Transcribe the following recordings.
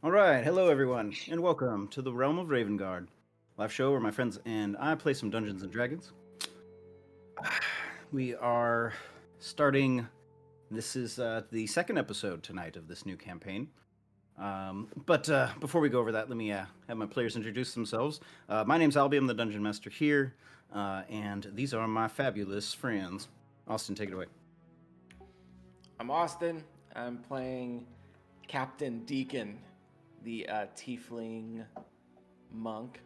All right, hello everyone, and welcome to the Realm of Ravengard, live show where my friends and I play some Dungeons and Dragons. We are starting. This is the second episode tonight of this new campaign. But before we go over that, let me have my players introduce themselves. My name's Albie. I'm the Dungeon Master here, and these are my fabulous friends. Austin, take it away. I'm Austin. I'm playing Captain Deacon, the tiefling monk.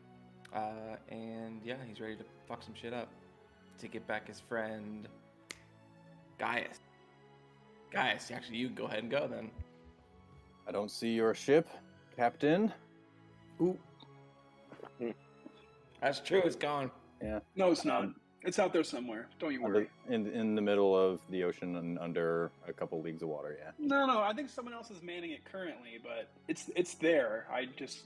And yeah, he's ready to fuck some shit up to get back his friend Gaius. Gaius, actually, you can go ahead and go then. I don't see your ship, Captain. Ooh, That's true, it's gone. Yeah. No, it's not. It's out there somewhere. Don't you worry. In the middle of the ocean and under a couple leagues of water. Yeah. No. I think someone else is manning it currently, but it's there.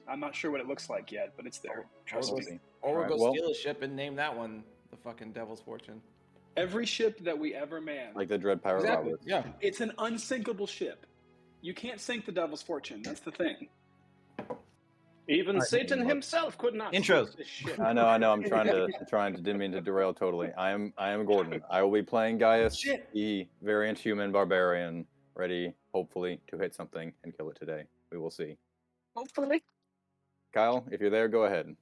I'm not sure what it looks like yet, but it's there. Trust We'll me. see. Or we'll Alright, go well- steal a ship and name that one the fucking Devil's Fortune. Every ship that we ever man, Like the Dread Pirate Exactly. Roberts. Yeah. it's an unsinkable ship. You can't sink the Devil's Fortune. That's the thing. Even Alright, Satan himself could not Intros. sink this ship. I know. I'm trying to didn't mean to derail totally. I am Gordon. I will be playing Gaius, Shit. the variant human barbarian, ready, hopefully, to hit something and kill it today. We will see. Hopefully. Kyle, if you're there, go ahead.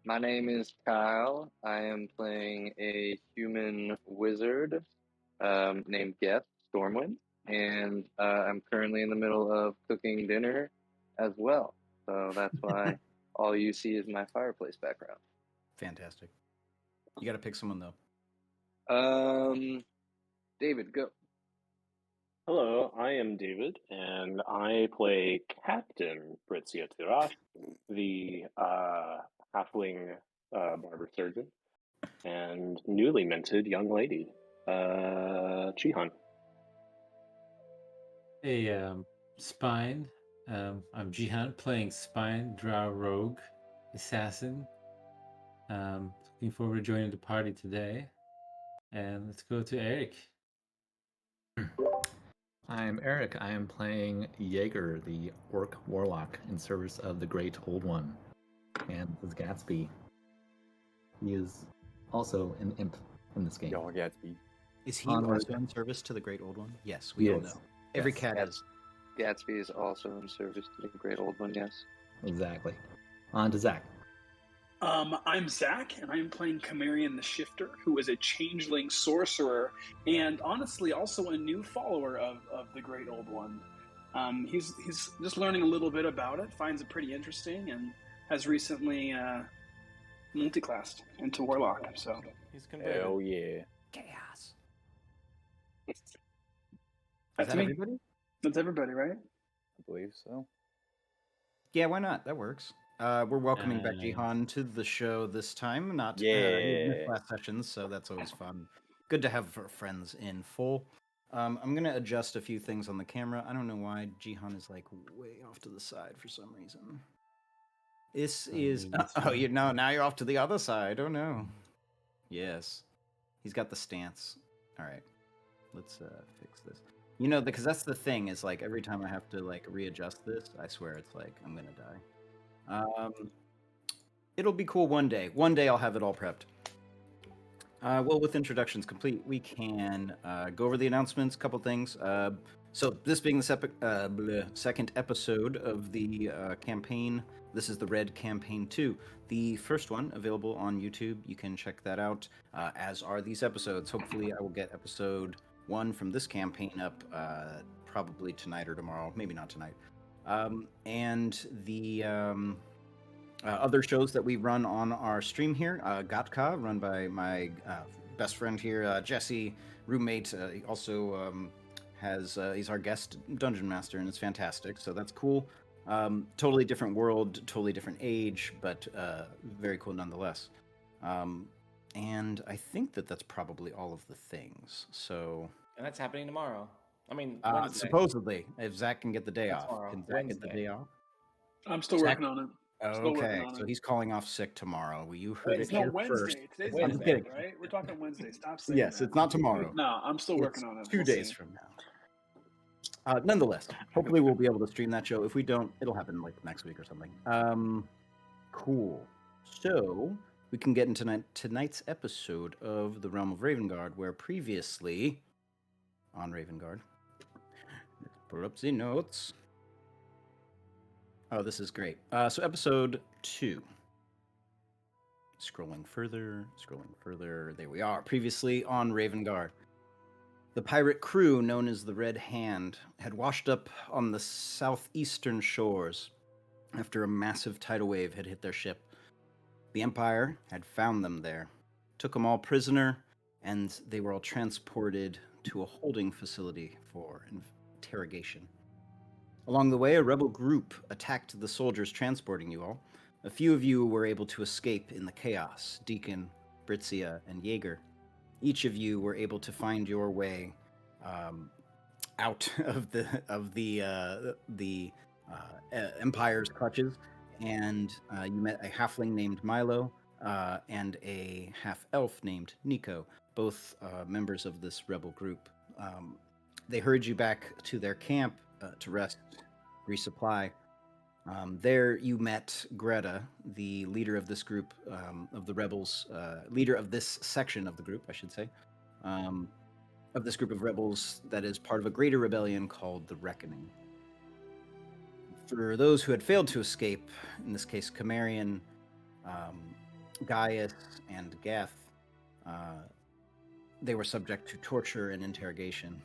My name is Kyle. I am playing a human wizard named Geth Stormwind, and I'm currently in the middle of cooking dinner as well. So that's why all you see is my fireplace background. fantastic. You got to pick someone though. David, go. Hello, I am David, and I play Captain Britzia Tirath, the halfling barber surgeon, and newly minted young lady, Chihan. Hey, Spine. I'm Jihan playing Spine, Drow Rogue, Assassin. Looking forward to joining the party today. And let's go to Eric. I'm Eric. I am playing Jaeger, the Orc Warlock, in service of the Great Old One. And this is Gatsby. He is also an imp in this game. Y'all Gatsby. Is he Onward. also in service to the Great Old One? Yes, we all Yes. know. Every Yes. cat is. Gatsby is also in service to the Great Old One, yes. Exactly. On to Zach. I'm Zach, and I'm playing Chimerian the Shifter, who is a changeling sorcerer, and honestly also a new follower of the Great Old One. He's just learning a little bit about it, finds it pretty interesting, and has recently multiclassed into Warlock. So He's converted. Hell yeah. Chaos. that's that me. everybody? That's everybody, right? I believe so. Yeah, why not? That works. We're welcoming back Nice. Jihan to the show this time. Not he Yeah. missed last sessions, so that's always fun. Good to have our friends in full. I'm gonna adjust a few things on the camera. I don't know why Jihan is like way off to the side for some reason. This is maybe it's now you're off to the other side. Oh no. Yes, he's got the stance. All right, let's fix this. You know, because that's the thing is like every time I have to like readjust this, I swear it's like I'm gonna die. It'll be cool one day. One day I'll have it all prepped. Well, with introductions complete, we can go over the announcements, couple things. So this being the second episode of the campaign, this is the Red Campaign 2. The first one available on YouTube. You can check that out, as are these episodes. Hopefully I will get episode 1 from this campaign up probably tonight or tomorrow. Maybe not tonight. And the other shows that we run on our stream here, Gatka, run by my best friend here, Jesse, roommate. He also he's our guest dungeon master, and it's fantastic. So that's cool. Totally different world, totally different age, but very cool nonetheless. And I think that's probably all of the things. So And that's happening tomorrow. I mean, Wednesday. supposedly, if Zach can get the day That's off, tomorrow, can Zach get the Wednesday. day off? I'm still Zach- working on it. Still working Okay, on so it. he's calling off sick tomorrow. Well, you heard It's it not here Wednesday. first. Today's Wednesday. Wednesday, kidding. right? We're talking Wednesday. Stop saying Yes, that. it's not tomorrow. No, I'm still working It's on it. 2 We'll days see. from Nonetheless, hopefully we'll be able to stream that show. If we don't, it'll happen like next week or something. Cool. So we can get into tonight's episode of The Realm of Ravengard, where previously on Ravengard, let's pull up the notes. Oh, this is great. So episode 2. Scrolling further. There we are. Previously on Ravengard. The pirate crew, known as the Red Hand, had washed up on the southeastern shores after a massive tidal wave had hit their ship. The Empire had found them there, took them all prisoner, and they were all transported to a holding facility for interrogation. Along the way, a rebel group attacked the soldiers transporting you all. A few of you were able to escape in the chaos, Deacon, Britzia, and Jaeger. Each of you were able to find your way out of the Empire's clutches, and you met a halfling named Milo and a half-elf named Nico, both members of this rebel group. They hurried you back to their camp to rest, resupply. There you met Greta, the leader of this group of the rebels, leader of this section of the group, I should say, of this group of rebels that is part of a greater rebellion called the Reckoning. For those who had failed to escape, in this case Camarian, Gaius, and Geth, they were subject to torture and interrogation.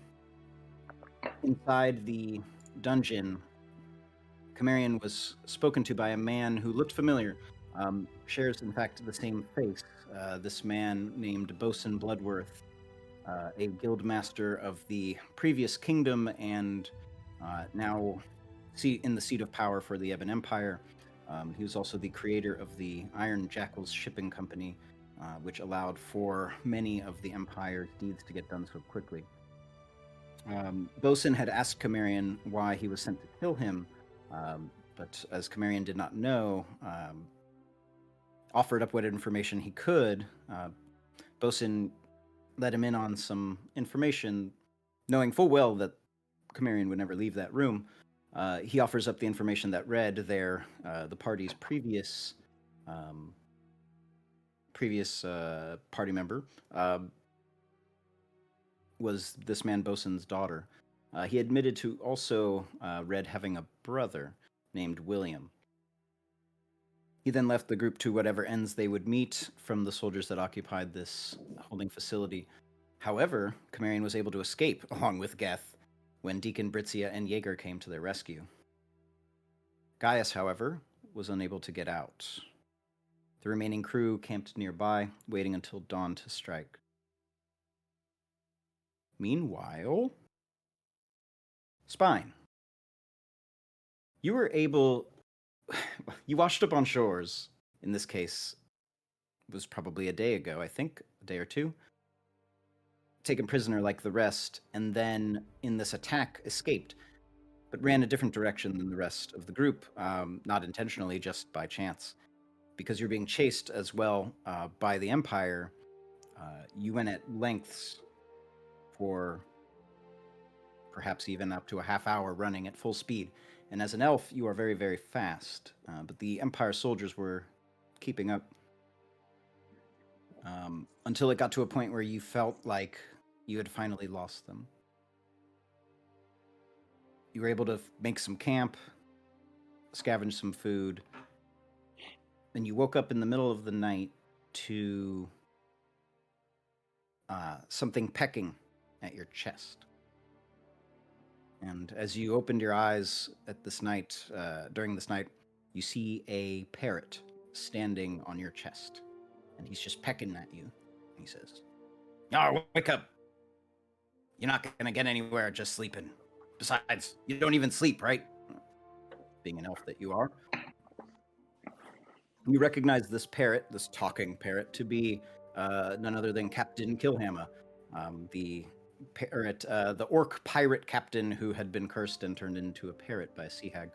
Inside the dungeon, Camarian was spoken to by a man who looked familiar, shares in fact the same face. This man named Bosun Bloodworth, a guild master of the previous kingdom and now in the seat of power for the Ebon Empire. He was also the creator of the Iron Jackals shipping company, which allowed for many of the Empire's deeds to get done so quickly. Bosun had asked Camarian why he was sent to kill him, but as Camarian did not know, offered up what information he could. Bosun let him in on some information, knowing full well that Camarian would never leave that room. He offers up the information that read there, the party's previous party member was this man Bosun's daughter. He admitted to also Red having a brother named William. He then left the group to whatever ends they would meet from the soldiers that occupied this holding facility. However, Camarian was able to escape along with Geth when Deacon Britzia and Jaeger came to their rescue. Gaius, however, was unable to get out. The remaining crew camped nearby, waiting until dawn to strike. Meanwhile, Spine, you were able... You washed up on shores. In this case, it was probably a day ago, I think, a day or two. Taken prisoner like the rest, and then in this attack escaped, but ran a different direction than the rest of the group, not intentionally, just by chance. Because you're being chased as well by the Empire, you went at lengths for perhaps even up to a half hour running at full speed. And as an elf, you are very, very fast. But the Empire soldiers were keeping up until it got to a point where you felt like you had finally lost them. You were able to make some camp, scavenge some food, and you woke up in the middle of the night to something pecking at your chest. And as you opened your eyes at this night, during this night, you see a parrot standing on your chest. And he's just pecking at you. He says, "Oh, wake up. You're not going to get anywhere just sleeping. Besides, you don't even sleep, right?" Being an elf that you are. You recognize this parrot, this talking parrot, to be none other than Captain Killhammer, the parrot, the orc pirate captain who had been cursed and turned into a parrot by a sea hag.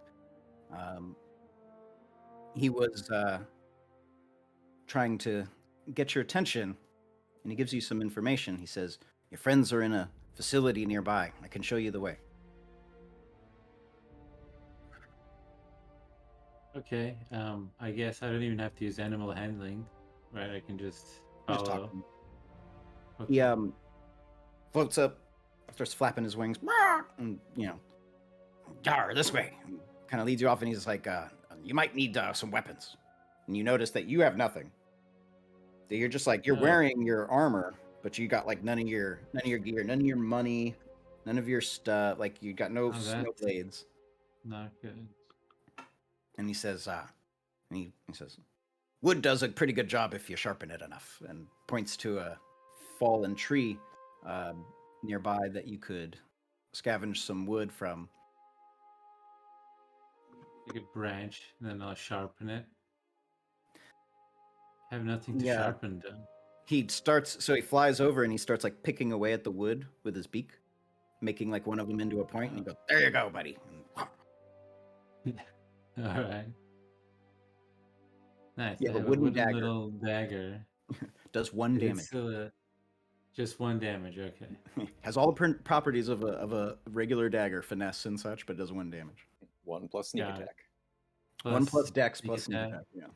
He was trying to get your attention, and he gives you some information. He says, "Your friends are in a facility nearby. I can show you the way." Okay. I guess I don't even have to use animal handling, right? I can just You just talk to follow. him. Okay. He floats up, starts flapping his wings, and Dar, this way. Kind of leads you off, and he's like, you might need some weapons. And you notice that you have nothing. So you're just like, you're Oh. wearing your armor, but you got like none of your gear, none of your money, none of your stuff. Like you got no Oh, snow that's- blades. Not good. And he says, he says, wood does a pretty good job if you sharpen it enough, and points to a fallen tree nearby that you could scavenge some wood from. Take a branch, and then I'll sharpen it. I have nothing to Yeah. sharpen though. He flies over and he starts like picking away at the wood with his beak, making like one of them into a point, and he goes, there you go, buddy. And, All right. Nice. You I have a have wooden a wooden dagger. little dagger. does 1 Is it damage. still just 1 damage? Okay. Has all the properties of a regular dagger, finesse and such, but does 1 damage. 1 plus sneak Got it. attack. 1 plus dex sneak plus sneak attack. attack. Yeah.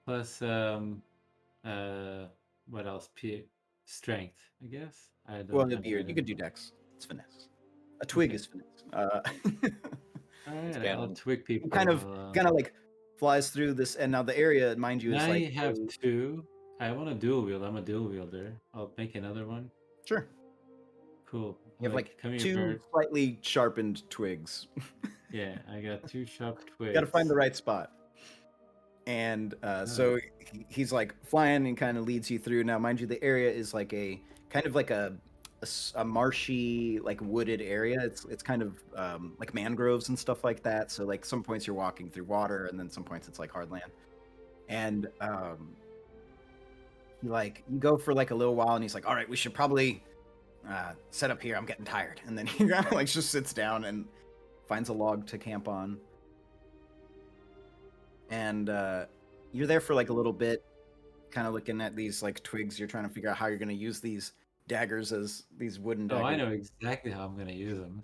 Plus what else? Strength, I guess. I don't Well, have you that. could do dex. It's finesse. A twig Okay. is finesse. All right, I'll canon. twig people. kind of like flies through this, and now the area, mind you, is I like have 2. I want a dual wield. I'm a dual wielder. I'll make another one. sure. Cool. You have like come here, 2 bird. slightly sharpened twigs. Yeah, I got 2 sharp twigs. You got to find the right spot. And so he's like flying and kind of leads you through. Now, mind you, the area is like a kind of like a marshy, like wooded area. It's kind of like mangroves and stuff like that. So like some points you're walking through water, and then some points it's like hard land. And you go for like a little while, and he's like, all right, we should probably set up here. I'm getting tired. And then he kind of like just sits down and finds a log to camp on. And you're there for like a little bit, kind of looking at these like twigs. You're trying to figure out how you're going to use these daggers as these wooden daggers. Oh, I know exactly how I'm going to use them.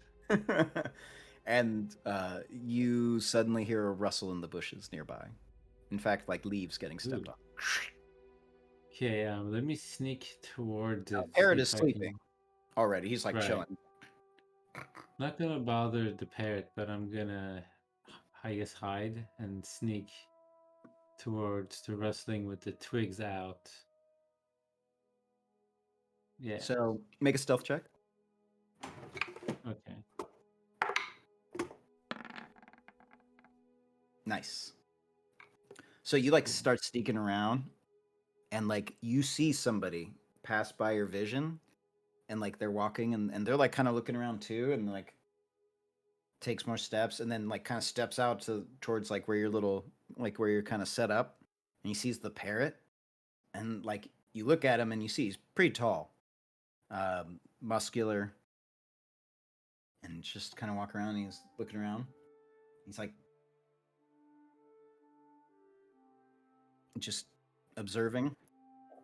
And you suddenly hear a rustle in the bushes nearby. In fact, like leaves getting stepped on. Okay, let me sneak toward the Parrot is sleeping already. He's like chilling. Not gonna bother the parrot, but I'm gonna, I guess, hide and sneak towards the rustling with the twigs out. Yeah. So make a stealth check. Okay. Nice. So you like start sneaking around, and like you see somebody pass by your vision, and like they're walking, and they're like kind of looking around too, and like takes more steps, and then like kind of steps out towards like where you're kind of set up, and he sees the parrot, and like you look at him and you see he's pretty tall, muscular, and just kind of walk around, and he's looking around. He's like just observing.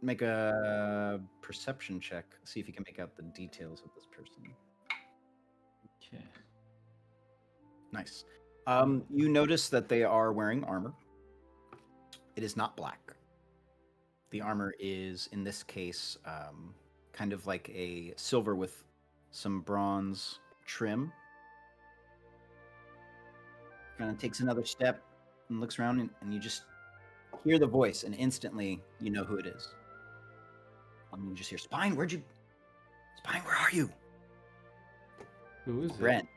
Make a perception check. See if you can make out the details of this person. Okay. Nice. You notice that they are wearing armor. It is not black. The armor is, in this case, kind of like a silver with some bronze trim. Kind of takes another step and looks around, and you just hear the voice, and instantly you know who it is. You just hear, Spine, where are you? Who is Bren.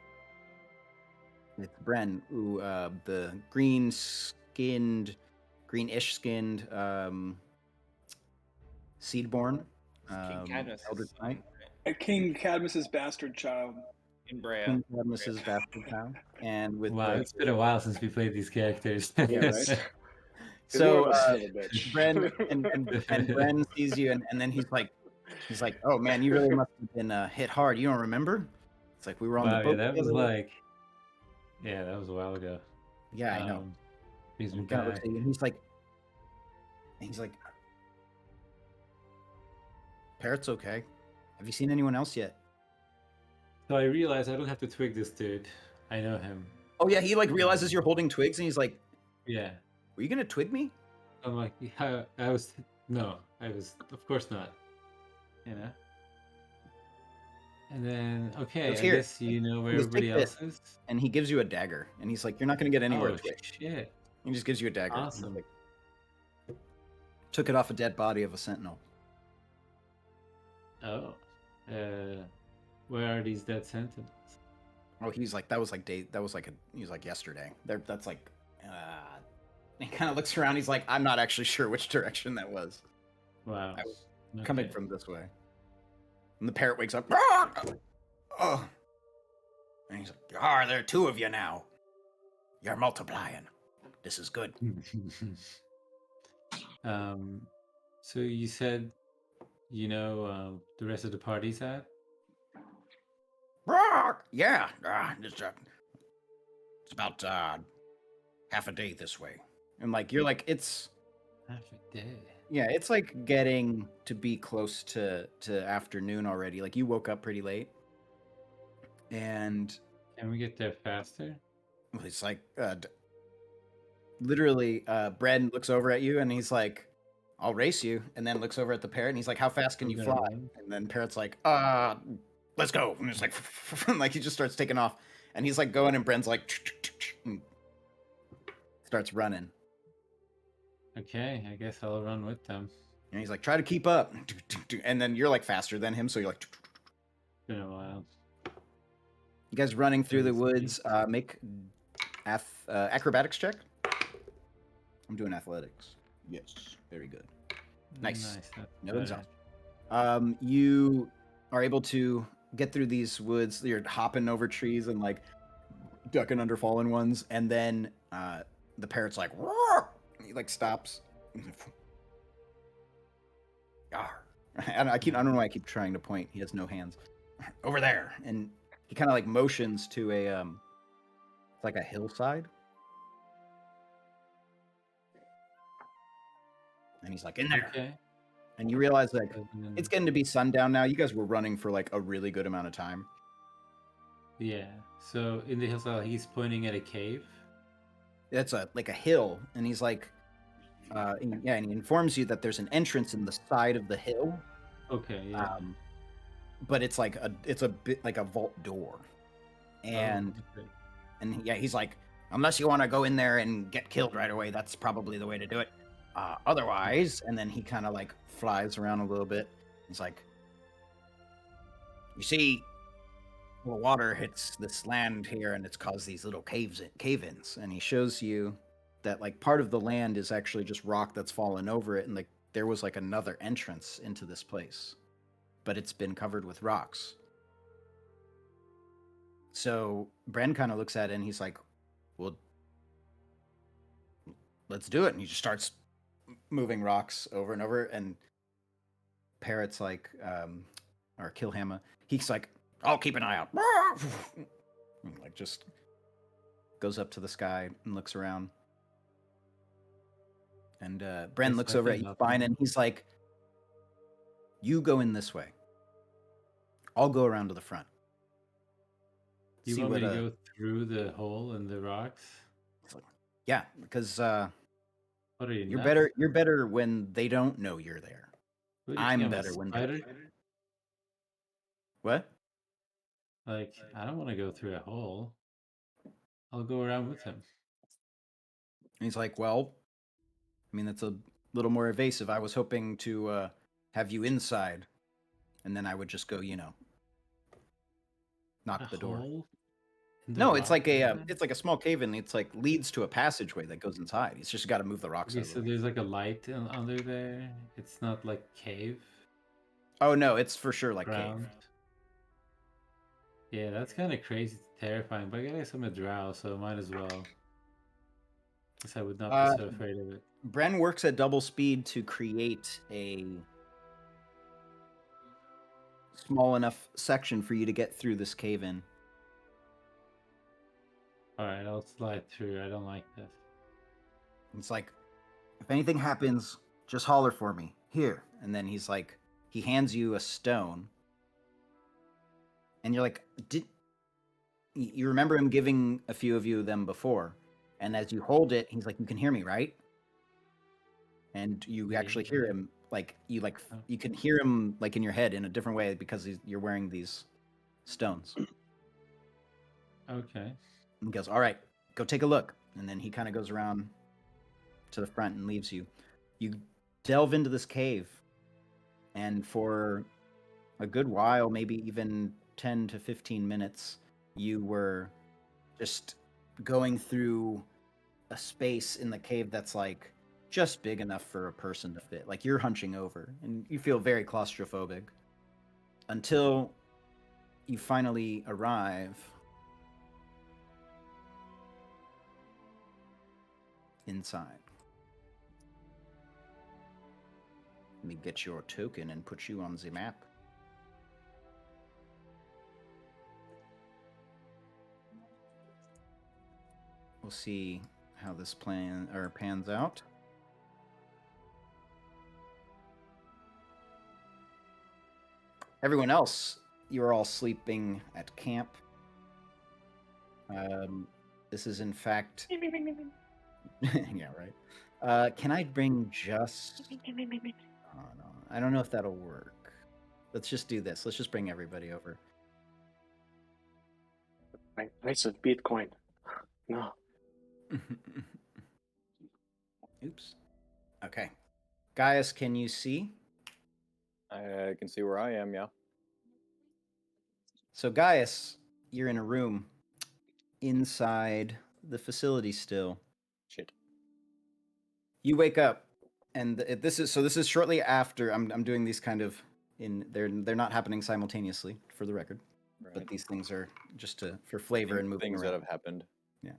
It's Bren, who the greenish skinned, Seedborn, King Cadmus. Elder Knight. King Cadmus's bastard child. In Brea. King Cadmus's bastard child, and with Wow, it's been a while since we played these characters. Yeah, right? So Son of a bitch. Bren and Bren sees you, and then he's like, oh man, you really must have been hit hard. You don't remember? It's like we were on Wow, the boat. yeah, that was together. like, yeah, that was a while ago. Yeah, I know. He's been Kind of back. looks at you, and he's like, Parrot's okay. Have you seen anyone else yet? So I realized I don't have to twig this dude. I know him. Oh yeah, he like realizes you're holding twigs, and he's like, Yeah. "Were you gonna twig me?" I'm like, yeah, I was. No, I was. Of course not. You know. And then, okay, Goes, I "Here." guess you know where He goes, everybody "Take this," else is. and he gives you a dagger, and he's like, "You're not gonna get anywhere Oh quick." shit! He just gives you a dagger. And he's Awesome. like, took it off a dead body of a sentinel. Oh, where are these dead sentinels? Oh, he's like, that was like he was like yesterday. That's like, he kind of looks around. He's like, I'm not actually sure which direction that was. Wow. I was coming Okay. from this way. And the parrot wakes up. Oh. And he's like, "Ah, there are two of you now. You're multiplying. This is good." So you said, you know, the rest of the party's at? Yeah, it's about half a day this way. And like you're like it's Half a day. yeah, it's like getting to be close to afternoon already. Like you woke up pretty late, and Can we get there faster? it's like literally Brad looks over at you and he's like, "I'll race you," and then looks over at the parrot and he's like, "How fast can We're you gonna fly?" run? And then parrot's like, let's go." And it's like like he just starts taking off, and he's like going, and Bren's like and starts running, Okay, I guess I'll run with them. and he's like, "Try to keep up," and then you're like faster than him, so you're like, Been a while. you guys running through the That's woods. Make acrobatics check. I'm doing athletics. Yes, very good. Nice. That's No better. exhaustion. You are able to get through these woods. You're hopping over trees and like ducking under fallen ones, and then the parrot's like, "Roar!" He like stops. Yar. And I don't know why I keep trying to point. He has no hands. Over there, and he kind of like motions to a it's like a hillside, and he's like, "In there." Okay. And you realize like And it's getting to be sundown now. You guys were running for like a really good amount of time. yeah. So in the hillside, he's pointing at a cave. It's like a hill, and he's like, and he informs you that there's an entrance in the side of the hill, Okay. Yeah. but it's a bit like a vault door, and Oh, okay. and yeah, he's like, unless you want to go in there and get killed right away, that's probably the way to do it. Otherwise, and then he kind of like flies around a little bit. He's like, you see, the water hits this land here, and it's caused these little cave-ins, and he shows you that like part of the land is actually just rock that's fallen over it, and like there was like another entrance into this place, but it's been covered with rocks. So Bren kind of looks at it and he's like, well, let's do it. And he just starts moving rocks over and over, and Parrot's like, or Killhammer, he's like, I'll keep an eye out. And like just goes up to the sky and looks around. And Bren Yes, looks I over at think you I'll fine, come. and he's like, you go in this way. I'll go around to the front. You See want me what, to go through the hole in the rocks? yeah, because What are you? you're nuts? better. You're better when they don't know you're there. What do you I'm think, better when. spider? What? Like, I don't want to go through a hole. I'll go around with him. And he's like, well, I mean, that's a little more evasive. I was hoping to have you inside, and then I would just go, knock A the door. hole? In the No, it's like rock? a small cave, and it's like leads to a passageway that goes inside. He's just got to move the rocks Okay, out of so the way. there's like a light under there. It's not like cave Oh no, it's for sure like ground. cave. Yeah, that's kind of crazy, terrifying. But I guess I'm a drow, so might as well. Guess I would not be so afraid of it. Bren works at double speed to create a small enough section for you to get through this cave in. All right, I'll slide through. I don't like this. It's like, if anything happens, just holler for me. Here. And then he's like, he hands you a stone. And you're like, you remember him giving a few of you them before, and as you hold it, he's like, "You can hear me, right?" And you actually hear him you can hear him like in your head in a different way because you're wearing these stones. Okay. And he goes, "All right, go take a look." And then he kind of goes around to the front and leaves you. You delve into this cave, and for a good while, maybe even 10 to 15 minutes, you were just going through a space in the cave that's like just big enough for a person to fit. Like you're hunching over and you feel very claustrophobic until you finally arrive inside. Let me get your token and put you on the map. We'll see how this pans out. Everyone else, you're all sleeping at camp. This is in fact. Yeah, right. Can I bring just? Oh, no. I don't know if that'll work. Let's just do this. Let's just bring everybody over. My price of Bitcoin. No. Oops. Okay. Gaius, can you see? I can see where I am, yeah. So, Gaius, you're in a room inside the facility still. Shit. You wake up, and this is shortly after. I'm doing these kind of they're not happening simultaneously for the record, Right. but these things are just for flavor and moving things around. that have happened. Yeah.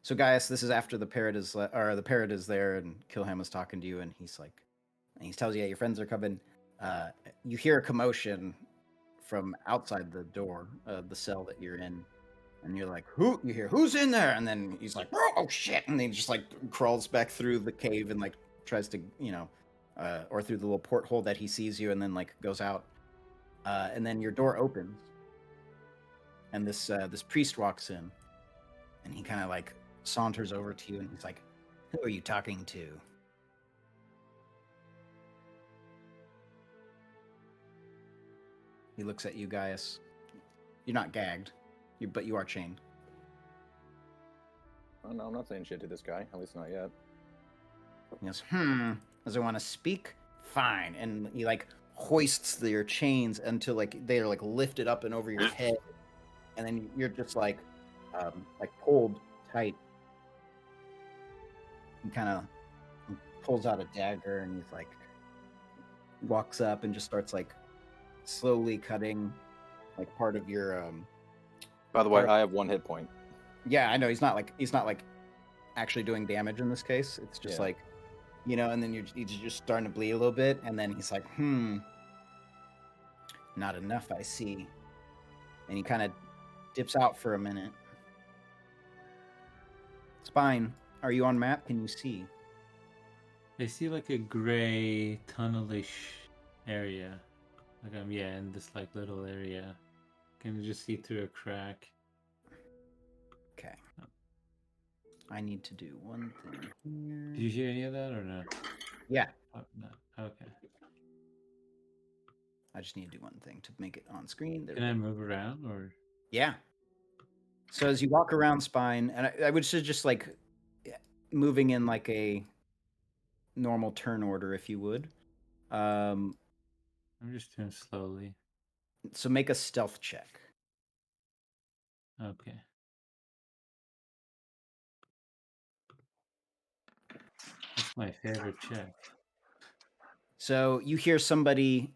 So Gaius, this is after the parrot is there, and Kilham was talking to you, and he's like, and he tells you, "Yeah, your friends are coming." You hear a commotion from outside the door of the cell that you're in, and you're like, "Who?" You hear, "Who's in there?" And then he's like, "Oh shit!" And then he just like crawls back through the cave and like tries to, or through the little porthole that he sees you, and then like goes out. And then your door opens, and this priest walks in, and he kind of like saunters over to you, and he's like, "Who are you talking to?" He looks at you, Gaius. You're not gagged, but you are chained. Oh, no, I'm not saying shit to this guy. At least not yet. He goes, does it want to speak? Fine. And he like hoists your chains until like they are like lifted up and over your head, and then you're just like pulled tight. He kind of pulls out a dagger, and he's like walks up and just starts like slowly cutting like part of your By the way, I have 1 hit point. Yeah, I know he's not like actually doing damage in this case. It's just Yeah. like, and then he's just starting to bleed a little bit, and then he's like, not enough, I see. And he kind of dips out for a minute. Spine, are you on map? Can you see? I see like a gray tunnelish area. Like I'm in this like little area. Can you just see through a crack? Okay. I need to do one thing here. Did you hear any of that or not? Yeah. Oh, no. Okay. I just need to do one thing to make it on screen. There Can we I go. move around or? Yeah. So as you walk around Spine, and I would say just like moving in like a normal turn order, if you would. I'm just doing slowly. So make a stealth check. Okay. That's my favorite check. So you hear somebody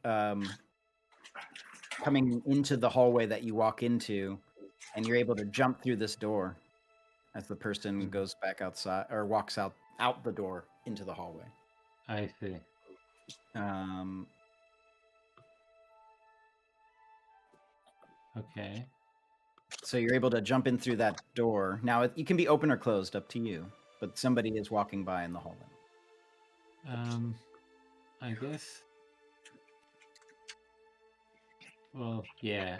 coming into the hallway that you walk into, and you're able to jump through this door as the person goes back outside or walks out the door into the hallway. I see. Okay. So you're able to jump in through that door. Now it can be open or closed, up to you. But somebody is walking by in the hallway. I guess Well, yeah.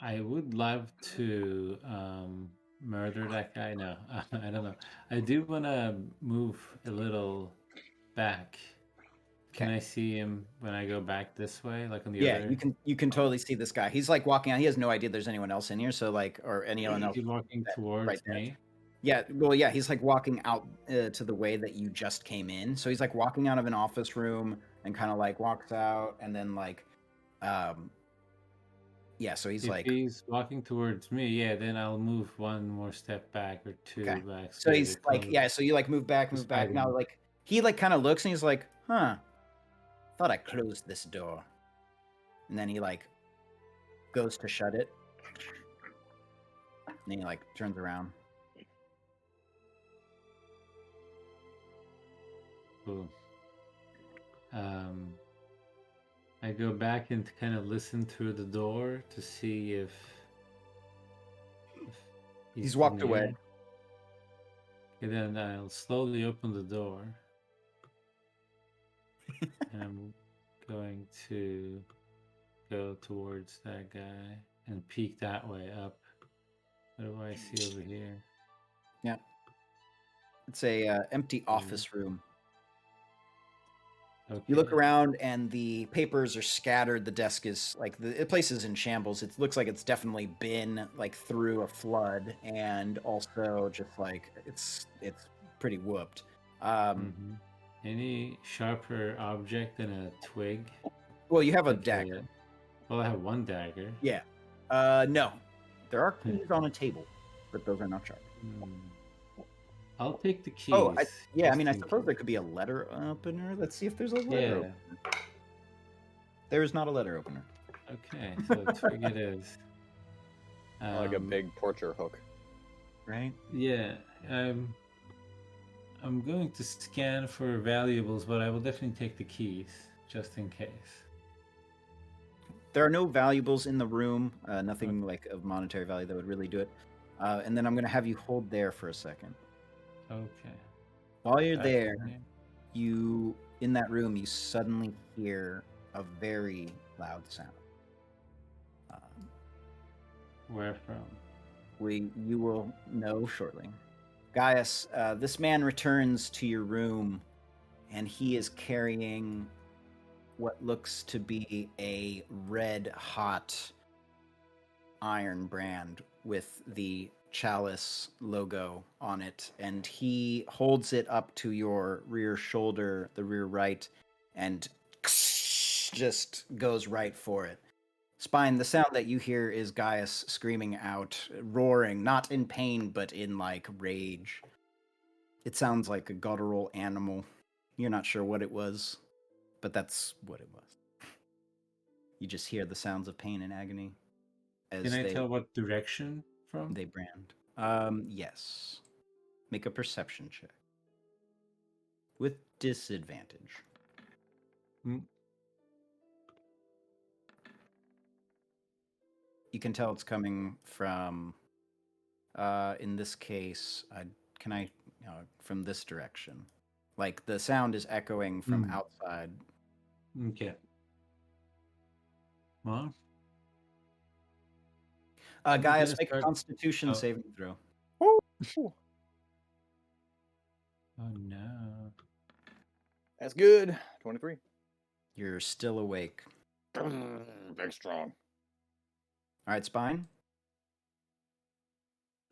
I would love to murder that guy. No, I don't know. I do want to move a little back. Can Okay. I see him when I go back this way, like on the Yeah, other? you can totally see this guy. He's like walking out. He has no idea there's anyone else in here. So like, or anyone else He's walking right towards there. me. Yeah, well, yeah, he's like walking out to the way that you just came in. So he's like walking out of an office room and kind of like walks out and then like, yeah. So he's If like, he's walking towards me, yeah, then I'll move one more step back or two okay. back. So So he's they're like, yeah. So you like move back. Just Now hiding. like he like kind of looks and he's like, huh? Thought I closed this door. And then he like goes to shut it. And then he like turns around. Cool. I go back and kind of listen through the door to see if He's walked in away. here. And then I'll slowly open the door. And I'm going to go towards that guy and peek that way up. What do I see over here? Yeah. It's a empty office room. Okay. You look around and the papers are scattered. The desk is like the place is in shambles. It looks like it's definitely been like through a flood, and also just like it's pretty whooped. Any sharper object than a twig? Well, you have a Okay. dagger. Well, I have one dagger. Yeah. No, there are keys on a table, but those are not sharp. I'll take the keys. Oh, yeah. I mean, I just in suppose there case. could be a letter opener. Let's see if there's a letter Yeah. opener. There is not a letter opener. Okay, so twig it is. Like a big torture hook. Right? Yeah. I'm going to scan for valuables, but I will definitely take the keys just in case. There are no valuables in the room. Nothing like of monetary value that would really do it. And then I'm going to have you hold there for a second. Okay. While you're Back there, in here. you in that room, you suddenly hear a very loud sound. Where from? You will know shortly. Gaius, this man returns to your room, and he is carrying what looks to be a red-hot iron brand with the Chalice logo on it, and he holds it up to your rear shoulder, the rear right, and just goes right for it. Spine, the sound that you hear is Gaius screaming out, roaring, not in pain, but in like rage. It sounds like a guttural animal. You're not sure what it was, but that's what it was. You just hear the sounds of pain and agony. Can I tell what direction from? They brand. Yes. Make a perception check. With disadvantage. You can tell it's coming from, in this case, from this direction. Like the sound is echoing from outside. Okay. Well, Gaius, make a Constitution saving throw. Oh no. That's good. 23. You're still awake. Big strong. All right, Spine.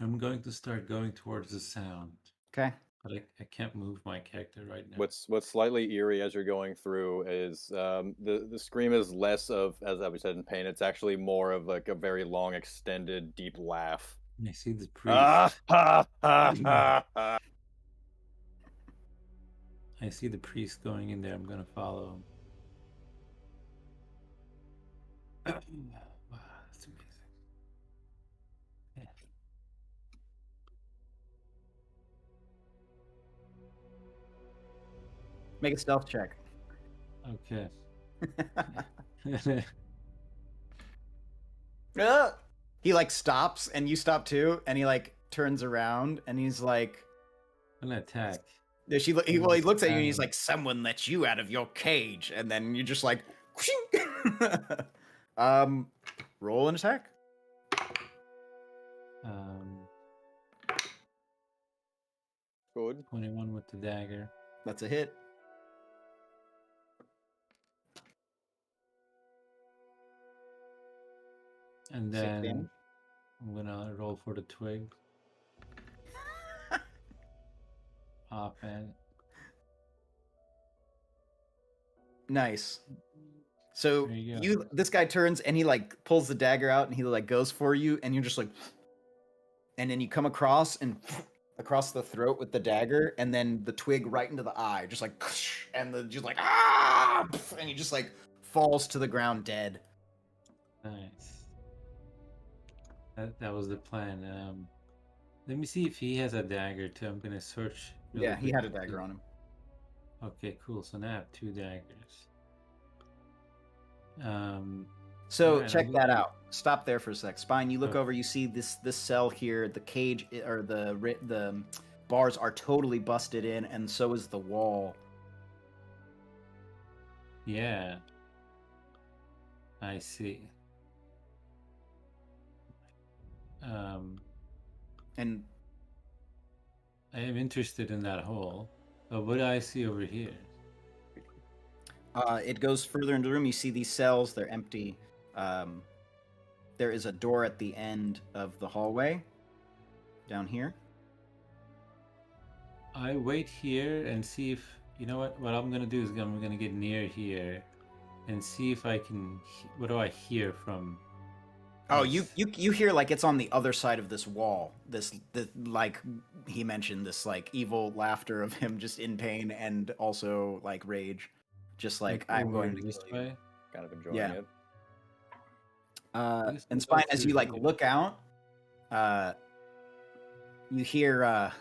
I'm going to start going towards the sound. Okay. But I can't move my character right now. What's slightly eerie as you're going through is the scream is less of, as I said, in pain. It's actually more of like a very long, extended, deep laugh. I see the priest. I see the priest going in there. I'm gonna follow him. Wow, that's amazing. Yeah. Make a stealth check. Okay. He like stops and you stop too, and he like turns around and he's like, an attack. He looks at you and he's like, someone let you out of your cage, and then you just like Roll an attack. Good. 21 with the dagger. That's a hit. And 6 then damage. I'm gonna roll for the twig. Pop it. Nice. So There you go. this guy turns and he like pulls the dagger out and he like goes for you and you're just like, and then you come across and across the throat with the dagger and then the twig right into the eye, just like, and the just like and he just like falls to the ground dead. Nice. That was the plan. Let me see if he has a dagger too. I'm gonna search. really Yeah, he had a quickly. dagger on him. Okay, cool. So now I have 2 daggers. So Alright, check I'm that gonna- out. Stop there for a sec. Spine, you look Oh. over, you see this cell here. The cage or the bars are totally busted in, and so is the wall. Yeah. I see. And I am interested in that hole. But what do I see over here? it goes further into the room. You see these cells; they're empty. There is a door at the end of the hallway. Down here. I wait here and see if you know what I'm gonna do is I'm gonna get near here and see if I can. What do I hear from? Oh, this? you hear like it's on the other side of this wall. This like he mentioned this like evil laughter of him just in pain and also like rage, just like I'm over going to this kill you. way. Kind of enjoying Yeah. it. I guess And we'll Spine, go as through you like here. look out, you hear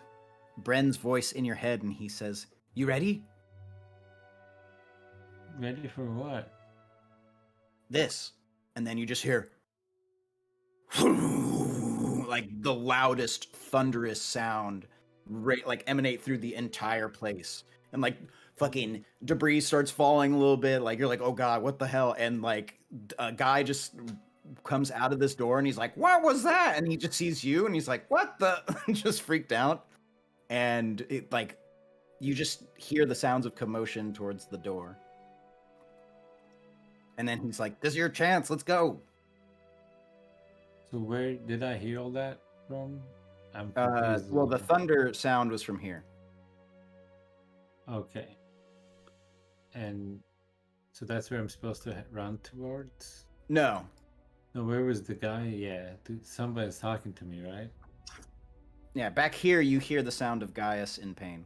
Bren's voice in your head, and he says, "You ready? Ready for what? This." And then you just hear like the loudest thunderous sound like emanate through the entire place, and like fucking debris starts falling a little bit. Like you're like, oh god, what the hell? And like a guy just comes out of this door and he's like, what was that? And he just sees you and he's like, what the? Just freaked out. And it like you just hear the sounds of commotion towards the door. And then he's like, this is your chance, let's go. So where did I hear all that from? I'm Well, confused. the thunder sound was from here. Okay. And so that's where I'm supposed to run towards? No. No, where was the guy? Yeah, somebody's talking to me, right? Yeah, back here you hear the sound of Gaius in pain.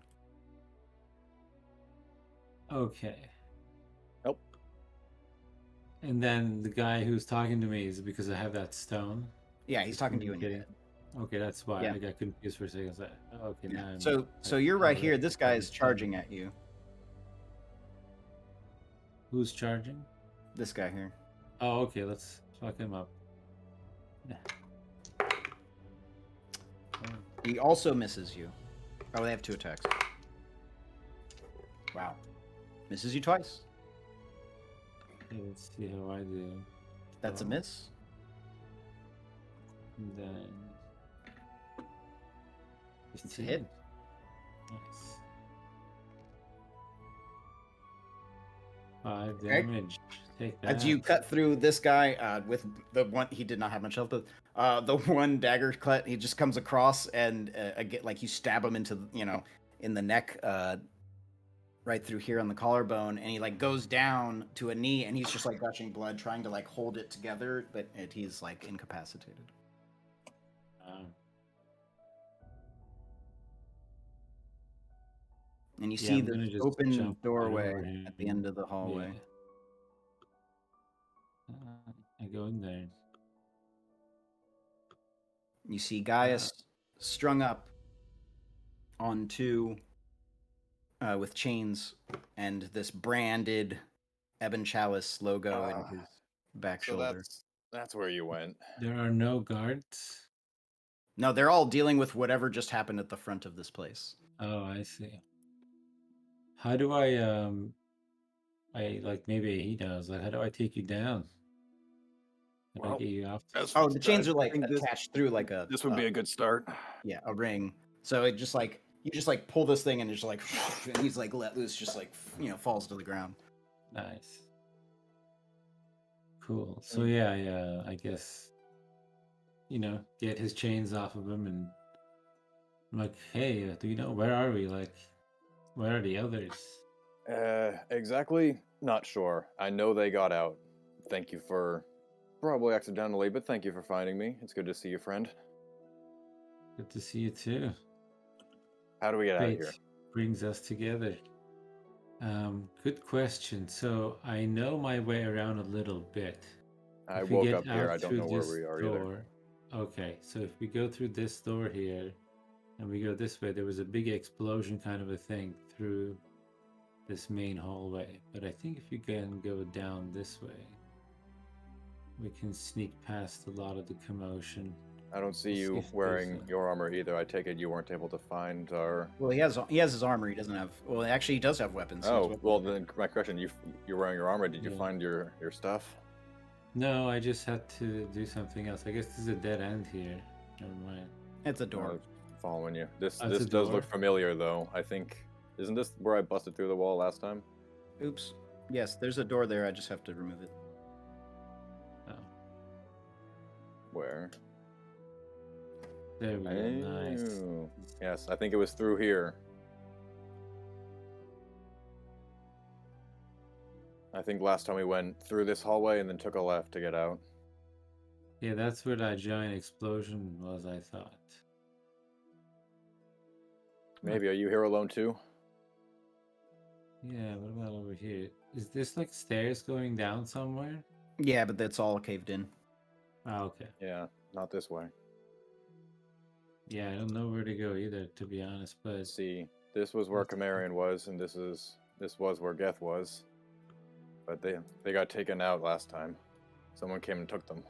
Okay. Nope. And then the guy who's talking to me is because I have that stone. Yeah, he's talking to you in your Kidding. head. Okay, that's why Yeah. I got confused for a second. I was like, oh, okay, Yeah. now I'm- So you're right I here. This guy is recognize charging at you. Who's charging? This guy here. Oh, okay, let's fuck him up. He also misses you. Oh, they have 2 attacks. Wow. Misses you twice. Okay, let's see how I do. That's a Oh. miss. And then It's a hit. Nice. 5 Okay. damage. Take that. As you cut through this guy with the one, he did not have much health. But the one dagger cut, he just comes across and again, like you stab him into in the neck, right through here on the collarbone, and he like goes down to a knee, and he's just like gushing blood, trying to like hold it together, but he's like incapacitated. And you Yeah, see I'm gonna the just open jump right over doorway him. at the end of the hallway. Yeah. I go in there. You see Gaius strung up on 2 with chains and this branded Ebon Chalice logo in his back So shoulder. that's where you went. There are no guards. No, they're all dealing with whatever just happened at the front of this place. Oh, I see. How do I like maybe he does. Like, how do I take you down? that Well, I get you off. As Oh, the chains I are like think attached through like a this would be a good start. yeah, a ring. So it just like you just like pull this thing and it's just like and he's like let loose, just like falls to the ground. Nice. Cool. So yeah, I guess get his chains off of him, and I'm like, hey, do you know where are we? Like, where are the others? Exactly. Not sure. I know they got out. Thank you for, probably accidentally, but thank you for finding me. It's good to see you, friend. Good to see you too. How do we get out of Fate here? brings us together. Good question. So I know my way around a little bit. I If we woke get up here. out I don't through know where this we are either. door, okay. So if we go through this door here, and we go this way, there was a big explosion kind of a thing through this main hallway. But I think if you can go down this way, we can sneak past a lot of the commotion. I don't see We'll see you if there's wearing your armor either. I take it you weren't able to find our. Well, he has his armor. He doesn't have. Well, actually, he does have weapons. He has Oh, weapons. well then my question: you're wearing your armor. Did you Yeah. find your stuff? No, I just had to do something else. I guess this is a dead end here. Never mind. It's a door. Following you. This Oh, it's this a does door? look familiar though. I think isn't this where I busted through the wall last time? Oops. Yes, there's a door there. I just have to remove it. Oh, Where? there we go. Nice. Oh, yes, I think it was through here. I think last time we went through this hallway and then took a left to get out. Yeah, that's where that giant explosion was, I thought. Maybe. Are you here alone too? Yeah, what about over here? Is this like stairs going down somewhere? Yeah, but that's all caved in. Oh, okay. Yeah, not this way. Yeah, I don't know where to go either, to be honest, but See, this was where Let's- Camarian was, and this was where Geth was. But they got taken out last time. Someone came and took them.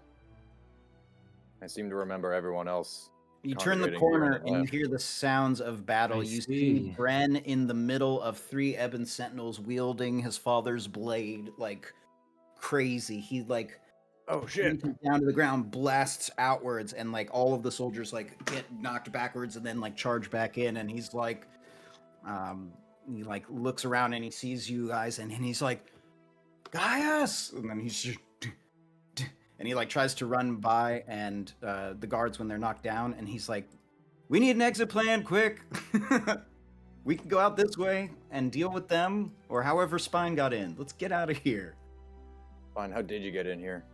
I seem to remember everyone else. You turn the Congregating here on corner the and you left. hear the sounds of battle. I You see. see Bren in the middle of 3 Ebon Sentinels wielding his father's blade like crazy. He like Oh shit! reaches down to the ground, blasts outwards, and like all of the soldiers like get knocked backwards and then like charge back in. And he's like, he like looks around and he sees you guys, and he's like, Gaius! And then he's just, and he like tries to run by and the guards when they're knocked down, and he's like, we need an exit plan, quick. We can go out this way and deal with them, or however Spine got in. Let's get out of here. Fine. How did you get in here?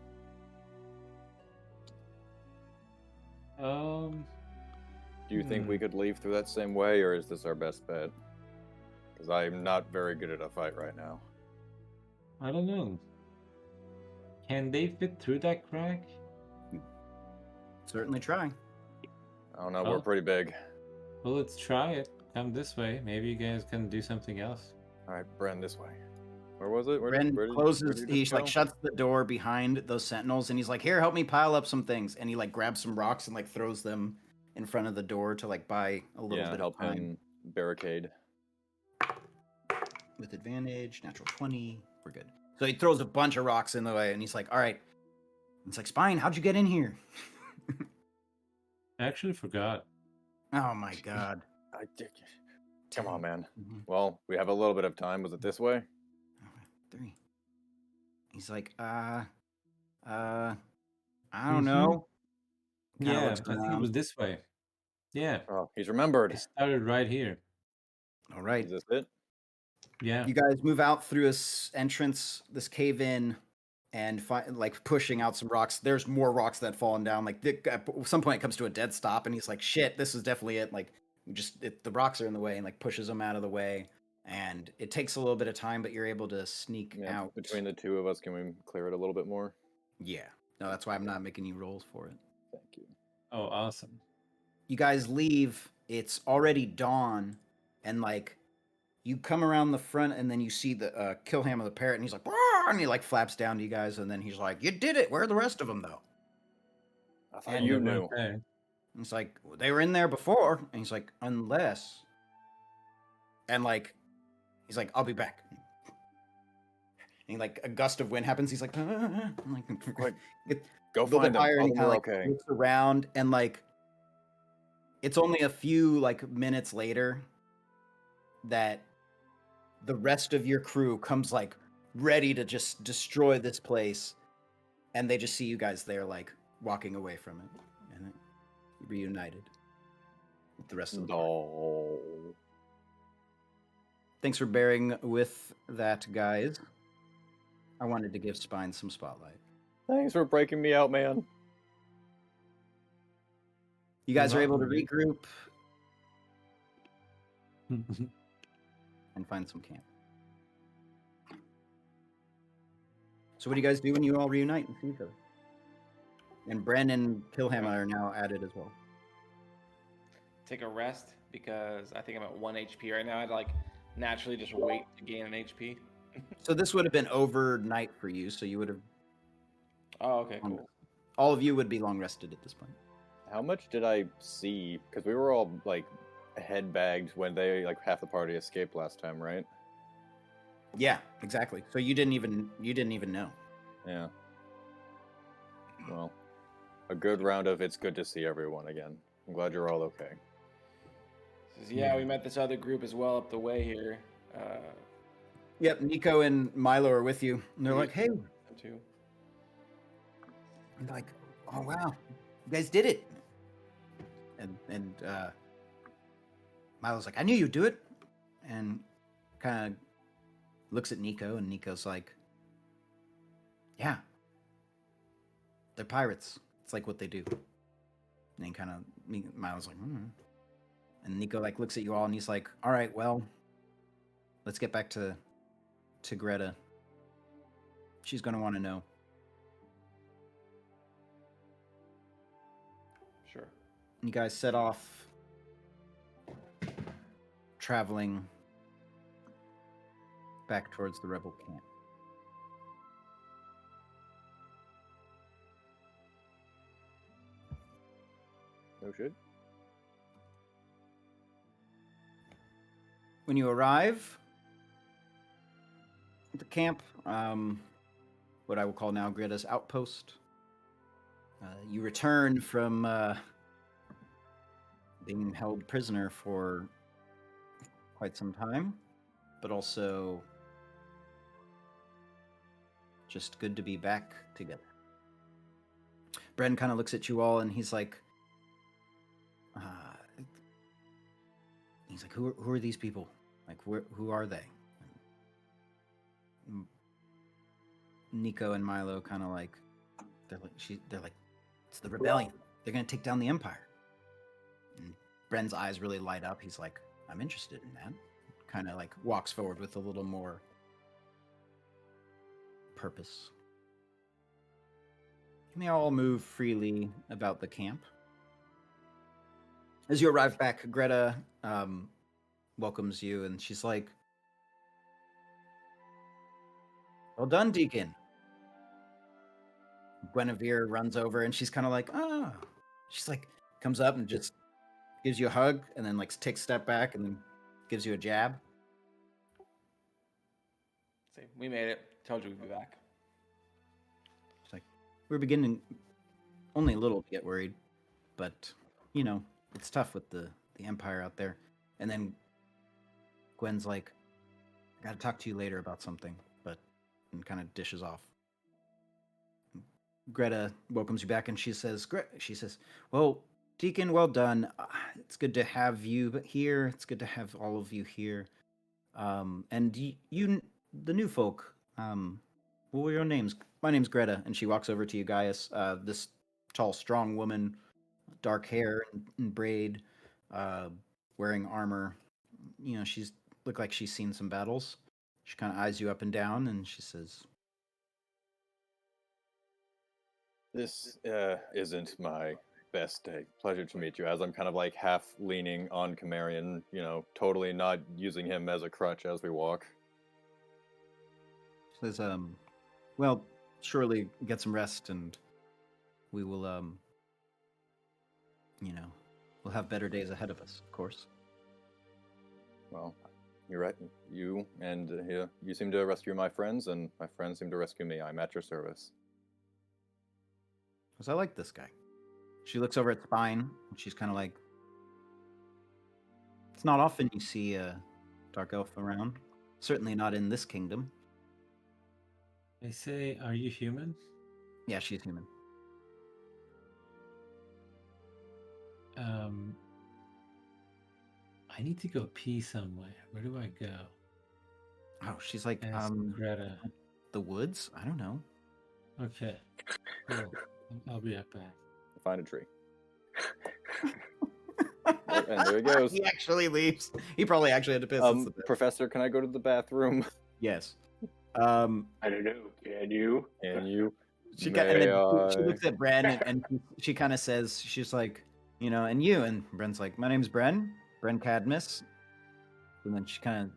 Do you think we could leave through that same way, or is this our best bet? Because I'm not very good at a fight right now. I don't know. Can they fit through that crack? Certainly try. I don't know. Oh. We're pretty big. Well, let's try it. Come this way. Maybe you guys can do something else. All right, Bren, this way. Where was it? Ren where closes, did he it like go? shuts the door behind those sentinels, and he's like, here, help me pile up some things. And he like grabs some rocks and like throws them in front of the door to like buy a little Yeah, bit help of time. him barricade. With advantage, natural 20, we're good. So he throws a bunch of rocks in the way, and he's like, all right. It's like, Spine, how'd you get in here? I actually forgot. Oh my god. I did. Come on, man. Mhm. Well, we have a little bit of time. Was it this way? 3. He's like, I don't Mhm. know. Kinda Yeah, looks I think it around. was this way. Yeah, Oh, he's remembered. it started right here. All right. Is this it? Yeah. You guys move out through this entrance, this cave in, and like pushing out some rocks. There's more rocks that fallen down. Like at some point, it comes to a dead stop, and he's like, "Shit, this is definitely it." Like, the rocks are in the way, and like pushes them out of the way. And it takes a little bit of time, but you're able to sneak Yeah. out. Between the two of us, can we clear it a little bit more? Yeah, no, that's why I'm not making you rolls for it. Thank you. Oh, awesome. You guys leave. It's already dawn, and like you come around the front, and then you see the Killham of the parrot, and he's like, "Roar!" And he like flaps down to you guys, and then he's like, "You did it. Where are the rest of them, though?" I thought And you They knew. weren't there. And it's like, "Well, they were in there before," and he's like, "Unless," and like, he's like, "I'll be back." And like a gust of wind happens. He's like, and like Quick. Go little find bit them. higher, Tell and he them kind of we're like okay. looks around, and like it's only a few like minutes later that the rest of your crew comes like ready to just destroy this place, and they just see you guys there like walking away from it, and it reunited with the rest of the party. No. Thanks for bearing with that, guys. I wanted to give Spine some spotlight. Thanks for breaking me out, man. You guys are You're able to welcome, regroup dude. and find some camp. So what do you guys do when you all reunite and see each other? And Bren and Killhammer are now added as well. Take a rest because I think I'm at 1 HP right now. I'd like naturally just wait to gain an HP. So this would have been overnight for you, so you would have Oh, okay, cool. all of you would be long rested at this point. How much did I see? Because we were all like head bagged when they like half the party escaped last time, right? Yeah, exactly. So you didn't even know. Yeah. Well, a good round of it's good to see everyone again. I'm glad you're all okay. Says, yeah, we met this other group as well up the way here. Yep, Nico and Milo are with you. And they're like, hey, them too. and like, oh wow, you guys did it. And Milo's like, I knew you'd do it. And kind of looks at Nico, and Nico's like, yeah, they're pirates. It's like what they do. And then kind of Milo's like, and Nico like looks at you all, and he's like, all right, well, let's get back to Greta. She's gonna want to know. Sure. You guys set off, traveling back towards the rebel camp. No shit. When you arrive at the camp, what I will call now Greta's outpost, you return from being held prisoner for quite some time, but also just good to be back together. Bren kind of looks at you all, and he's like, who are these people? Like, who are they? And Nico and Milo kind of like, they're like, it's the rebellion. They're gonna take down the Empire. And Bren's eyes really light up. He's like, I'm interested in that. Kind of like walks forward with a little more purpose. And they all move freely about the camp. As you arrive back, Greta welcomes you, and she's like, well done, Deacon. Guinevere runs over, and she's kind of like, ah. She's like, comes up and just gives you a hug, and then like takes a step back, and then gives you a jab. See, we made it. Told you we'd be back. She's like, we're beginning only a little to get worried, but you know, it's tough with the Empire out there. And then Gwen's like, I gotta talk to you later about something, and kind of dishes off. Greta welcomes you back, and she says, well, Deacon, well done. It's good to have you here. It's good to have all of you here. And you, the new folk, what were your names? My name's Greta. And she walks over to you, Gaius. This tall, strong woman, dark hair and braid, wearing armor. You know, she's looked like she's seen some battles. She kind of eyes you up and down, and she says, This isn't my best day. Pleasure to meet you. As I'm kind of like half leaning on Camarian, you know, totally not using him as a crutch as we walk. says, well, surely get some rest, and we will, you know, we'll have better days ahead of us, of course. Well, you're right. You seem to rescue my friends, and my friends seem to rescue me. I'm at your service. Because I like this guy. She looks over at Spine, and she's kind of like, it's not often you see a dark elf around. Certainly not in this kingdom. They say, are you human? Yeah, she's human. I need to go pee somewhere. Where do I go? Oh, she's like, Ask Greta. the woods? I don't know. Okay. Cool. I'll be right back. Find a tree. And there he goes. He actually leaves. He probably actually had to piss. That's the best. Professor, can I go to the bathroom? Yes. I don't know. Can you? And you? She looks at Bren and she kind of says, she's like, you know, and you? And Bren's like, my name's Bren Cadmus. And then she kind of,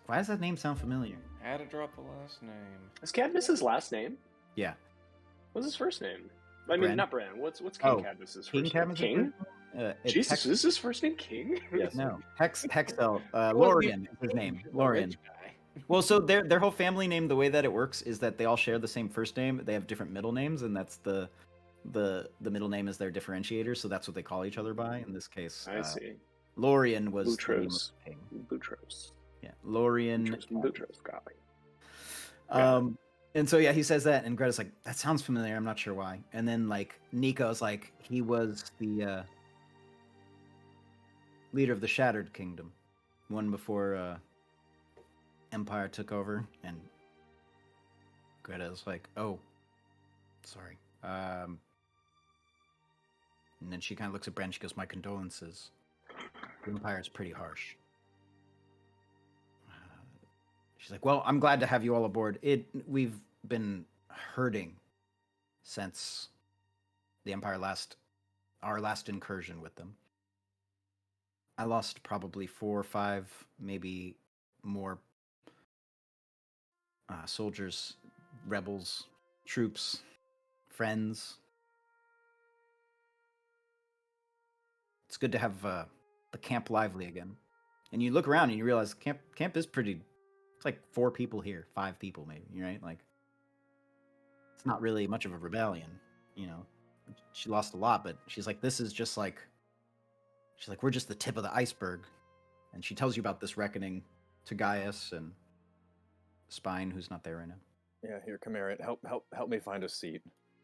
why does that name sound familiar? I had to drop the last name. Is Cadmus's last name? Yeah. What's his first name? I mean, Bren. not Bran. What's King Cadmus's first name? Cadmus' King? it's Jesus, is his first name King? Yes. No, Hexel. Lorian is his name. Lorian. Well, so their whole family name, the way that it works is that they all share the same first name. They have different middle names, and that's the middle name is their differentiator. So that's what they call each other by. In this case, I see. Lorian was Boutros. the name of the king. Boutros. Yeah, Lorian. Boutros, golly. And so yeah, he says that, and Greta's like, that sounds familiar. I'm not sure why. And then like Nico's like, he was the leader of the Shattered Kingdom, one before Empire took over. And Greta's like, oh, sorry. And then she kind of looks at Bren. She goes, my condolences. The Empire is pretty harsh. She's like, well, I'm glad to have you all aboard. We've been hurting since the Empire our last incursion with them. I lost probably 4 or 5, maybe more soldiers, rebels, troops, friends. It's good to have the camp lively again. And you look around and you realize camp is pretty. It's like 4 people here, 5 people maybe, right? Like, it's not really much of a rebellion, you know. She lost a lot, but she's like, this is just like, she's like, we're just the tip of the iceberg. And she tells you about this reckoning to Gaius and Spine, who's not there right now. Yeah, here, come here. Help me find a seat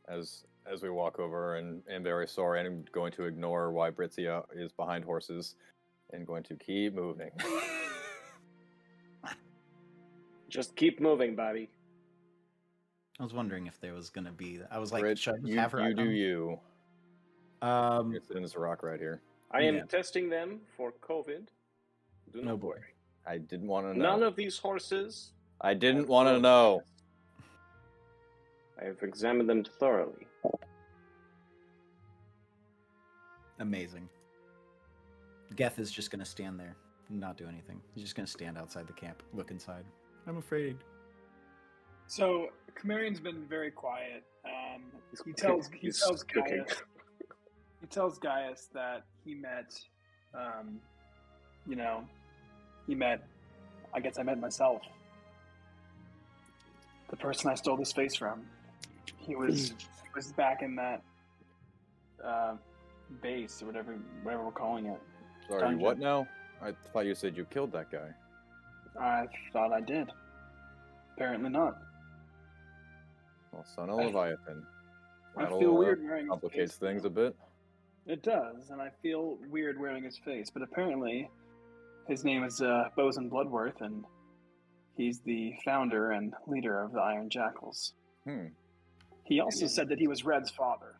as we walk over, and very sorry. I'm going to ignore why Britzia is behind horses and going to keep moving. Just keep moving, Bobby. I was wondering if there was gonna be. I was like, Brit, should I just you, have her? you do you. Um, You're sitting in this rock right here. I am Yeah. testing them for COVID. Do not No boy. worry. I didn't want to know. None of these horses. I didn't have want to COVID. know. I have examined them thoroughly. Amazing. Geth is just gonna stand there, and not do anything. He's just gonna stand outside the camp, look inside. I'm afraid. So Camarian's been very quiet. He He's tells cooking. Gaius that he met, I guess I met myself. The person I stole this face from. He was back in that base or whatever we're calling it. Sorry, Dungeon. what now? I thought you said you killed that guy. I thought I did. Apparently not. Well, son of Leviathan. I That'll, feel weird wearing his complicates face, things though. a bit. It does, and I feel weird wearing his face, but apparently his name is Bosun Bloodworth, and he's the founder and leader of the Iron Jackals. He also said that he was Red's father.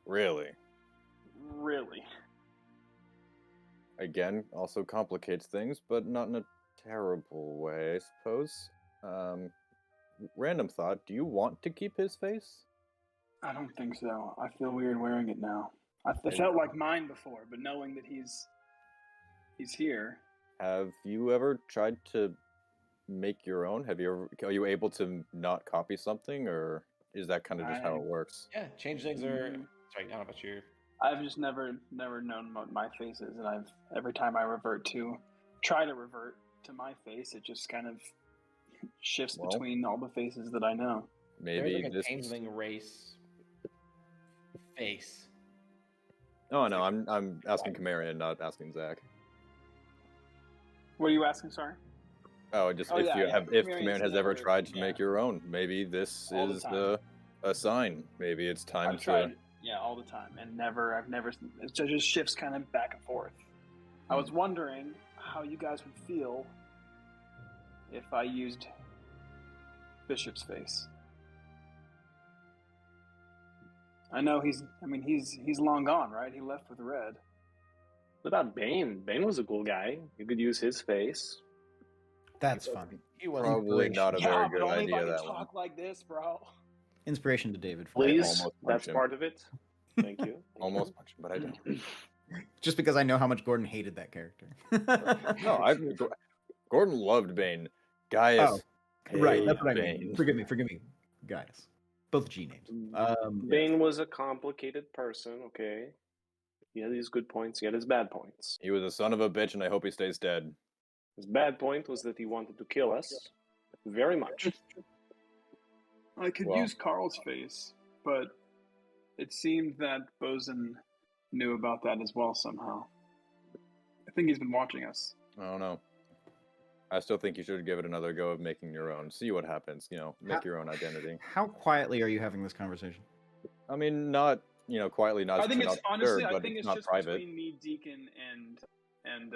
Really? Really? Again, also complicates things, but not in a terrible way, I suppose. Random thought, do you want to keep his face? I don't think so. I feel weird wearing it now. It felt like mine before, but knowing that he's here. Have you ever tried to make your own? Are you able to not copy something, or is that kind of just how it works? Yeah, changelings are. Sorry, I don't know about you. I've just never known what my face is, and every time I try to revert to my face, it just kind of shifts Well, between all the faces that I know. maybe There's like a this. changeling race face. Oh no, I'm asking Camarian, not asking Zach. What are you asking? Sorry. Oh, just Oh, if yeah, you yeah, have, if Camarian's Camarian has ever never- tried to yeah. make your own, maybe this All the is time. a sign. Maybe it's time I've to. tried, yeah, all the time, and I've never. It just shifts kind of back and forth. I was wondering how you guys would feel if I used Bishop's face. I know he's long gone, right? He left with Red. What about Bane? Bane was a cool guy. You could use his face. That's funny. He was Probably not a Yeah, very but good only if I idea. can That one. talk like this, bro. Inspiration to David. for Please, almost punched that's him. part of it. Thank you. Almost punched him, but I didn't. Just because I know how much Gordon hated that character. No, Gordon loved Bane. Gaius. Right, that's hated what I mean. Forgive me, guys. Both G names. Bane was a complicated person, okay? He had his good points, he had his bad points. He was a son of a bitch, and I hope he stays dead. His bad point was that he wanted to kill us very much. I could Well- use Carl's face, but it seemed that Bosun knew about that as well somehow. I think he's been watching us. I don't know. I still think you should give it another go of making your own. See what happens. You know, make your own identity. How quietly are you having this conversation? I mean, not quietly, not. I think it's not honestly, sure, I but think it's not just private. between me, Deacon, and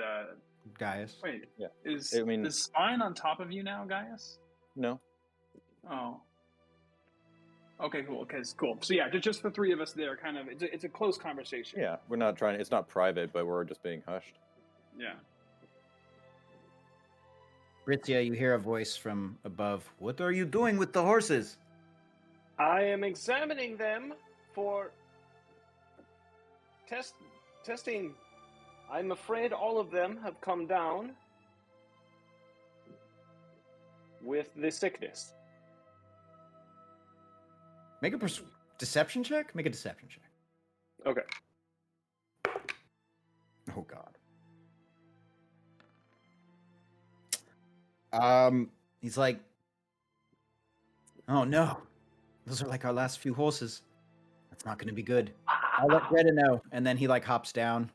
Gaius? wait. Yeah. Is I mean- the spine on top of you now, Gaius? No. Oh. Okay, cool. Okay, cool. So yeah, just the three of us there, kind of. It's a close conversation. Yeah, we're not trying. It's not private, but we're just being hushed. Yeah. Britzia, you hear a voice from above. What are you doing with the horses? I am examining them for testing. I'm afraid all of them have come down with the sickness. Make a deception check? Make a deception check. Okay. Oh, God. He's like, oh, no. Those are like our last few horses. That's not going to be good. I'll let Greta know. And then he, like, hops down.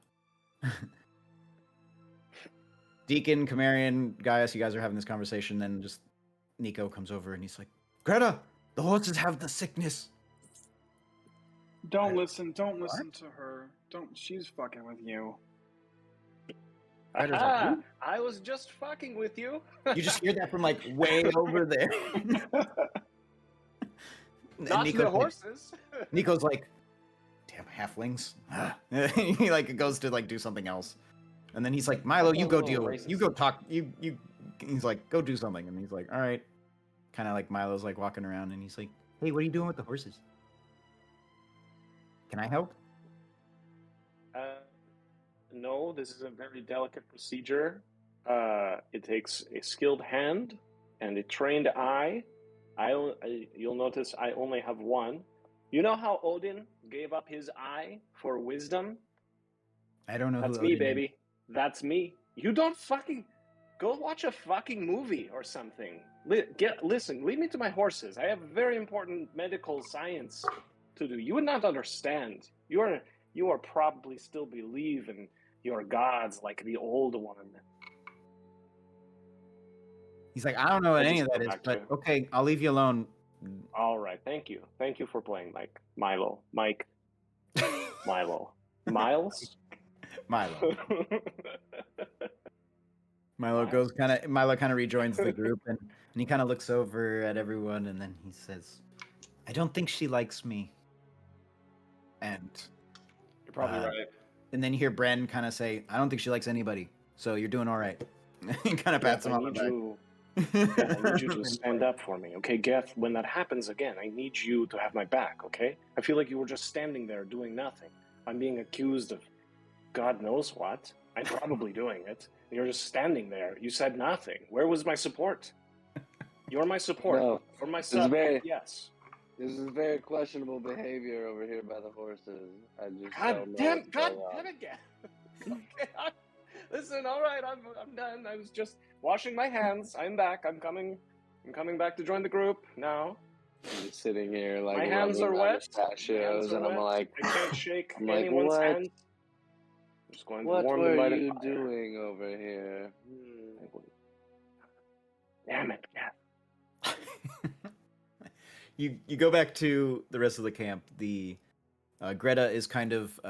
Deacon, Camarian, Gaius, you guys are having this conversation. Then just Nico comes over and he's like, Greta, the horses have the sickness. Don't listen to her. She's fucking with you. Greta's like, Ah, "Who?" I was just fucking with you. You just hear that from, like, way over there. And Not Nico's the like- horses. Nico's like, damn halflings. He like goes to like do something else, and then he's like, Milo, you go deal with. You go talk. You. He's like, go do something, and he's like, all right. Kind of like Milo's like walking around, and he's like, hey, what are you doing with the horses? Can I help? No, this is a very delicate procedure. It takes a skilled hand and a trained eye. You'll notice I only have one. You know how Odin gave up his eye for wisdom? I don't know. That's who me, Odin is. baby. That's me. You don't fucking go watch a fucking movie or something. Listen, lead me to my horses. I have very important medical science to do. You would not understand. You are probably still believe in your gods like the old one. He's like, I don't know what I'll any just of that go is, back but to- okay, I'll leave you alone. All right, thank you. Thank you for playing, Mike. Milo. Mike. Milo. Miles? Milo. Milo kind of rejoins the group, and he kind of looks over at everyone, and then he says, I don't think she likes me. And You're probably right. and then you hear Brandon kind of say, I don't think she likes anybody, so you're doing all right. He kind of pats him on the back. I need you to stand up for me, okay, Geth? When that happens again, I need you to have my back, okay? I feel like you were just standing there doing nothing. I'm being accused of God knows what. I'm probably doing it. And you're just standing there. You said nothing. Where was my support? You're my support. No, For my this is son, very- yes. This is very questionable behavior over here by the horses. I just God don't know damn, what's God going on. damn it, Geth. Okay, listen, all right, I'm done. I was just washing my hands. I'm back. I'm coming back to join the group now. I'm just sitting here like My hands rubbing are my wet. pistachios, and I'm like, I can't shake I'm like, anyone's what? hand. I'm just going to What warm them were by the you fire. doing over here? Damn it, Gath. You go back to the rest of the camp. The Greta is kind of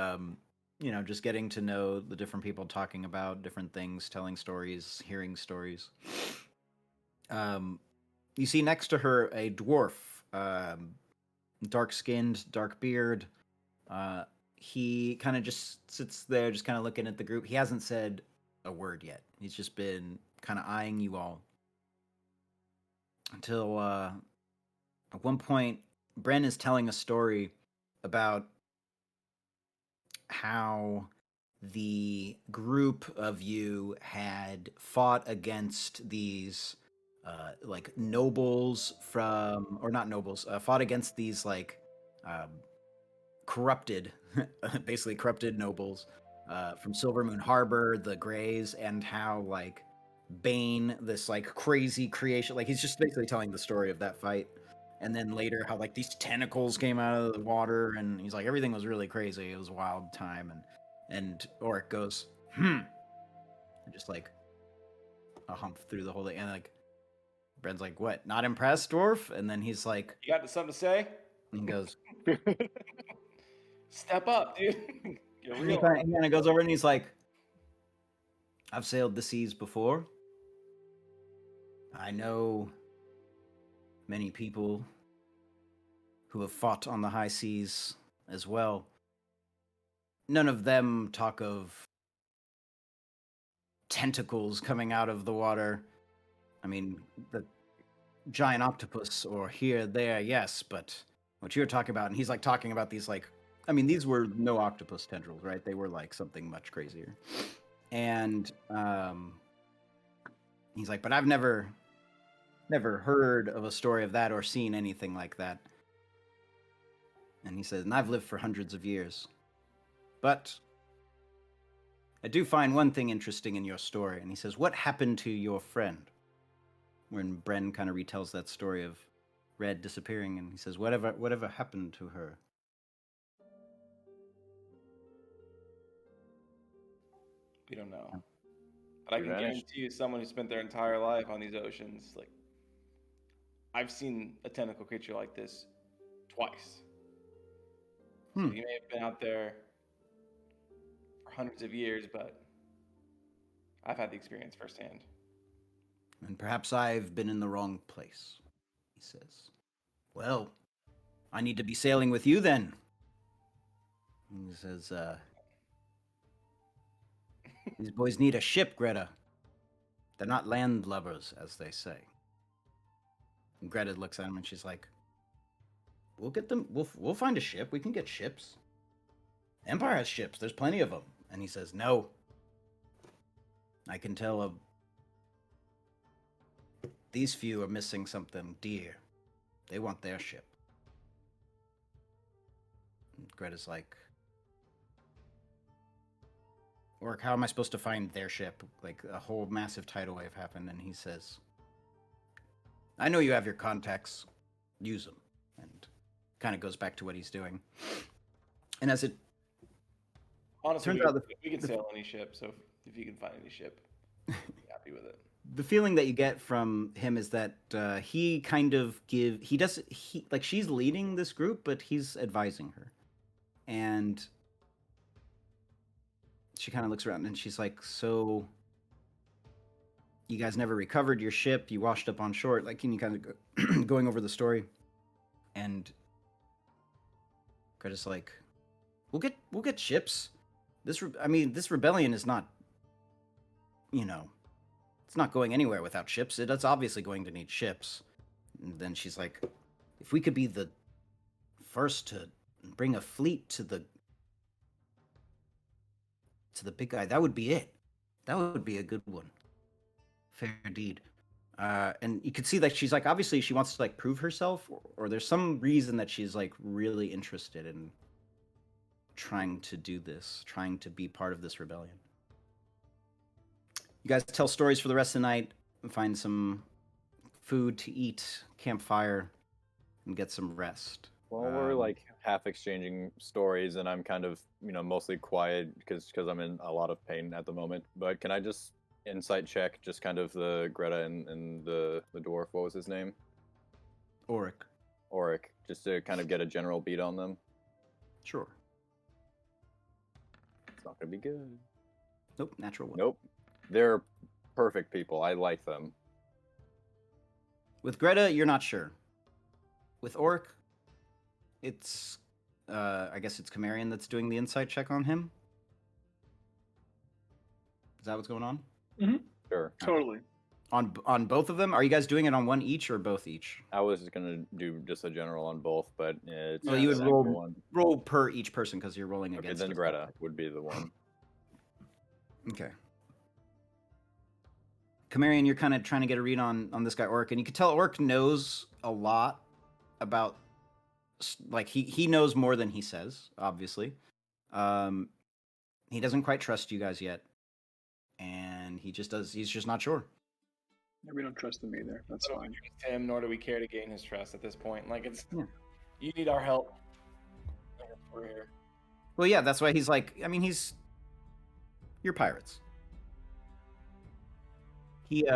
just getting to know the different people, talking about different things, telling stories, hearing stories. You see next to her a dwarf, dark skinned, dark beard. He kind of just sits there, just kind of looking at the group. He hasn't said a word yet. He's just been kind of eyeing you all until at one point, Bren is telling a story about how the group of you had fought against these like nobles from, or not nobles, fought against these like um, corrupted, basically corrupted nobles from Silvermoon Harbor, the Greys, and how like Bane, this like crazy creation, like he's just basically telling the story of that fight. And then later, how like these tentacles came out of the water, and he's like, everything was really crazy. It was a wild time, and Oric goes, and just like a hump through the whole thing, and like Bren's like, what? Not impressed, dwarf? And then he's like, You got something to say? and he goes, Step up, dude. Get he real. kind of goes over and he's like, I've sailed the seas before. I know many people who have fought on the high seas as well. None of them talk of tentacles coming out of the water. I mean, the giant octopus or here, there, yes, but what you're talking about, and he's like talking about these like, I mean, these were no octopus tendrils, right? They were like something much crazier. And he's like, but I've never heard of a story of that or seen anything like that. And he says, and I've lived for hundreds of years. But I do find one thing interesting in your story. And he says, what happened to your friend? When Bren kind of retells that story of Red disappearing, and he says, whatever happened to her? We don't know. But I She can vanished. guarantee you, someone who spent their entire life on these oceans, like, I've seen a tentacle creature like this twice. So you may have been out there for hundreds of years, but I've had the experience firsthand. And perhaps I've been in the wrong place, he says. Well, I need to be sailing with you then. He says, these boys need a ship, Greta. They're not landlubbers, as they say. And Greta looks at him and she's like, we'll get them, we'll find a ship. We can get ships. Empire has ships. There's plenty of them. And he says, no. I can tell these few are missing something dear. They want their ship. And Greta's like, Orc, how am I supposed to find their ship? Like, a whole massive tidal wave happened, and he says, I know you have your contacts. Use them. And kind of goes back to what he's doing. And as it Honestly, turns out, we can sail any ship, so if you can find any ship, I'm happy with it. the feeling that you get from him is that he kind of she's leading this group, but he's advising her. And she kind of looks around and she's like, so you guys never recovered your ship, you washed up on shore, like, can you kind of going over the story? And Greta's like, we'll get ships. This rebellion is not, it's not going anywhere without ships. It's obviously going to need ships. And then she's like, if we could be the first to bring a fleet to the big guy, that would be it. That would be a good one. Fair deed. And you could see that she's like, obviously she wants to like prove herself, or there's some reason that she's like really interested in trying to do this, trying to be part of this rebellion. You guys tell stories for the rest of the night, find some food to eat, campfire, and get some rest. Well, we're like half exchanging stories, and I'm kind of, mostly quiet because I'm in a lot of pain at the moment. But can I just insight check just kind of the Greta and the dwarf? What was his name? Auric, just to kind of get a general beat on them. Sure. It's not gonna be good. Nope, natural one. Nope. They're perfect people. I like them. With Greta, you're not sure. With Auric, it's I guess it's Camarian that's doing the insight check on him. Is that what's going on? Sure. Totally. On both of them? Are you guys doing it on one each or both each? I was gonna do just a general on both, but it's So you would the second one. roll per each person because you're rolling Okay, against. then us. Greta would be the one. Okay. Camarian, you're kind of trying to get a read on this guy Orc, and you can tell Orc knows a lot about, like he knows more than he says. Obviously, he doesn't quite trust you guys yet, and he's just not sure. Yeah, we don't trust him either. That's We don't fine. trust him, nor do we care to gain his trust at this point. Like Yeah. you need our help. We're here. Well, yeah, that's why he's like. I mean, you're pirates. He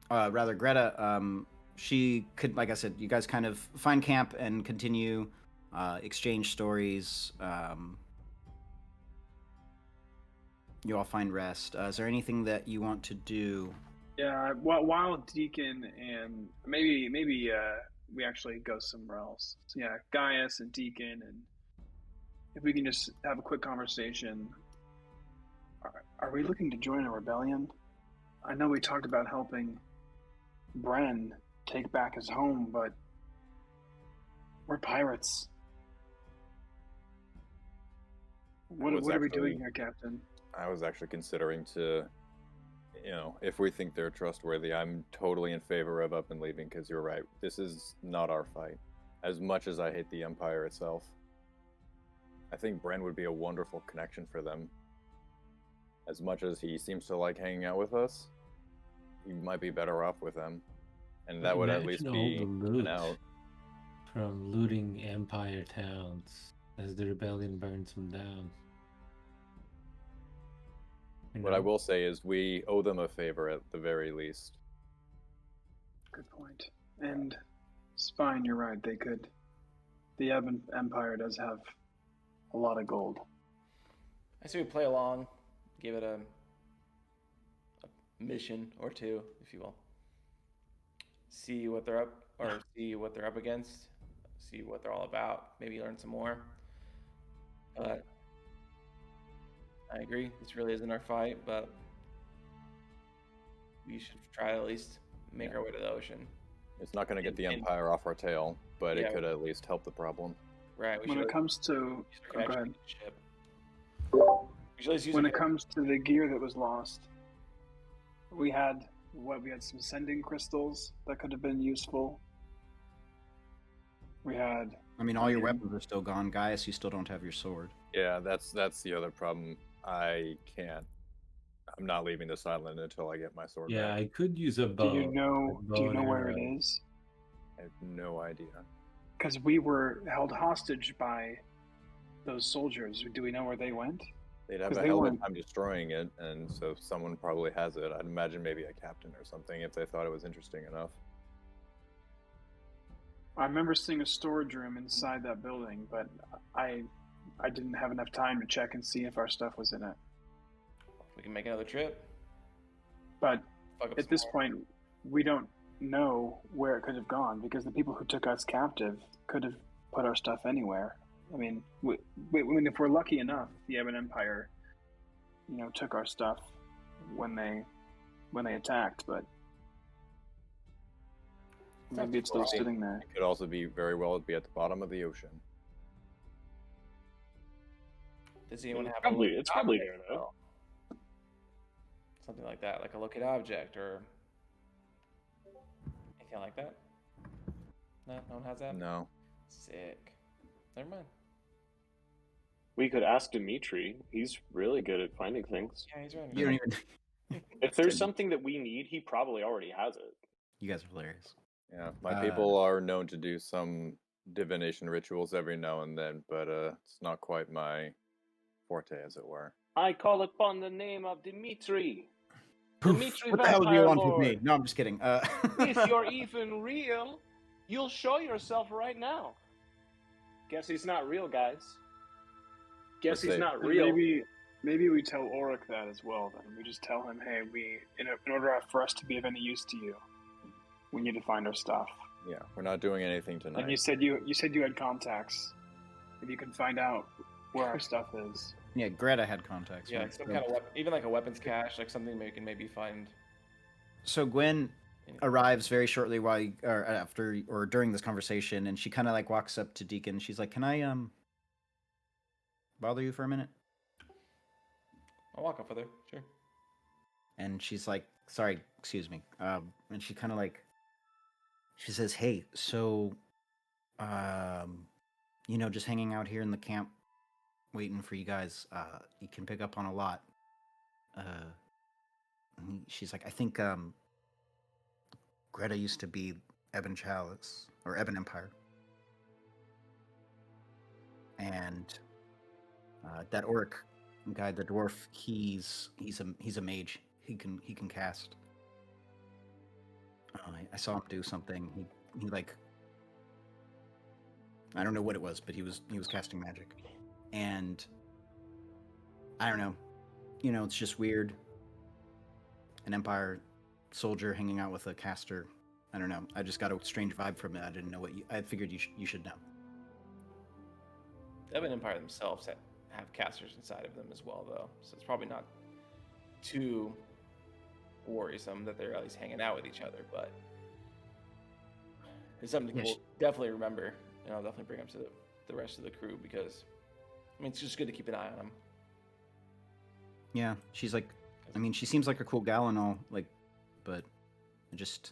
rather Greta, she could, like I said, you guys kind of find camp and continue, exchange stories. You all find rest. Is there anything that you want to do? Yeah, while Deacon and maybe we actually go somewhere else. So yeah, Gaius and Deacon, and if we can just have a quick conversation. Are we looking to join a rebellion? I know we talked about helping Bren take back his home, but we're pirates. What are we doing here, Captain? I was actually considering to, if we think they're trustworthy, I'm totally in favor of up and leaving because you're right. This is not our fight. As much as I hate the Empire itself, I think Bren would be a wonderful connection for them. As much as he seems to like hanging out with us, he might be better off with them. And that would at least be an out. From looting Empire towns as the rebellion burns them down. What I will say is we owe them a favor at the very least. Good point. And Spine, you're right. They could. The Empire does have a lot of gold. I say we play along, give it a mission or two, if you will. See what they're up against, see what they're all about, maybe learn some more. But I agree, this really isn't our fight, but we should try to at least make our way to the ocein. It's not going to get the Empire off our tail, but it could at least help the problem. Right. When it comes to, go ahead. When it comes to the gear that was lost, we had some sending crystals that could have been useful. We had. I mean, all your weapons are still gone, Gaius. You still don't have your sword. Yeah, that's the other problem. I'm not leaving this island until I get my sword back. Yeah, I could use a bow. Do you know where it is? I have no idea. Because we were held hostage by those soldiers. Do we know where they went? They'd have a hell of a time destroying it, and so someone probably has it. I'd imagine maybe a captain or something if they thought it was interesting enough. I remember seeing a storage room inside that building, but I didn't have enough time to check and see if our stuff was in it. We can make another trip. But at this point, we don't know where it could have gone because the people who took us captive could have put our stuff anywhere. I mean, if we're lucky enough, the Ebon Empire, took our stuff when they attacked, but maybe it's still sitting there. It could also be very well be at the bottom of the ocean. Does anyone have it's probably there though. Something like that, like a locate object or anything like that? No one has that? No. Sick. Never mind. We could ask Dimitri. He's really good at finding things. Yeah, he's right. You don't even. If there's something that we need, he probably already has it. You guys are hilarious. Yeah, my people are known to do some divination rituals every now and then, but it's not quite my forte, as it were. I call upon the name of Dimitri. Poof. Dimitri, What the hell do you Vampire want with Lord. me? No, I'm just kidding. If you're even real, you'll show yourself right now. Guess he's not real, guys. Guess he's safe. not And real. maybe we tell Auric that as well. Then we just tell him, hey, in order for us to be of any use to you, we need to find our stuff. Yeah, we're not doing anything tonight. And you said you had contacts. If you can find out where our stuff is. Yeah, Greta had contacts. Yeah, right? like some So- kind of even like a weapons cache, like something that you can maybe find. So Gwen arrives very shortly or after or during this conversation, and she kind of like walks up to Deacon. She's like, "Can I bother you for a minute?" I'll walk up with her, sure. And she's like, "Sorry, excuse me." And she kind of like, she says, "Hey, so, just hanging out here in the camp, waiting for you guys. You can pick up on a lot." She's like, "I think Greta used to be Ebon Chalice or Ebon Empire, and that Auric guy, the dwarf, he's a mage. He can cast. I saw him do something. He like, I don't know what it was, but he was casting magic, and I don't know. It's just weird. An Empire soldier hanging out with a caster. I don't know. I just got a strange vibe from it. I didn't know what I figured you should know." The Ebon Empire themselves have casters inside of them as well, though, so it's probably not too worrisome that they're at least hanging out with each other. But it's something Yeah, we'll definitely remember, and I'll definitely bring up to the rest of the crew because it's just good to keep an eye on them. Yeah, she's like, she seems like a cool gal and all, like, but I just,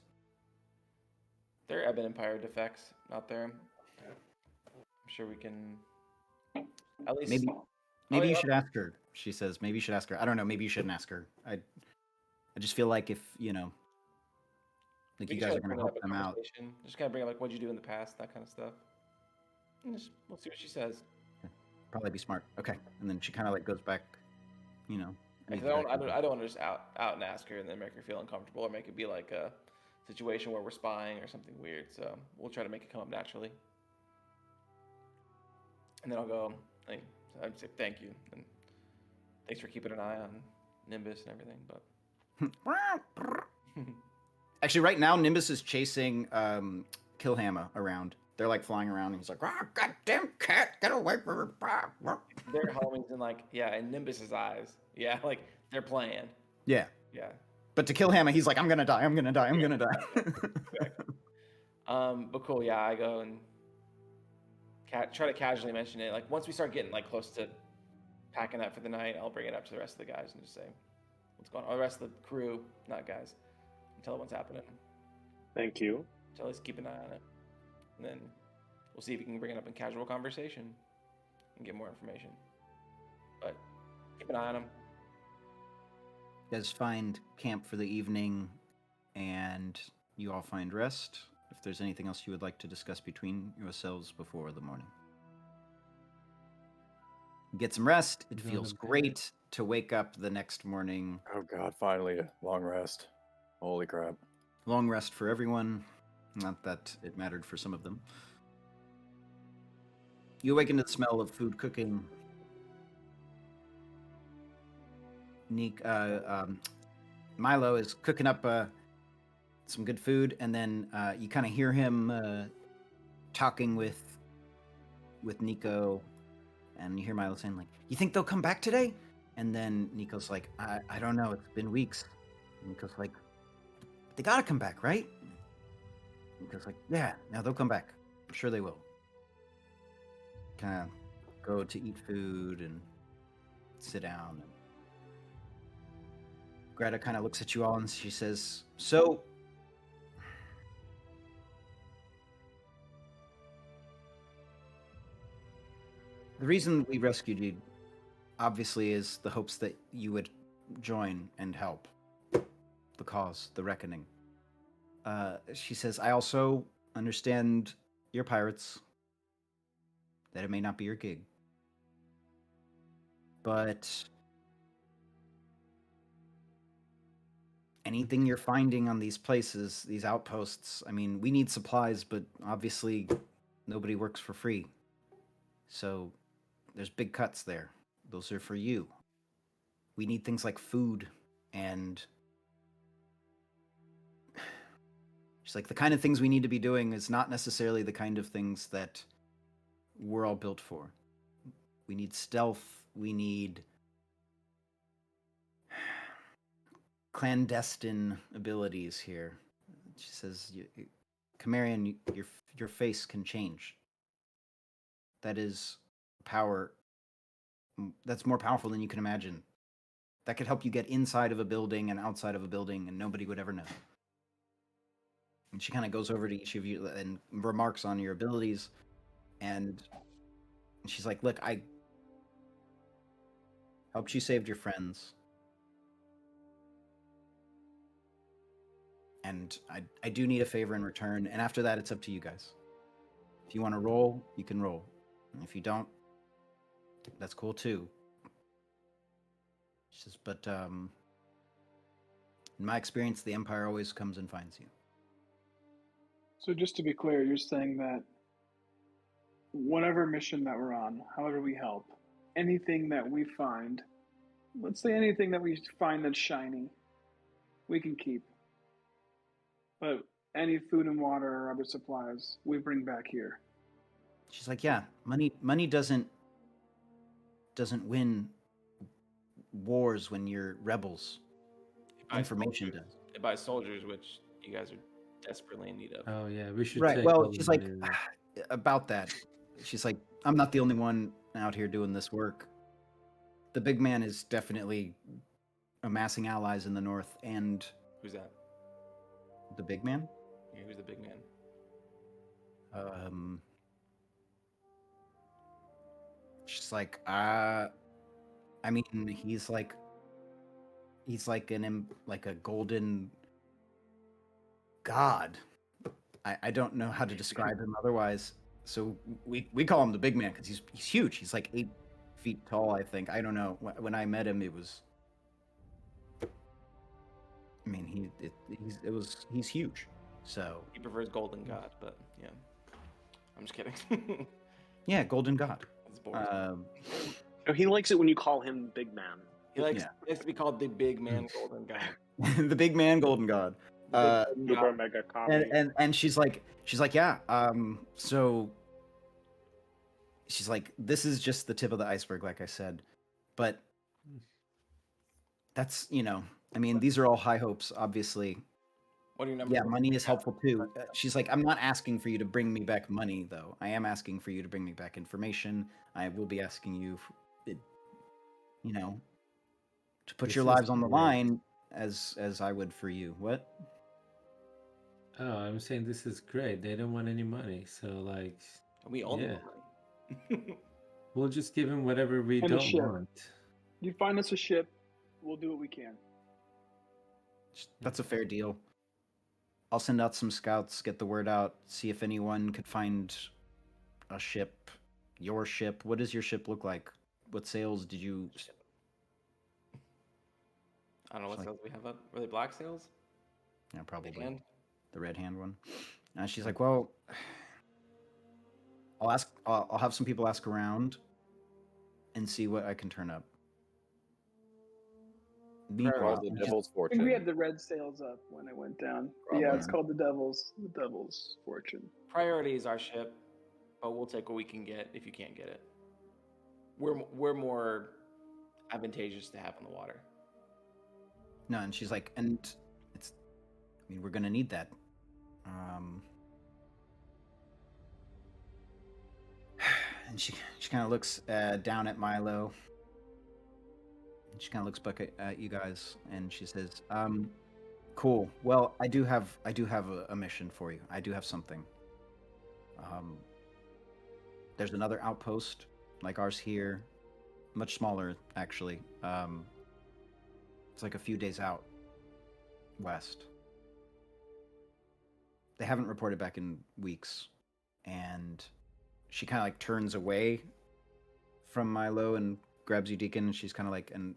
They're Ebon Empire defects, not there. I'm sure we can at least maybe yeah. you should ask her. She says maybe you should ask her. I don't know. Maybe you shouldn't ask her. I just feel like if we you can guys try are gonna bring help up a them out. conversation. Just kind of bring up like what'd you do in the past, that kind of stuff. And we'll see what she says. Probably be smart. Okay, and then she kind of like goes back. Because I don't want to just out and ask her and then make her feel uncomfortable or make it be like a situation where we're spying or something weird. So we'll try to make it come up naturally. And then I'll go, I'd say thank you and thanks for keeping an eye on Nimbus and everything. But Actually, right now Nimbus is chasing Killhammer around. They're like flying around, and he's like, "Ah, goddamn cat, get away from her!" they're homies in in Nimbus's eyes. Yeah, like they're playing. Yeah. Yeah. But to Killhammer, he's like, "I'm gonna die. I'm gonna die. I'm gonna die." Exactly. But cool. Yeah, I go and try to casually mention it. Like once we start getting like close to packing up for the night, I'll bring it up to the rest of the guys and just say, "What's going on?" Or the rest of the crew, not guys, and tell them what's happening. Thank you. So let's keep an eye on it, and then we'll see if we can bring it up in casual conversation and get more information. But keep an eye on them. You guys find camp for the evening, and you all find rest. If there's anything else you would like to discuss between yourselves before the morning. Get some rest. It Go feels to bed. great to wake up the next morning. Oh God, finally a long rest. Holy crap. Long rest for everyone. Not that it mattered for some of them. You awaken to the smell of food cooking. Milo is cooking up some good food, and then you kind of hear him talking with Nico, and you hear Milo saying like, "You think they'll come back today?" And then Nico's like, I don't know. It's been weeks. And Nico's like, "They gotta come back, right?" Nico's like, "Yeah, no, they'll come back. I'm sure they will." Kind of go to eat food and sit down. And Greta kind of looks at you all and she says, "So, the reason we rescued you, obviously, is the hopes that you would join and help the cause, the reckoning. She says, I also understand you're pirates, that it may not be your gig. But anything you're finding on these places, these outposts, I mean, we need supplies, but obviously nobody works for free. So there's big cuts there. Those are for you. We need things like food and she's like, the kind of things we need to be doing is not necessarily the kind of things that we're all built for. We need stealth. We need clandestine abilities here. She says, Camarian, your face can change. That is power. That's more powerful than you can imagine. That could help you get inside of a building and outside of a building, and nobody would ever know. And she kind of goes over to each of you and remarks on your abilities. And she's like, look, I helped you save your friends. And I do need a favor in return. And after that, it's up to you guys. If you want to roll, you can roll. And if you don't, that's cool too. She says, but in my experience, the Empire always comes and finds you. So just to be clear, you're saying that whatever mission that we're on, however we help, anything that we find, let's say anything that we find that's shiny, we can keep. But any food and water or other supplies, we bring back here. She's like, yeah, money doesn't win wars when you're rebels. Information does. It buys soldiers, which you guys are desperately in need of. Oh yeah, we should. Right. take Well, all she's the like, money. about that. She's like, I'm not the only one out here doing this work. The big man is definitely amassing allies in the north, and Who's that? the big man. Yeah, who's the big man? She's like, I mean, he's like a golden god. I don't know how to describe him otherwise. So we call him the big man because he's huge. He's like 8 feet tall, I think. I don't know. When I met him, it was. I mean, he's huge. So He prefers Golden God, but yeah. I'm just kidding. yeah, golden god. It's boring. No, he likes it when you call him Big Man. He likes to be called the big man Golden God. The big man, golden god. Super mega comedy. And she's like, yeah. So she's like, this is just the tip of the iceberg, like I said, but that's I mean, these are all high hopes, obviously. What are your numbers? Yeah, money is helpful too. She's like, I'm not asking for you to bring me back money, though. I am asking for you to bring me back information. I will be asking you, to put This your is lives on the great. line as I would for you. What? Oh, I'm saying this is great. They don't want any money, so like, We all need yeah. money. We'll just give him whatever we And a don't ship. want. You find us a ship, we'll do what we can. That's a fair deal. I'll send out some scouts, get the word out, see if anyone could find a ship. Your ship. What does your ship look like? What sails did you? I don't know what Like- sails we have up. Were they black sails? Yeah, probably Hand? the red hand one. And she's like, well, I'll ask. I'll have some people ask around, and see what I can turn up. Called Meanwhile, the just- Devil's I Fortune. think we had the red sails up when it went down. But yeah, it's Probably. called the Devil's Fortune. Priority is our ship, but we'll take what we can get if you can't get it. We're more advantageous to have on the water. no, and she's like, and it's. I mean, we're gonna need that. And she kind of looks down at Milo. And she kind of looks back at you guys, and she says, "Cool. Well, I do have a mission for you. I do have something. There's another outpost like ours here, much smaller actually. It's like a few days out west. they haven't reported back in weeks, and she kind of like turns away from Milo and grabs you, Deacon. And she's kind of like, and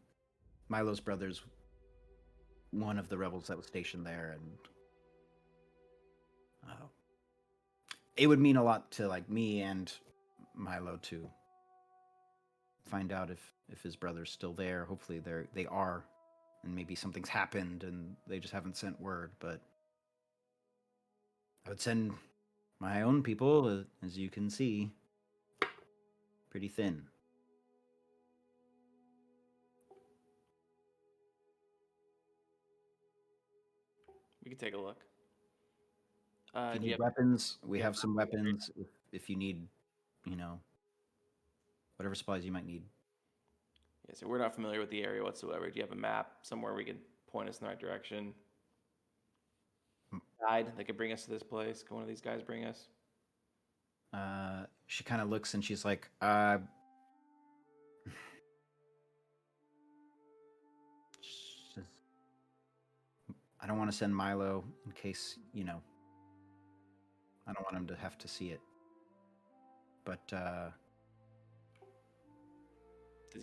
Milo's brother's one of the rebels that was stationed there, and it would mean a lot to like me and Milo to find out if his brother's still there. Hopefully they are, and maybe something's happened and they just haven't sent word. But I would send my own people, as you can see, pretty thin. We can take a look. If you do you need have- weapons, we yeah, have some weapons. If you need, whatever supplies you might need. Yeah, so we're not familiar with the area whatsoever. Do you have a map somewhere we could point us in the right direction? Guide that could bring us to this place? Can one of these guys bring us? She kind of looks and she's like, I don't want to send Milo in case, I don't want him to have to see it. But, Does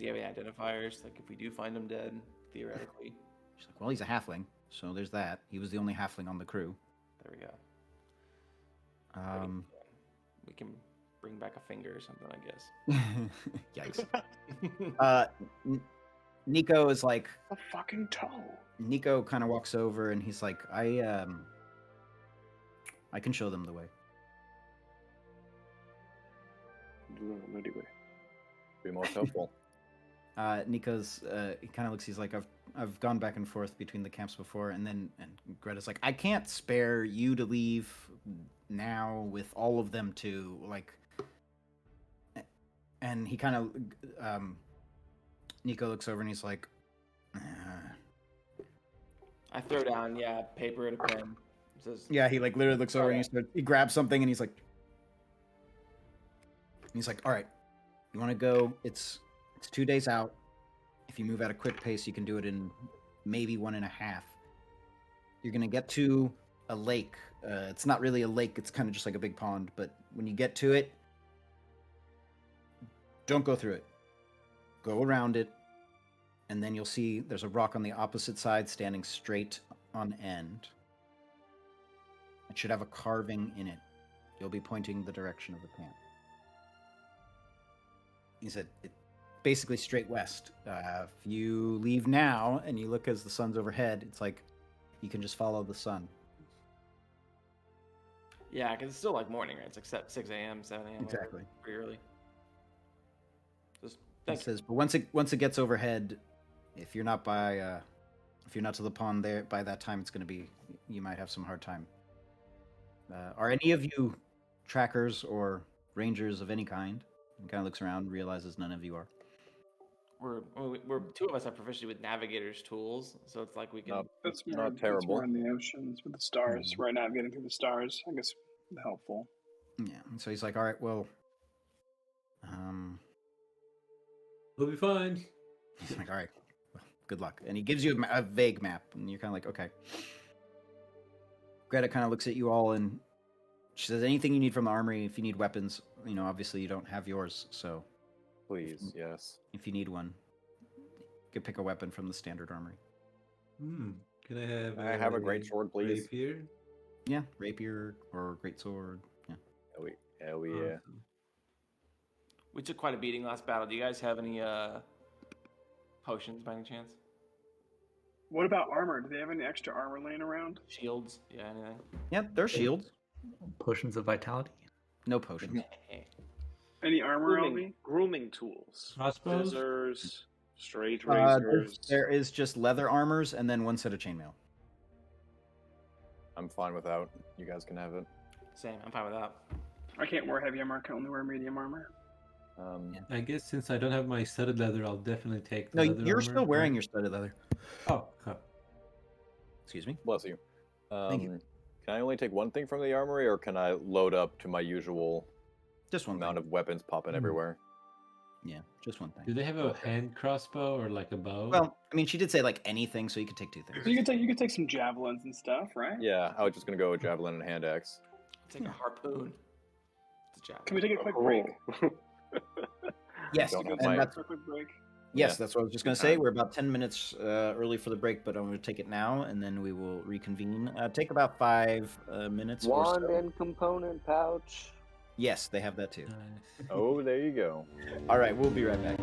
he have any identifiers? Like if we do find him dead, theoretically. she's like, well, he's a halfling, so there's that. He was the only halfling on the crew. There we go. We can bring back a finger or something, I guess. Yikes. Nico is like, A fucking toe. Nico kind of walks over and he's like, I can show them the way. Anyway. Be most helpful. Nico's he kind of looks. He's like, I've gone back and forth between the camps before, and Greta's like, I can't spare you to leave now with all of them too. Like, and he kind of Nico looks over and he's like, I throw down, paper and a pen. It says, yeah. He like literally looks over and he grabs something and he's like, all right, you want to go? It's 2 days out. If you move at a quick pace, you can do it in maybe 1.5. You're going to get to a lake. It's not really a lake. It's kind of just like a big pond. But when you get to it, don't go through it. Go around it. And then you'll see there's a rock on the opposite side standing straight on end. It should have a carving in it. You'll be pointing the direction of the camp. He said, basically straight west. If you leave now and you look as the sun's overhead, it's like you can just follow the sun. yeah, because it's still like morning, right? It's like 6 a.m., 7 a.m. whatever. Exactly. Pretty early. Just He thank you. says, but once it gets overhead, if you're not to the pond there by that time, it's going to be, you might have some hard time. Are any of you trackers or rangers of any kind? He kind of looks around, realizes none of you are. We're two of us have proficiency with navigator's tools, so it's like we can. That's more, Not that's terrible. more in the oceans with the stars. Right now, getting through the stars, I guess, helpful. Yeah. And so he's like, all right, well, We'll be fine. he's like, all right, well, good luck. And he gives you a vague map, and you're kind of like, okay. Greta kind of looks at you all, and she says, anything you need from the armory, if you need weapons, obviously you don't have yours, so Please, yes. if you need one, you could pick a weapon from the standard armory. Can I have? I have a great sword, please. Rapier. Yeah, rapier or greatsword. Yeah. Hell yeah. Awesome. We took quite a beating last battle. Do you guys have any potions by any chance? What about armor? Do they have any extra armor laying around? Shields? Yeah, anything? Yeah, they're shields. Potions of vitality. No potions. Any armor, Grooming, Albie? grooming tools. Crossbows? Scissors, straight razors. There is just leather armors and then one set of chainmail. I'm fine without. You guys can have it. Same. I'm fine with that. I can't wear heavy armor. I can only wear medium armor. I guess since I don't have my studded leather, I'll definitely take. No, The leather you're armor. still wearing your studded leather. Oh, Excuse me. Bless you. Thank you. Can I only take one thing from the armory, or can I load up to my usual Just one amount thing. of weapons popping everywhere? Yeah, just one Do thing. they have a hand crossbow or like a bow? Well, I mean, she did say like anything, so you could take two things. So you could take some javelins and stuff, right? Yeah, I was just gonna go with javelin and hand axe. Take a harpoon. It's a Can we take a quick Oh. break? Yes, Don't have and my- that's A quick break. yes, Yeah. that's what I was just Good going to say. time. We're about 10 minutes early for the break, but I'm going to take it now, and then we will reconvene. Take about 5 minutes or Wand so. and component pouch. Yes, they have that too. Nice. Oh, there you go. All right, we'll be right back.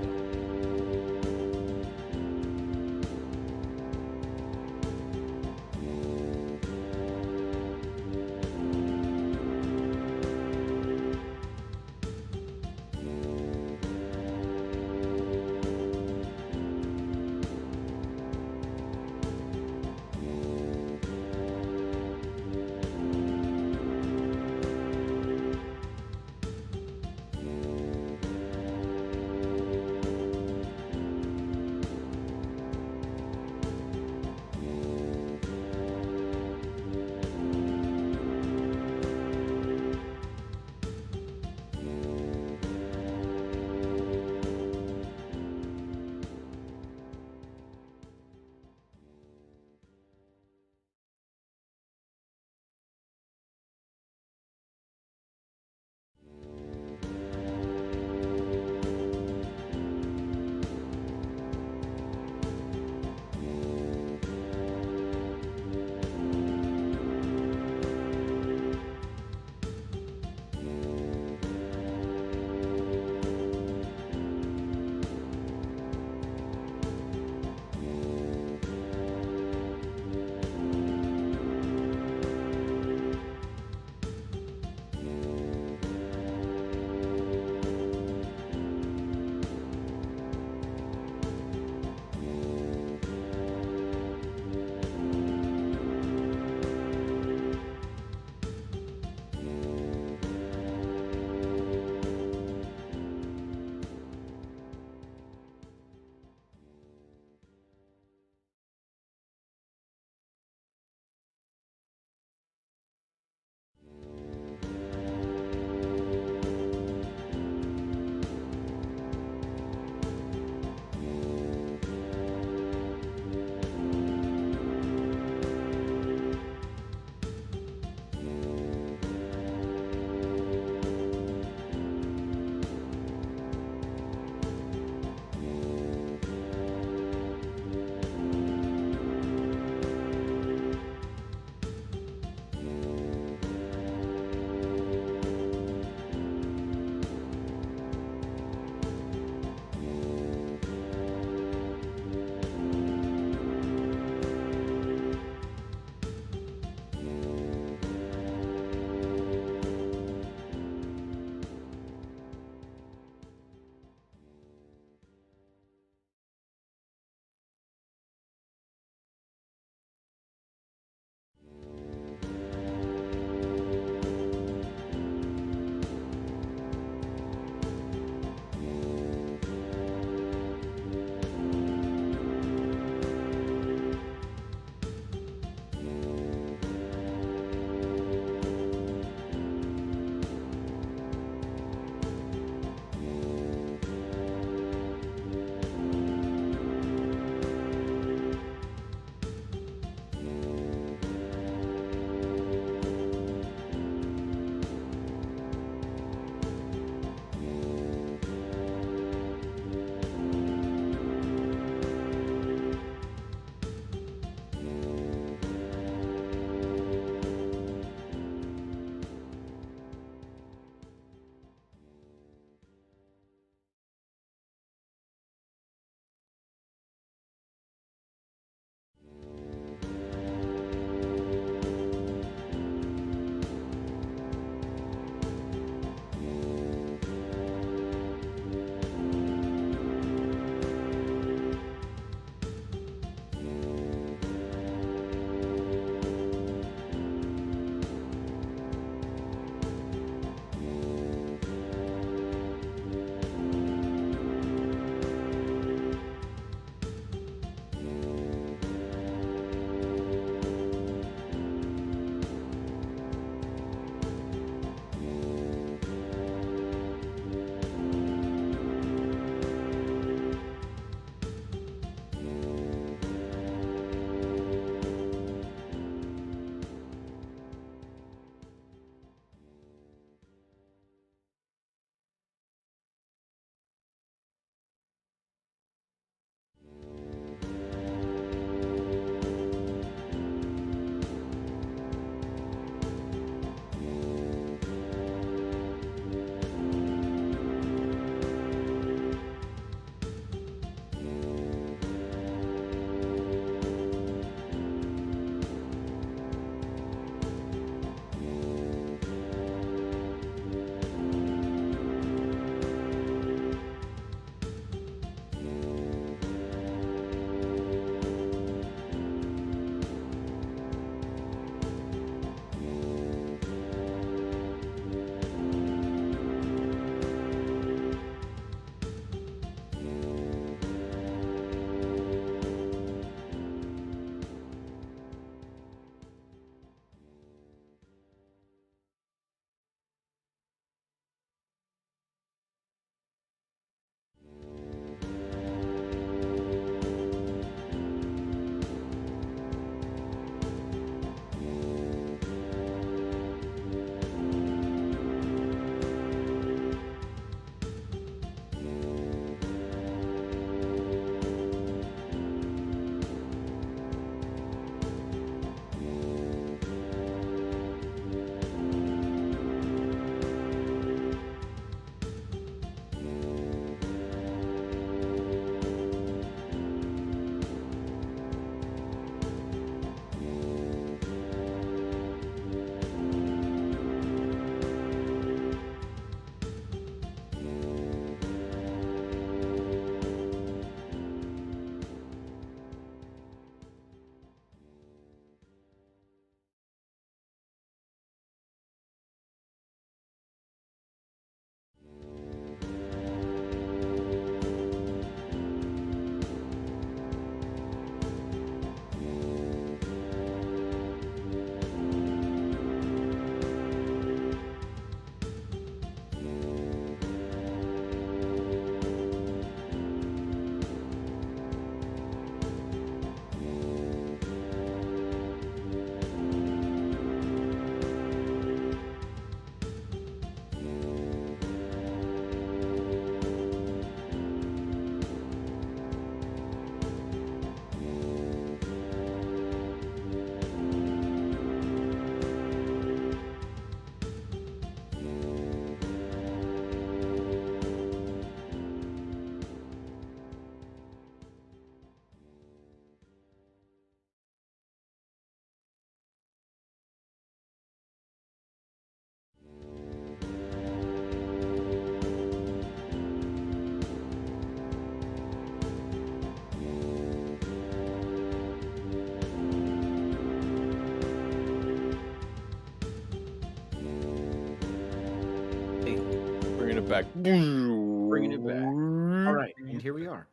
it back. Bringing it back. All right, and here we are.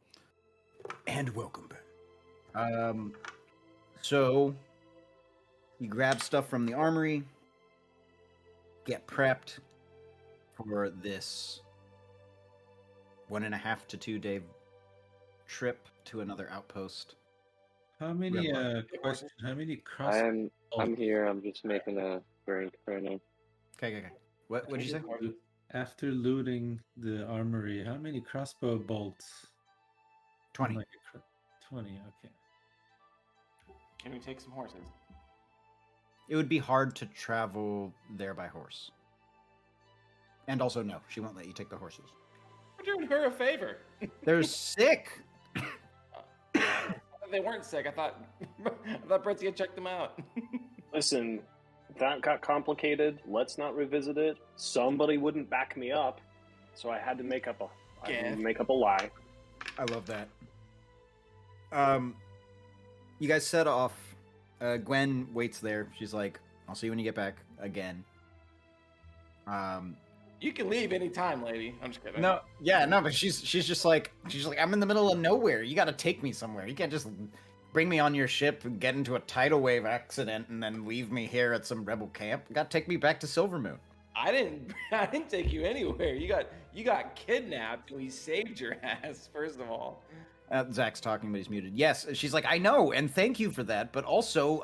And welcome back. So you grab stuff from the armory, get prepped for this 1.5 to 2 day trip to another outpost. How many questions? How many cross? I'm here. I'm just making a drink right now. Okay. What did you say? After looting the armory, how many crossbow bolts? 20. 20. Okay. Can we take some horses? It would be hard to travel there by horse. And also, no, she won't let you take the horses. We're doing her a favor. They're sick. They weren't sick. I thought Bretzi had checked them out. Listen, that got complicated. Let's not revisit it. Somebody wouldn't back me up, so I had to make up a lie. I love that. You guys set off. Gwen waits there. She's like, "I'll see you when you get back." Again. You can leave anytime, lady. I'm just kidding. No, but she's just like, I'm in the middle of nowhere. You got to take me somewhere. You can't just bring me on your ship and get into a tidal wave accident and then leave me here at some rebel camp. You got to take me back to Silvermoon. I didn't take you anywhere. You got kidnapped. We saved your ass. First of all. Zach's talking, but he's muted. Yes, she's like, I know, and thank you for that. But also,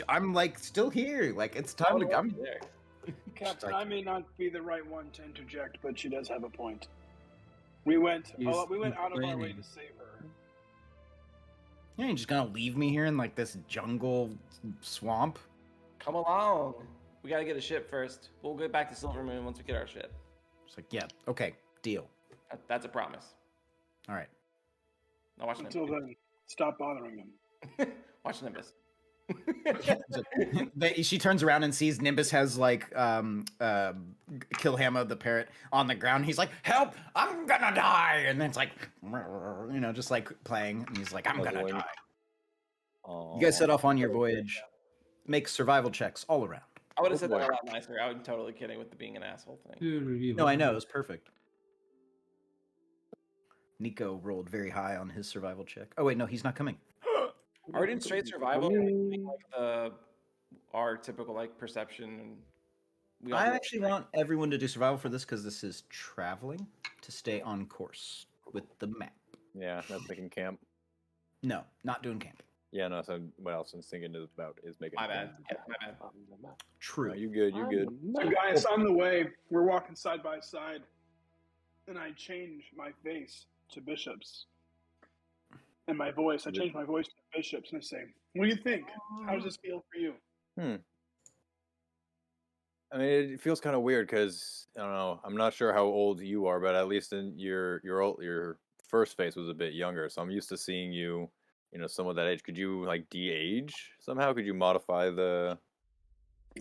I'm like still here. Like it's time to come. Captain, I may not be the right one to interject, but she does have a point. We went out of our way to save her. You're just gonna leave me here in like this jungle swamp? Come along. We gotta get a ship first. We'll get back to Silvermoon once we get our ship. It's like, yeah, okay, deal. That's a promise. All right. Now watch Until Nimbus. then, stop bothering him. Watch Nimbus. She turns around and sees Nimbus has like Killhammer the parrot on the ground. He's like, "Help! I'm gonna die!" And then it's like, just like playing. And he's like, "I'm gonna die." You guys set off on your voyage. Make survival checks all around. I would have said that a lot nicer. I was totally kidding with the being an asshole thing. No, I know, it was perfect. Nico rolled very high on his survival check. Oh wait, no, he's not coming. Are we doing straight survival? Like our typical like perception. I actually want everyone to do survival for this because this is traveling to stay on course with the map. Yeah, not making camp. No, not doing camp. Yeah, no. So what else I'm thinking about is making. My bad. Camp. Yeah, my bad. True. No, you good? You good? So guys, on the way, we're walking side by side, and I change my face to Bishop's. And my voice, I change my voice to Bishop's and I say, "What do you think? How does this feel for you?" I mean, it feels kind of weird because I don't know. I'm not sure how old you are, but at least in your first face was a bit younger. So I'm used to seeing you, somewhat that age. Could you like de-age somehow? Could you modify the?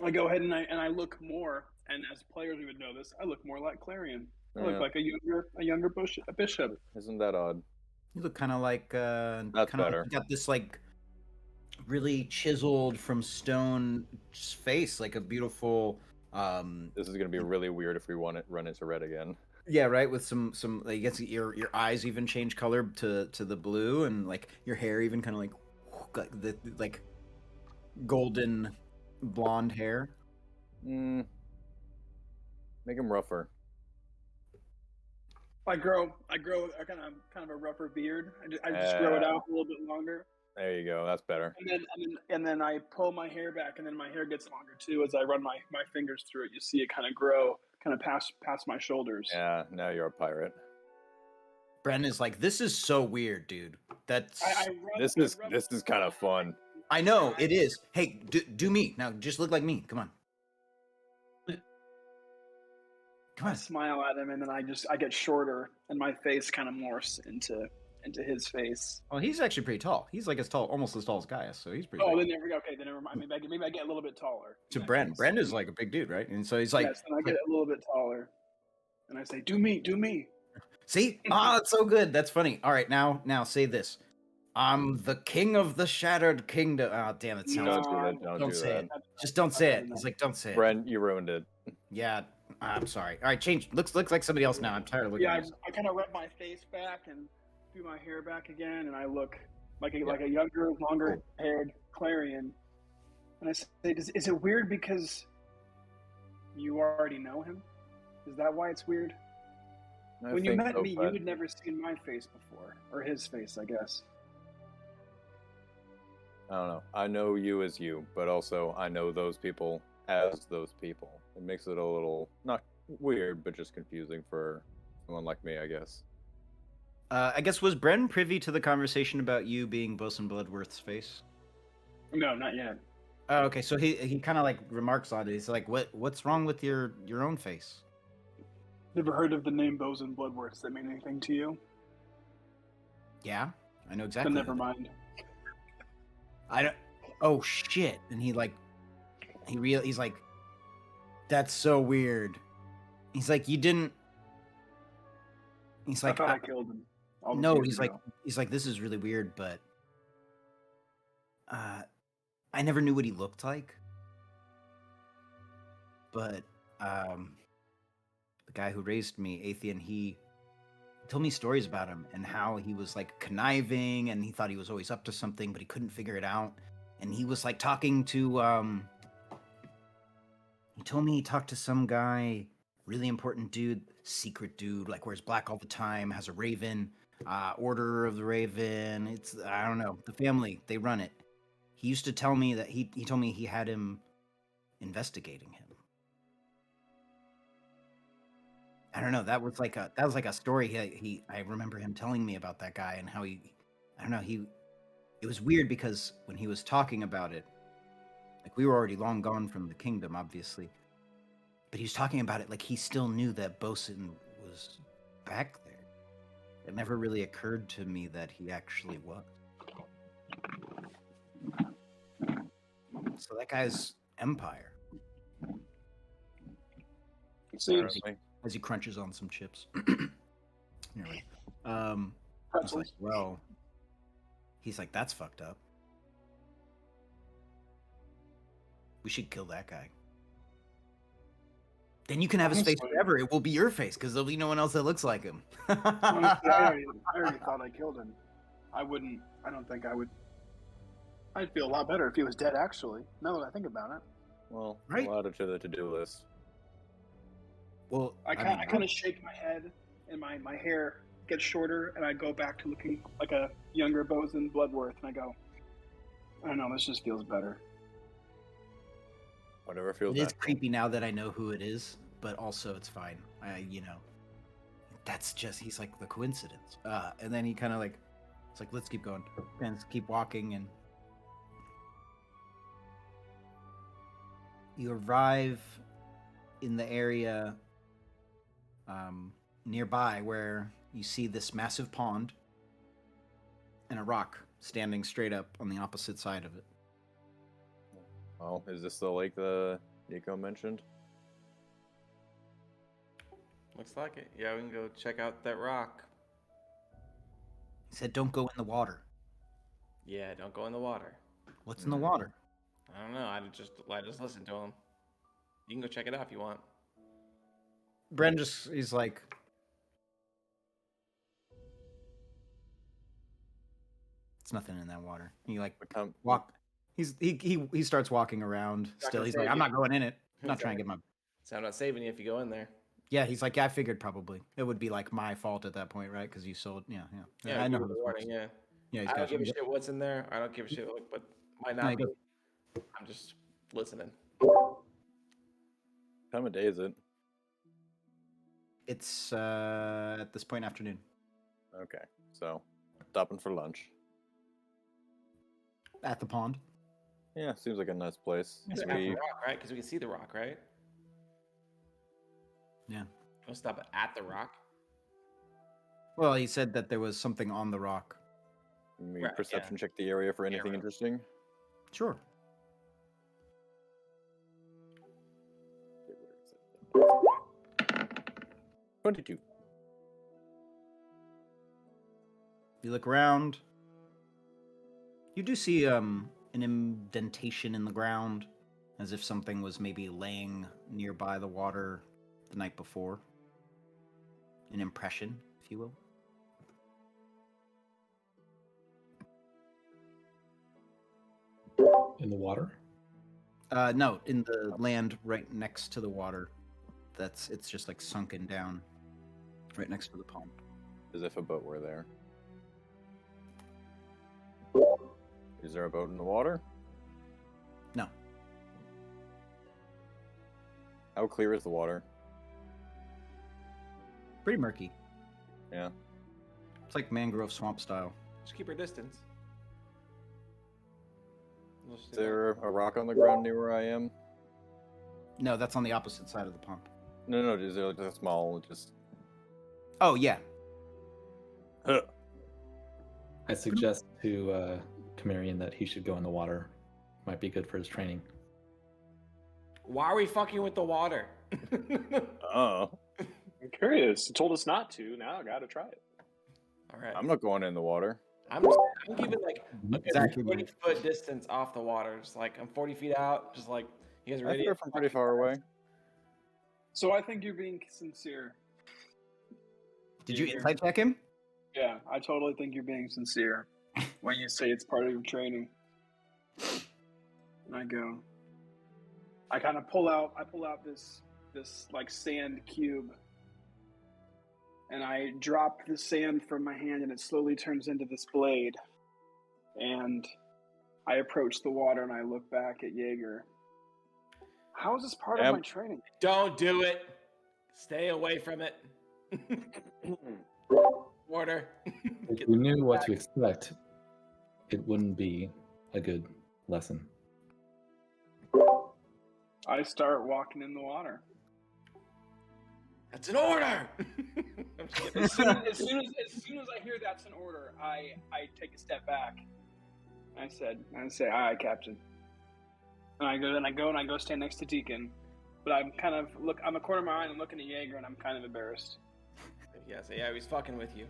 I go ahead and I look more, and as players we would know this. I look more like Clarion. I look like a younger bishop. Isn't that odd? You look kind of like That's better. Like you got this like really chiseled from stone face, like a beautiful. This is gonna be really weird if we run into red again. Yeah, right. With some I guess your eyes even change color to the blue, and like your hair even kind of like golden blonde hair. Make him rougher. I grow a kind of a rougher beard. I just grow it out a little bit longer. There you go. That's better. And then I pull my hair back, and then my hair gets longer too as I run my fingers through it. You see it kind of grow, kind of past my shoulders. Yeah. Now you're a pirate. Bren is like, this is so weird, dude. That's This is kind of fun. I know it is. Hey, do me now. Just look like me. Come on. I smile at him, and then I get shorter, and my face kind of morphs into his face. Well, he's actually pretty tall. He's like almost as tall as Gaius, so he's pretty. Oh, big. then never mind. Maybe I get a little bit taller. To Bren. Bren is like a big dude, right? And so he's like, yes, and I get a little bit taller, and I say, "Do me." See? It's so good. That's funny. All right, now say this. I'm the king of the shattered kingdom. Oh, damn, it sounds Don't do that. Don't Don't do say that. it. Just don't say it. It's like, don't say it. Bren, you ruined it. Yeah, I'm sorry. All right, change. Looks like somebody else now. I'm tired of looking Yeah, at this. I kind of rub my face back and do my hair back again, and I look like a younger, longer haired Clarion. And I say, is it weird because you already know him? Is that why it's weird? When you met me, you had never seen my face before, or his face, I guess. I don't know. I know you as you, but also I know those people as those people. It makes it a little, not weird, but just confusing for someone like me, I guess. I guess, was Bren privy to the conversation about you being Bosun Bloodworth's face? No, not yet. Oh, okay. So he kind of like remarks on it. He's like, what's wrong with your own face? Never heard of the name Bosun Bloodworth. Does that mean anything to you? Yeah, I know exactly. Then never mind. I don't. Oh shit! And he's like, that's so weird. He's like, you didn't. He's like, I thought I killed him. No, he's like, this is really weird, but I never knew what he looked like. But the guy who raised me, Athean, he told me stories about him and how he was like conniving and he thought he was always up to something, but he couldn't figure it out. And he was like talking to he told me he talked to some guy, really important dude, secret dude, like wears black all the time, has a raven, Order of the Raven. It's, I don't know, the family, they run it. He used to tell me that he told me he had him investigating him. I don't know. That was like a story. I remember him telling me about that guy and how I don't know. It was weird because when he was talking about it, like we were already long gone from the kingdom, obviously, but he was talking about it like he still knew that Bosun was back there. It never really occurred to me that he actually was. So that guy's empire. See, as he crunches on some chips. Anyway, he's like, well, he's like, that's fucked up. We should kill that guy. Then you can have his face forever. It will be your face because there'll be no one else that looks like him. Honestly, I already thought I killed him. I don't think I would. I'd feel a lot better if he was dead, actually. Now that I think about it. Well, right. We'll add it to the to-do list. Well, I kind of shake my head and my hair gets shorter and I go back to looking like a younger Bosun Bloodworth and I go, I don't know, this just feels better. Whatever feels. It is creepy now that I know who it is, but also it's fine. That's just, he's like the coincidence. And then he kind of like, it's like, let's keep going and keep walking. And you arrive in the area nearby where you see this massive pond and a rock standing straight up on the opposite side of it. Oh, is this the lake the Nico mentioned? Looks like it. Yeah, we can go check out that rock. He said, don't go in the water. Yeah, don't go in the water. What's in the water? I don't know. I just listened to him. You can go check it out if you want. Bren he's like, it's nothing in that water. He like walk. He starts walking around. Still, he's like, I'm not going in it. I'm not trying to get my. So I'm not saving you if you go in there. Yeah, he's like, yeah, I figured probably it would be like my fault at that point, right? Because you sold. Yeah. I know. Warning, yeah. Yeah. I don't give a shit what's in there. I don't give a shit what might not be. I'm just listening. What time of day is it? It's at this point afternoon. Okay, so stopping for lunch at the pond. Yeah, seems like a nice place. It's at the rock, right? Because we can see the rock, right? Yeah. We'll stop at the rock. Well, he said that there was something on the rock. Maybe perception check the area for anything interesting. Sure. Okay, 22. You look around. You do see an indentation in the ground, as if something was maybe laying nearby the water, the night before. An impression, if you will. In the water? No, in the land right next to the water. It's just like sunken down right next to the pond. As if a boat were there. Is there a boat in the water? No. How clear is the water? Pretty murky. Yeah. It's like mangrove swamp style. Just keep our distance. Is there a rock on the ground near where I am? No, that's on the opposite side of the pond. No, is there like a small, just... Oh, yeah. I suggest to Camarian that he should go in the water. Might be good for his training. Why are we fucking with the water? Oh. I'm curious. You told us not to. Now I gotta try it. All right. I'm not going in the water. I'm keeping like Exactly. 40-foot distance off the water. Just like I'm 40 feet out. Just like you guys are I ready. think they're from pretty far away. So I think you're being sincere. Did you insight check him? Yeah, I totally think you're being sincere when you say it's part of your training. And I kind of pull out this like sand cube, and I drop the sand from my hand, and it slowly turns into this blade. And I approach the water, and I look back at Jaeger. How is this part of my training? Don't do it. Stay away from it. Water. If we knew what to expect, it wouldn't be a good lesson. I start walking in the water. That's an order. As soon as I hear that's an order, I take a step back. I say, "Aye, aye, Captain." And I go stand next to Deacon. But I'm a corner of my eye and I'm looking at Jaeger, and I'm kind of embarrassed. Yeah, he's fucking with you.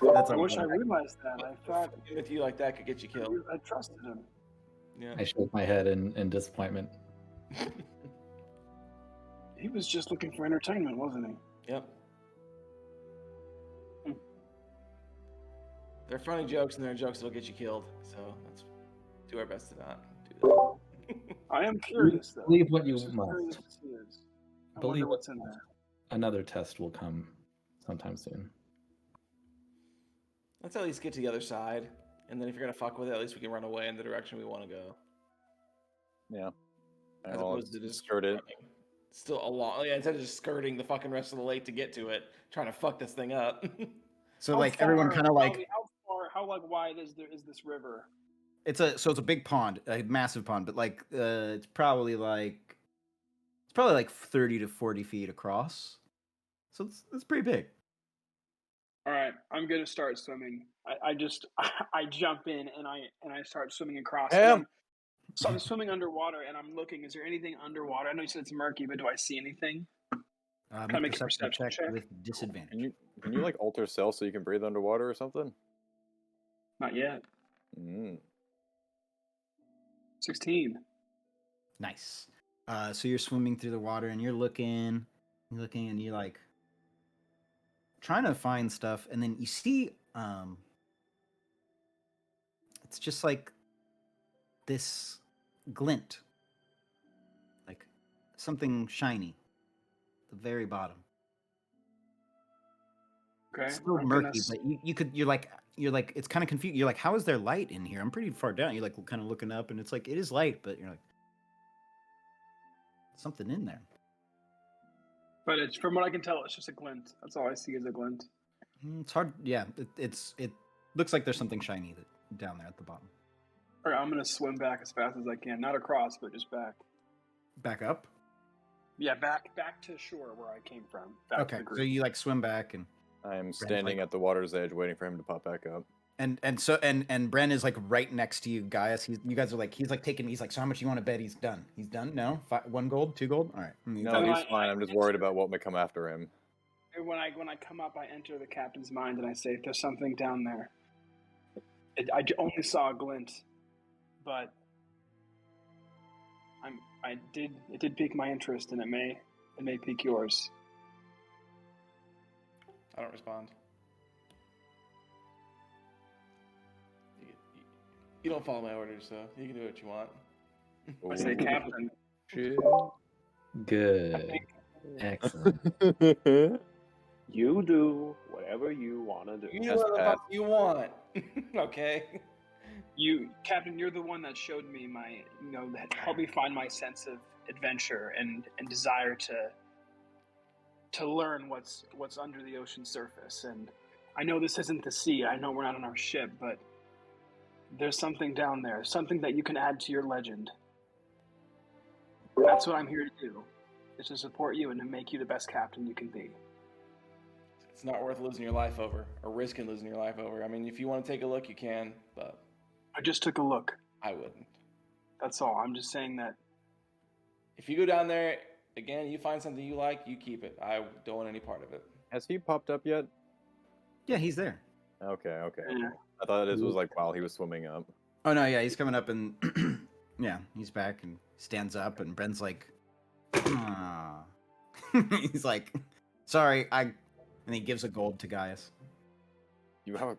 I wish I realized that. I thought Fucking with you like that could get you killed. I trusted him. Yeah. I shake my head in disappointment. He was just looking for entertainment, wasn't he? Yep. They're funny jokes, and they're jokes that'll get you killed. So let's do our best to not do that. I am curious, though. Believe what you Just as must. curious as he is. I Believe wonder what's in there. Another test will come sometime soon. Let's at least get to the other side, and then if you're gonna fuck with it, at least we can run away in the direction we want to go. Yeah. As I'll opposed to just skirt it. running. Still a long, instead of just skirting the fucking rest of the lake to get to it, trying to fuck this thing up. So How like far- everyone kind of like how wide is this river? it's a big pond, a massive pond, but like it's probably like 30 to 40 feet across. So it's pretty big. All right, I'm gonna start swimming. I jump in and I start swimming across. So I'm swimming underwater and I'm looking. Is there anything underwater? I know you said it's murky, but do I see anything? Make Can I make a perception perception check? with disadvantage. Can you like alter cell so you can breathe underwater or something? Not yet. Mm. 16. Nice. So you're swimming through the water and you're looking and you're like trying to find stuff, and then you see it's just like this glint, like something shiny at the very bottom. Okay. It's still I'm murky, gonna but you're like it's kind of confused. You're like, how is there light in here? I'm pretty far down. You're like kind of looking up, and it's like it is light, but you're like something in there. But it's from what I can tell, it's just a glint. That's all I see is a glint. It's hard. Yeah, it looks like there's something shiny down there at the bottom. All right, I'm gonna swim back as fast as I can. Not across, but just back. Back up. Yeah, back to shore where I came from. Back Okay, to the so group. you like swim back, and I am standing at the water's edge waiting for him to pop back up. and Bren is like right next to you guys. You guys are like he's like, so how much you want to bet he's done? He's done? No, 1 gold, 2 gold. All right. No, So he's I- fine. I'm just worried about what may come after him. And when I come up, I enter the captain's mind and I say, "There's something down there." I only saw a glint, but It did pique my interest, and it may pique yours. I don't respond. You don't follow my orders, so you can do what you want. I say, Ooh. Captain. Shit. Good. Excellent. You do whatever you want to do. You do Yes, what the Pat. fuck you want. Okay. Captain, you're the one that showed me that helped me find my sense of adventure and desire to learn what's under the ocean surface. And I know this isn't the sea. I know we're not on our ship, but there's something down there, something that you can add to your legend. That's what I'm here to do, is to support you and to make you the best captain you can be. It's not worth losing your life over, or risking losing your life over. I mean, if you want to take a look, you can, but I just took a look. I wouldn't. That's all. I'm just saying that. If you go down there, again, you find something you like, you keep it. I don't want any part of it. Has he popped up yet? Yeah, he's there. Okay. Yeah. I thought this was like while he was swimming up. Oh no, yeah, he's coming up and yeah, he's back and stands up and Bren's like, ah. He's like, sorry, and he gives a gold to Gaius. You have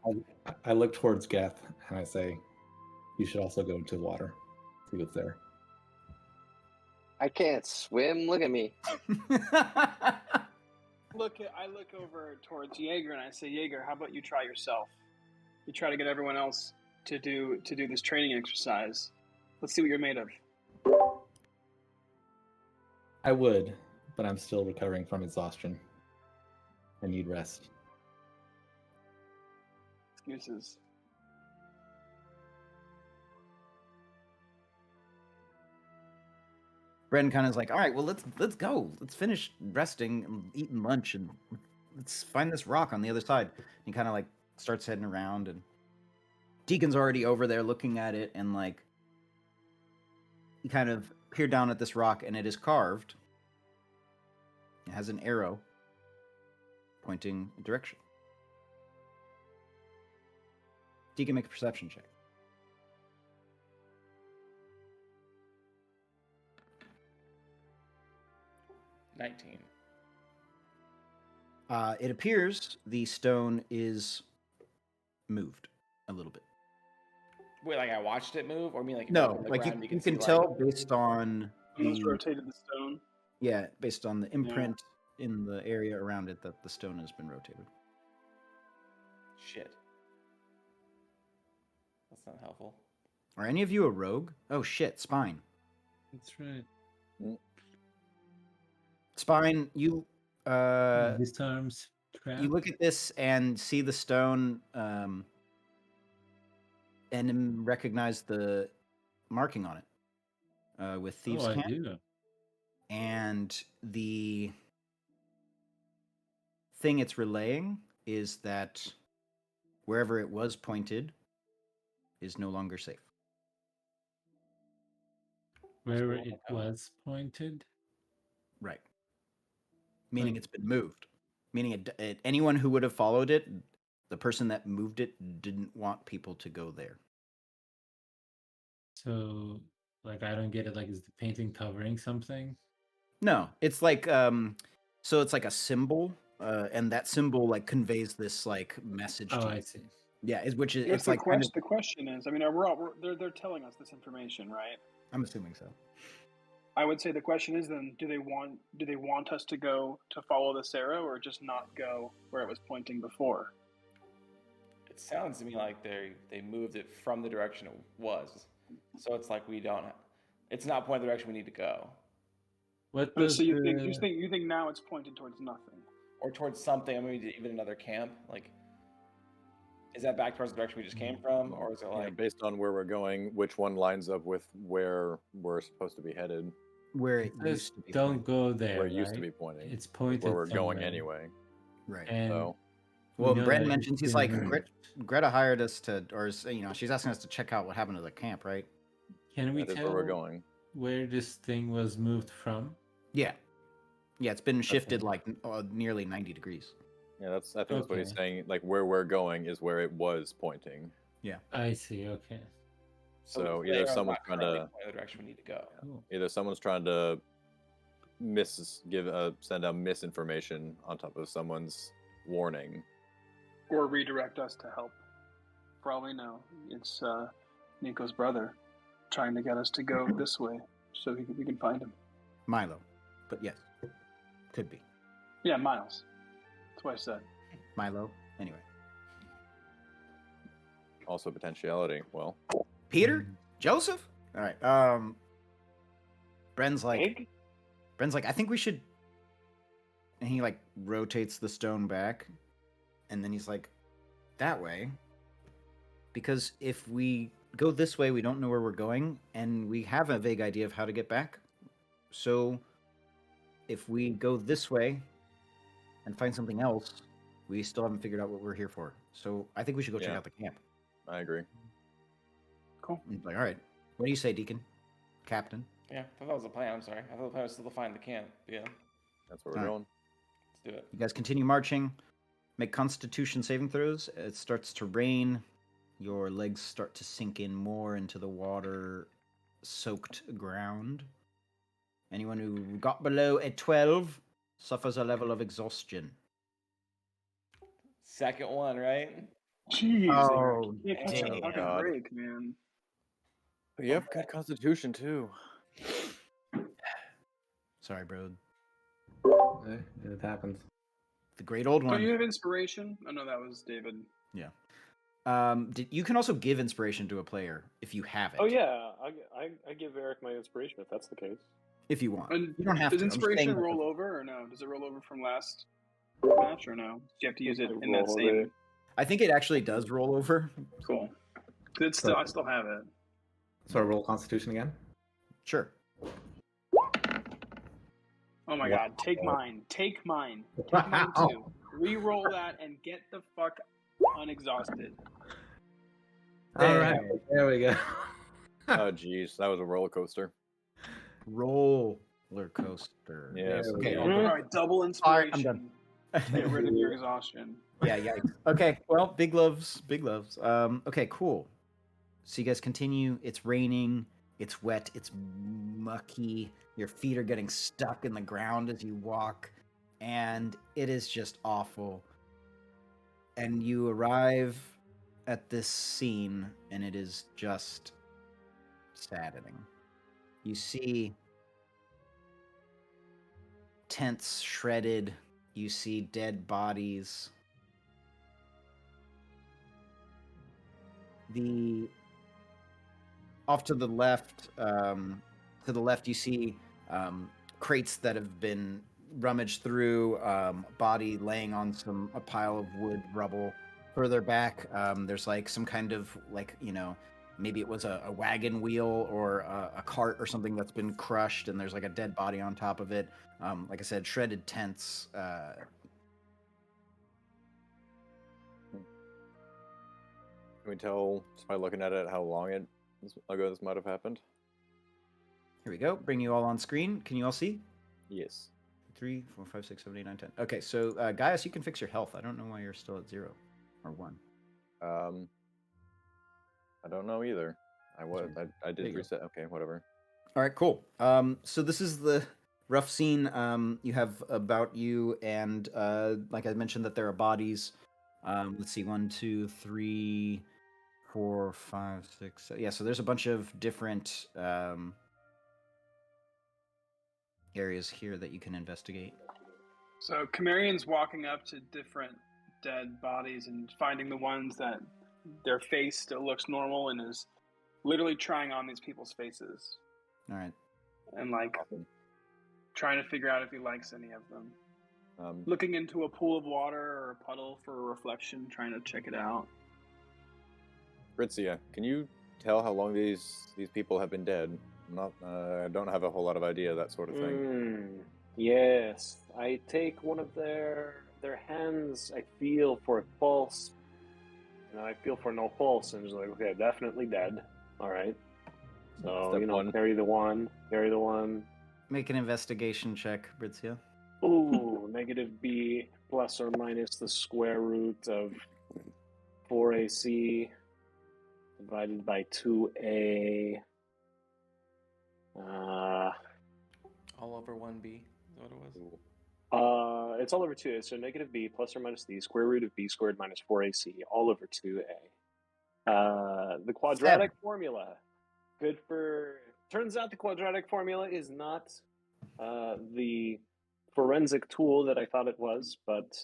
I look towards Geth and I say, you should also go into the water. See what's there. I can't swim. Look at me. I look over towards Jaeger and I say, Jaeger, how about you try yourself? You try to get everyone else to do this training exercise. Let's see what you're made of. I would, but I'm still recovering from exhaustion. I need rest. Excuses. Bren kind of is like, all right, well, let's go. Let's finish resting and eating lunch and let's find this rock on the other side. He kind of like starts heading around and Deacon's already over there looking at it and like he kind of peered down at this rock and it is carved. It has an arrow pointing a direction. Deacon, make a perception check. $19. It appears the stone is moved a little bit. Wait, like I watched it move, or I mean like No, on the like ground, you see, can tell based on Almost the rotated the stone. based on the imprint in the area around it that the stone has been rotated. Shit. That's not helpful. Are any of you a rogue? Oh shit, Spine. That's right. Spine, you Disarms trap. you look at this and see the stone and recognize the marking on it with thieves' I camp. do. And the thing it's relaying is that wherever it was pointed is no longer safe. Where it was pointed. Right. Meaning Like- it's been moved. Meaning anyone who would have followed it, the person that moved it didn't want people to go there. So, like, I don't get it. Like, is the painting covering something? No, it's like so it's like a symbol, and that symbol like conveys this like message Oh, to I you. see. Yeah, which is Yes, it's the like kind of, the question is, I mean, they're telling us this information, right? I'm assuming so. I would say the question is then, do they want us to go to follow this arrow or just not go where it was pointing before? It sounds to me like they moved it from the direction it was, so it's like it's not pointing the direction we need to go, What But does so you the... think now it's pointed towards nothing? or towards something. I mean, even another camp. Like, is that back towards the direction we just came from, or is it Yeah, like based on where we're going, which one lines up with where we're supposed to be headed? Where it Says used to be. don't pointed. go there. Where it used to right? be pointing. It's pointed Where we're going somewhere. anyway. Right. And So Well, know Brent that mentions it's he's like been- Greta hired us to, or she's asking us to check out what happened to the camp, right? Can we that is tell where we're going. where this thing was moved from? Yeah, it's been shifted like nearly 90 degrees. Yeah, I think that's what he's Okay. saying. Like where we're going is where it was pointing. I see. Okay. So we either are someone's not trying currently to going the direction we need to go. either someone's trying to send out misinformation on top of someone's warning. Or redirect us to help. For all we know, it's Nico's brother trying to get us to go this way so we can find him. Milo. But yes, could be. Yeah, Miles. That's what I said. Milo. Anyway. Also potentiality. Well, Peter? Joseph? All right. Bren's like, Egg? I think we should. And he like rotates the stone back, and then he's like, that way. Because if we go this way, we don't know where we're going, and we have a vague idea of how to get back. So, if we go this way and find something else, we still haven't figured out what we're here for. So, I think we should go check Yeah. out the camp. I agree. Cool. And he's like, all right. What do you say, Deacon? Captain? Yeah, I thought that was the plan. I'm sorry. I thought the plan was still to find the camp. Yeah, That's where we're Alright. going. let's do it. You guys continue marching. Make Constitution saving throws. It starts to rain. Your legs start to sink in more into the water-soaked ground. Anyone who got below a 12 suffers a level of exhaustion. Second one, right? Jeez, Oh, Eric, you can't catch a damn. fucking God. break, man. But you have good constitution too. Sorry, bro. It happens. The great old Don't one. you have inspiration? Oh no, that was David. You can also give inspiration to a player if you have it. Oh yeah, I give Eric my inspiration if that's the case. If you want. And You don't have does to. I'm just inspiration saying roll that- over or no? Does it roll over from last match or no? Do you have to use it in that same? I think it actually does roll over. Cool. 'Cause it's still, I still have it. So I roll Constitution again. Sure. Oh my Wow. god, take mine. Take mine. Take mine too. Re-roll that and get the fuck unexhausted. All right, there we go. Oh jeez, that was a roller coaster. Roller coaster. Yes. Okay. Yeah. Alright, double Alright, I'm inspiration. done. Get rid of your exhaustion. Yeah, yeah. Okay, well, big loves, big loves. Okay, cool. So you guys continue. It's raining. It's wet. It's mucky. Your feet are getting stuck in the ground as you walk, and it is just awful. And you arrive at this scene, and it is just saddening. You see tents shredded. You see dead bodies. Off to the left, you see crates that have been rummaged through, body laying on a pile of wood rubble. Further back, there's like some kind of maybe it was a wagon wheel or a cart or something that's been crushed, and there's like a dead body on top of it. Like I said, shredded tents. Can we tell just by looking at it how long ago this might have happened? Here we go. Bring you all on screen. Can you all see? Yes. 3, 4, 5, 6, 7, 8, 9, 10. Okay, so Gaius, you can fix your health. I don't know why you're still at 0 or 1. I don't know either. I did you go. reset. Okay, whatever. All right, cool. So this is the rough scene. You have about you, and like I mentioned, that there are bodies. Let's see, 1, 2, 3, 4, 5, 6. Yeah, so there's a bunch of different areas here that you can investigate. So Camarian's walking up to different dead bodies and finding the ones that their face still looks normal, and is literally trying on these people's faces All right. and like trying to figure out if he likes any of them. Um, Looking into a pool of water or a puddle for a reflection, trying to check it out. Ritzia, can you tell how long these people have been dead? I don't have a whole lot of idea that sort of thing. Yes, I take one of their hands. I feel for a pulse. And I feel for no pulse, and it's like, okay, definitely dead. All right. So Step one. carry the one. Make an investigation check, Britzia. Ooh, negative B plus or minus the square root of 4 AC divided by 2a. All over 1b. Is that what it was? It's all over 2a, so negative b plus or minus d, square root of b squared minus 4ac, all over 2a. The quadratic formula. Good for... Turns out the quadratic formula is not the forensic tool that I thought it was, but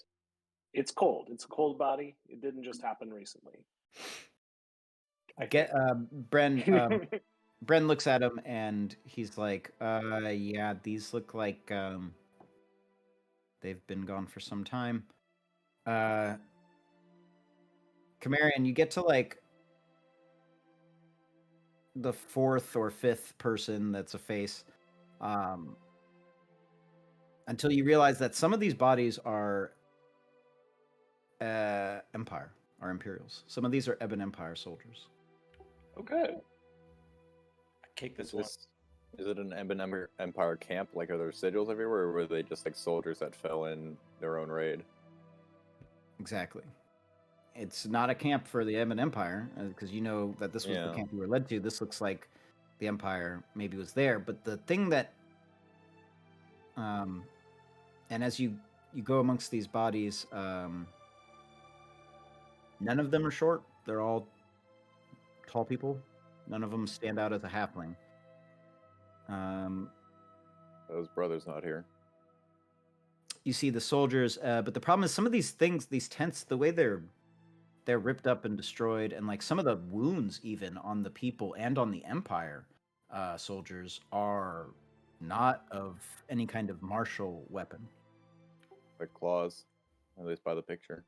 it's cold. It's a cold body. It didn't just happen recently. Bren looks at him and he's like, yeah, these look like they've been gone for some time. Camarian, you get to like the fourth or fifth person that's a face, until you realize that some of these bodies are Empire, are Imperials. Some of these are Ebon Empire soldiers. Okay. I kicked this Is one. is it an Ebon Empire camp? Like, are there sigils everywhere, or were they just like soldiers that fell in their own raid? Exactly. It's not a camp for the Ebon Empire, because you know that this was the Yeah. camp you were led to. This looks like the Empire maybe was there, but the thing that, and as you go amongst these bodies, none of them are short. They're all tall people. None of them stand out as a halfling. Those brothers not here. You see the soldiers, but the problem is some of these things, these tents, the way they're ripped up and destroyed, and like some of the wounds even on the people and on the Empire soldiers are not of any kind of martial weapon. Like claws, at least by the picture.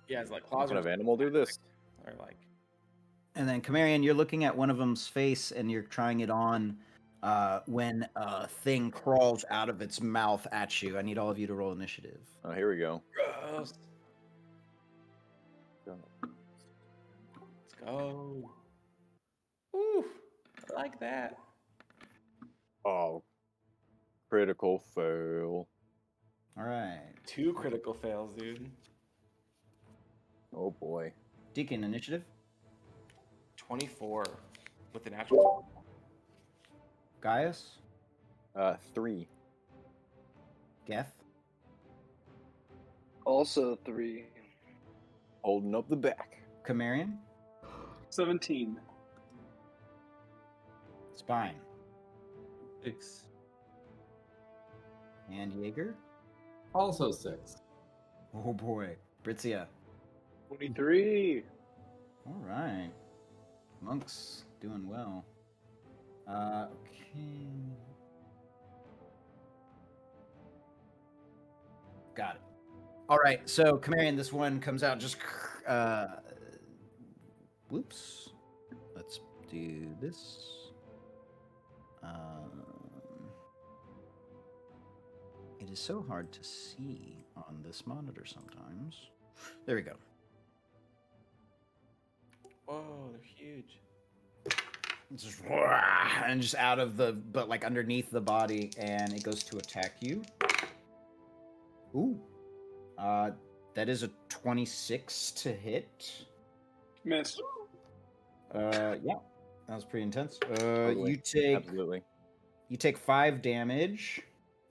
Yeah, it's like What claws kind of animal do this? or like. And then Camarian, you're looking at one of them's face and you're trying it on when a thing crawls out of its mouth at you. I need all of you to roll initiative. Oh, here we go. Gross. Let's go. Ooh, I like that. Oh, critical fail. All right. 2 critical fails, dude. Oh boy. Deacon, initiative. 24 with the natural. Gaius. 3. Geth. Also 3. Holding up the back. Camarian. 17. Spine. 6. And Jaeger. Also 6. Oh boy. Britzia. 23. All right. Monk's doing well. Okay. Got it. All right. So, Camarian, this one comes out just. Whoops. Let's do this. It is so hard to see on this monitor sometimes. There we go. Whoa, they're huge. Just and just out of the, but like underneath the body, and it goes to attack you. Ooh, that is a 26 to hit. Miss. Yeah, that was pretty intense. Totally. Absolutely. You take 5 damage,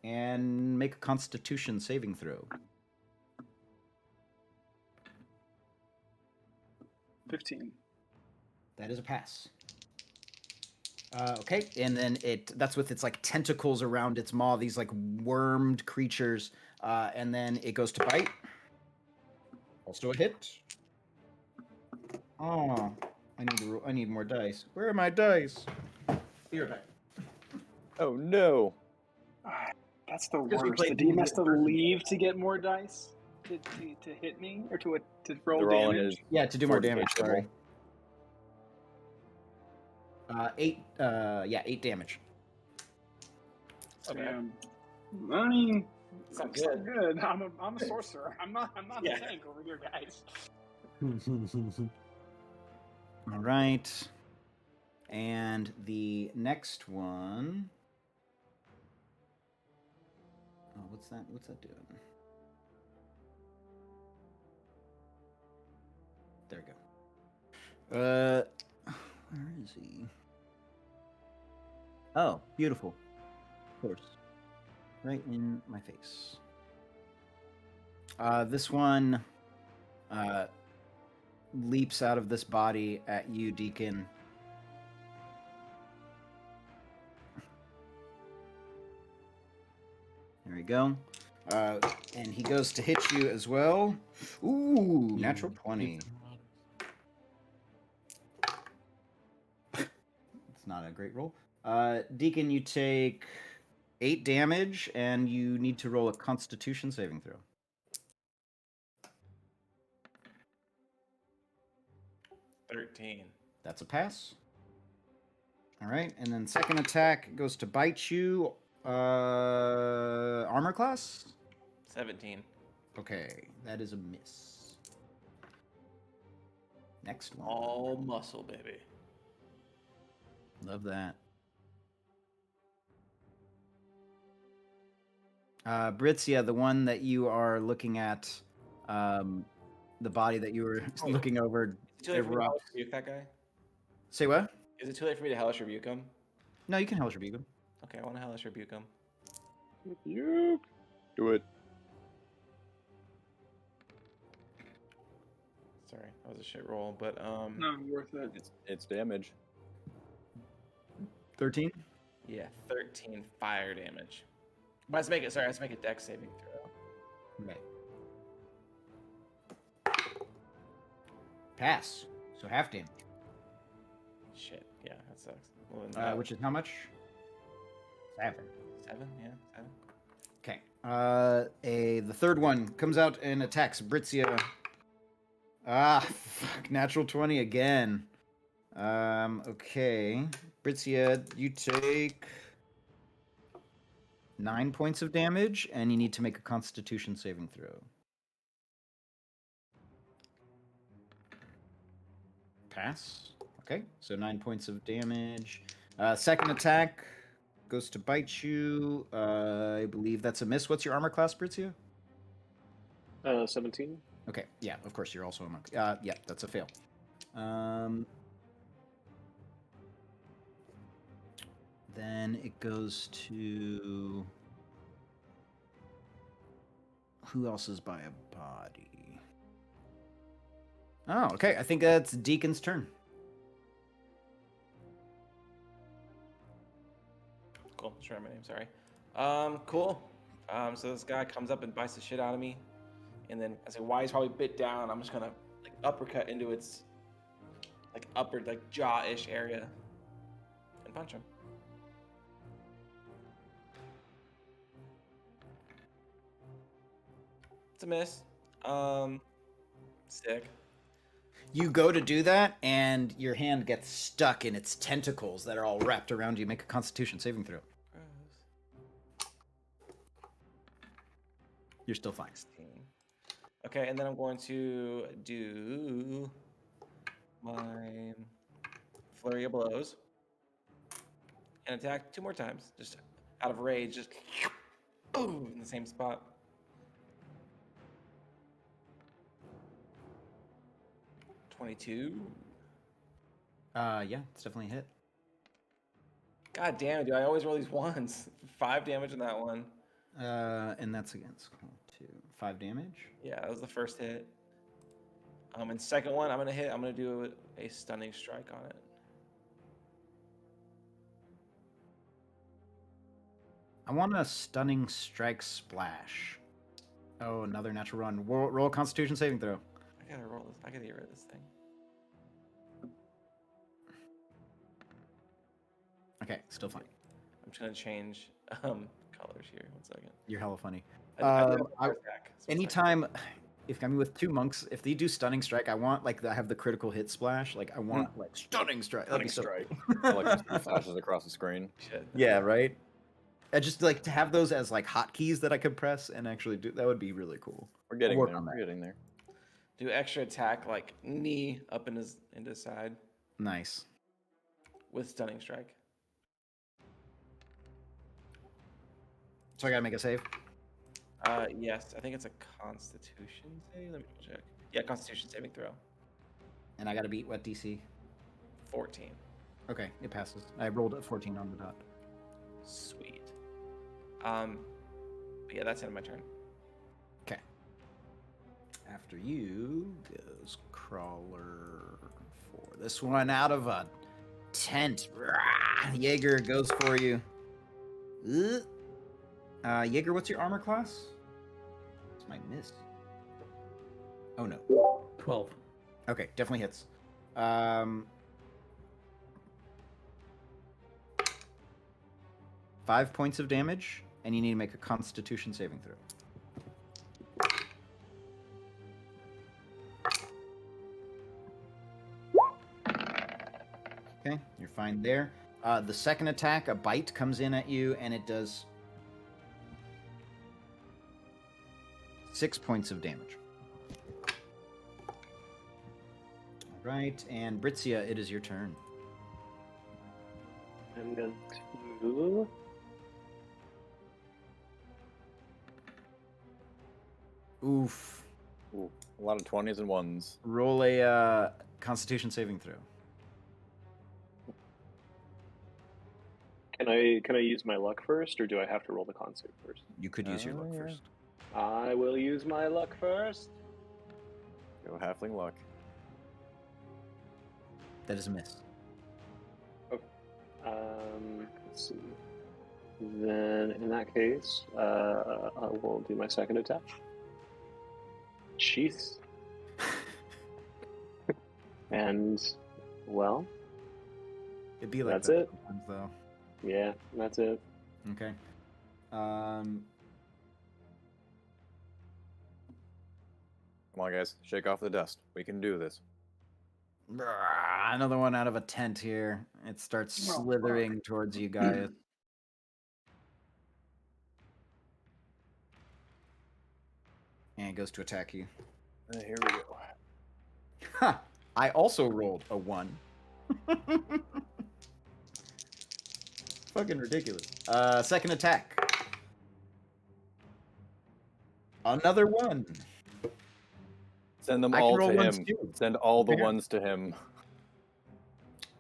and make a Constitution saving throw. 15. That is a pass. Okay, and then that's with its like tentacles around its maw, these like wormed creatures, and then it goes to bite. Also a hit. Oh, I need more dice. Where are my dice? Here, back. Oh no. That's the Because we worst. played The DM has to D&D. leave to get more dice to hit me or to roll They're all in damage. his Yeah, to do more 40K damage. Sorry. table. 8. 8 damage. Damn. I mean, It's not it's not good. good. I'm a sorcerer. I'm not Yeah. a tank over here, guys. All right. And the next one. Oh, what's that? What's that doing? There we go. Where is he? Oh, beautiful. Of course. Right in my face. This one leaps out of this body at you, Deacon. There we go. And he goes to hit you as well. Ooh, natural 20. It's not a great roll. Deacon, you take 8 damage, and you need to roll a Constitution saving throw. 13. That's a pass. All right, and then second attack goes to bite you. Armor class? 17. Okay, that is a miss. Next one. All muscle, baby. Love that. Britzia, the one that you are looking at, the body that you were looking over. Is it too late for me to erupts. hellish rebuke that guy? Say what? Is it too late for me to hellish rebuke him? No, you can hellish rebuke him. Okay, I want to hellish rebuke him. You do it. Sorry, that was a shit roll, but No, worth it. It's damage. 13? yeah, 13 fire damage. But let's make it. Sorry, let's make a dex saving throw. Right. Pass. So half damage. Shit, yeah, that sucks. Well, then, Which is how much? 7. 7, yeah, 7. Okay. The third one comes out and attacks Britzia. Fuck. Natural 20 again. Okay. Britzia, you take 9 points of damage, and you need to make a Constitution saving throw. Pass. Okay, so 9 points of damage. Second attack goes to bite you. I believe that's a miss. What's your armor class, Britzia? 17. Okay, yeah, of course you're also a monk. Yeah, that's a fail. Then it goes to who else is by a body? Oh, okay. I think that's Deacon's turn. Cool. Sure, my name. Sorry. Cool. So this guy comes up and bites the shit out of me, and then I say, "Why he's probably bit down." I'm just gonna like uppercut into its like upper like jaw-ish area, and punch him. It's a miss. Sick. You go to do that, and your hand gets stuck in its tentacles that are all wrapped around you. Make a Constitution saving throw. Gross. You're still fine. 16. Okay, and then I'm going to do my flurry of blows and attack 2 more times, just out of rage, just boom in the same spot. $22. Yeah, it's definitely a hit. God damn it, dude! I always roll these ones. 5 damage on that one. And that's against 5 damage. Yeah, that was the first hit. And second one, I'm gonna do a stunning strike on it. I want a stunning strike splash. Oh, another natural run. Roll a Constitution saving throw. I gotta roll this. I gotta get rid of this thing. Okay, still fine. I'm just gonna change colors here. 1 second. You're hella funny. I do have a I- first attack, so Anytime, if I'm with 2 monks, if they do stunning strike, I want like I have the critical hit splash. Like I want like stunning strike. That'd be so I like to see flashes across the screen. Shit. Yeah, right. I just like to have those as like hotkeys that I could press and actually do. That would be really cool. We're getting work there. on that. We're getting there. Do extra attack like knee up in his side Nice. with stunning strike. So I gotta make a save. Yes, I think it's a Constitution save. Let me check. Yeah, Constitution saving throw. And I got to beat what DC? 14. Okay, it passes. I rolled a 14 on the dot. Sweet. Yeah, that's the end of my turn. Okay. After you goes Crawler for this one out of a tent. Rah! Jaeger goes for you. Jaeger, what's your armor class? This might miss. Oh no. 12. Okay, definitely hits. 5 points of damage, and you need to make a Constitution saving throw. Okay, you're fine there. The second attack, a bite comes in at you, and it does 6 points of damage. All right, and Britzia, it is your turn. I'm going to. Oof. Ooh, a lot of 20s and 1s. Roll a Constitution saving throw. Can I use my luck first, or do I have to roll the con save first? You could use your luck yeah. first. I will use my luck first. Go halfling luck. That is a miss. Let's see. Then in that case, I will do my second attack. Jeez. And well, It'd be like That's that it. sometimes, though. yeah, that's it. Okay. Come on, guys. Shake off the dust. We can do this. Another one out of a tent here. It starts Oh, slithering towards you guys. And it goes to attack you. Here we go. Ha! I also rolled a 1. Fucking ridiculous. Second attack. Another 1. Send them I can all roll to ones him. too. Send all the Okay. ones to him.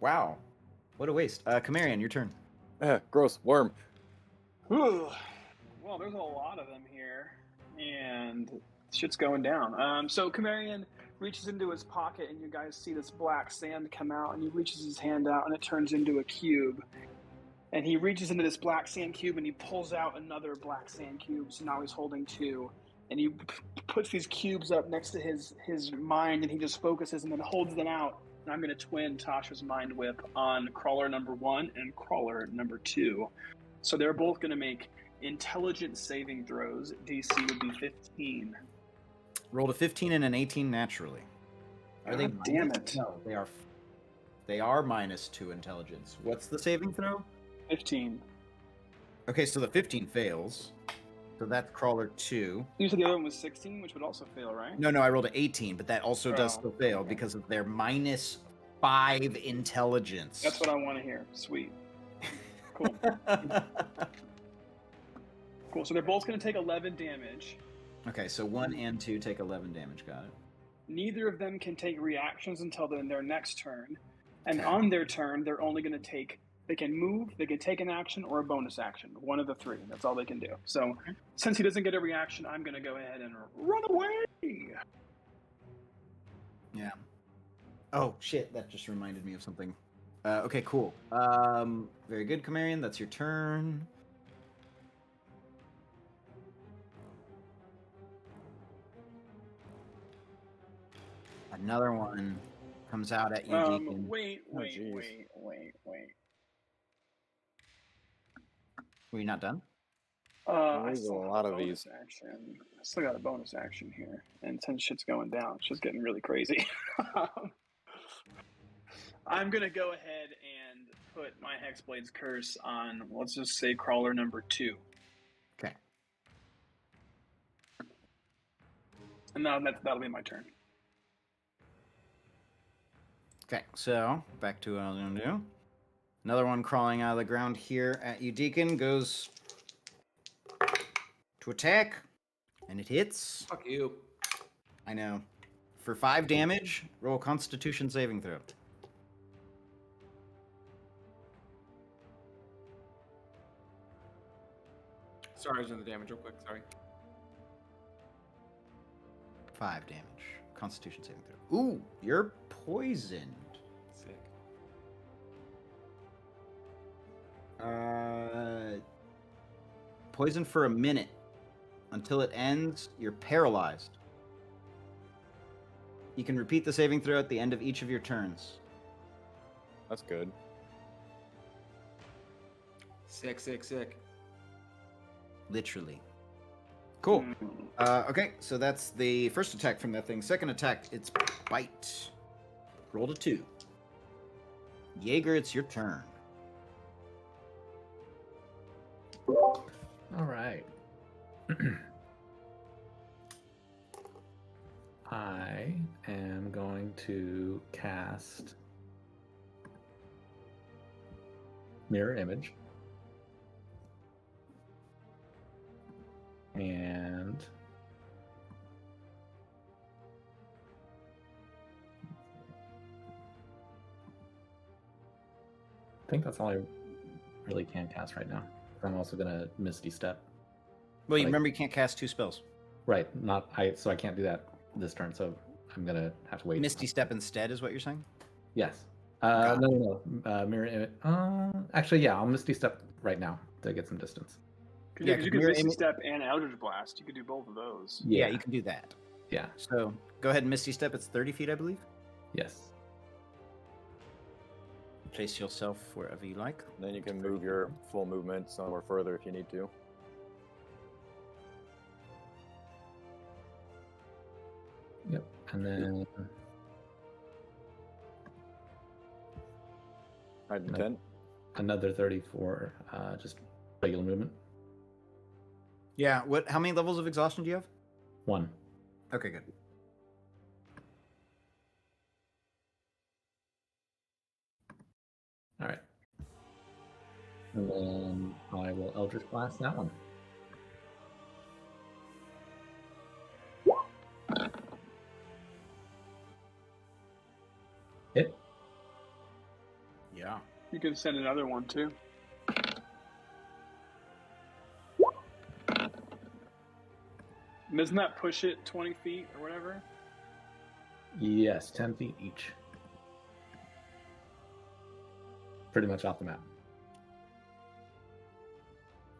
Wow. What a waste. Camarian, your turn. Gross. Worm. Whew. Well, there's a lot of them here, and shit's going down. So Camarian reaches into his pocket, and you guys see this black sand come out, and he reaches his hand out, and it turns into a cube. And he reaches into this black sand cube, and he pulls out another black sand cube. So now he's holding 2, and he puts these cubes up next to his mind, and he just focuses and then holds them out. And I'm going to twin Tasha's Mind Whip on Crawler number 1 and Crawler number 2. So they're both going to make intelligence saving throws. DC would be 15. Rolled a 15 and an 18 naturally. Are they God damn minus- it. No, they are. They are -2 intelligence. What's the saving throw? 15. Okay, so the 15 fails. So that's Crawler 2. You said the other one was 16, which would also fail, right? No, I rolled an 18, but that also does Oh, still fail okay. because of their -5 intelligence. That's what I want to hear. Sweet. Cool. Cool. So they're both going to take 11 damage. Okay, so 1 and 2 take 11 damage. Got it. Neither of them can take reactions until their next turn. And Okay. on their turn, they're only going to take... They can move, they can take an action, or a bonus action. One of the 3. That's all they can do. So, since he doesn't get a reaction, I'm going to go ahead and run away! Yeah. Oh, shit. That just reminded me of something. Okay, cool. Very good, Camarian. That's your turn. Another one comes out at you, Deacon. Wait. jeez. Were you not done? I There's still a have lot of bonus these. action. I still got a bonus action here, and since shit's going down, it's just getting really crazy. I'm gonna go ahead and put my Hexblade's Curse on, let's just say, Crawler number 2, Okay. and now that'll be my turn. Okay, so back to what I was going to do. Another one crawling out of the ground here at you, Deacon, goes to attack, and it hits. Fuck you. I know. For 5 damage, roll Constitution saving throw. Sorry, I was doing the damage real quick. Sorry. 5 damage. Constitution saving throw. Ooh, you're poisoned. Sick. Poison for a minute. Until it ends, you're paralyzed. You can repeat the saving throw at the end of each of your turns. That's good. Sick, sick, sick. Literally. Cool. Okay, so that's the first attack from that thing. Second attack, it's bite. Roll to 2. Jaeger, it's your turn. All right. I am going to cast Mirror Image. And I think that's all I really can cast right now. I'm also gonna Misty Step. Well, you Like- remember you can't cast 2 spells. Right, so I can't do that this turn, so I'm gonna have to wait. Misty Step instead is what you're saying? Yes. Got it. No. Mirror Image. Actually, yeah, I'll Misty Step right now to get some distance. Yeah, Yeah, 'cause you could mirror Misty image- Step and Eldritch Blast. You could do both of those. Yeah, you can do that. Yeah. So go ahead and Misty Step. It's 30 feet, I believe. Yes. Place yourself wherever you like. Then you can move your full movement somewhere further if you need to. Yep. And then Hide in No. tent. another 30 for just regular movement. Yeah. How many levels of exhaustion do you have? 1. Okay, good. All right. And then I will Eldritch Blast that one. Hit. Yeah. You could send another one too. Doesn't that push it 20 feet or whatever? Yes, 10 feet each. Pretty much off the map.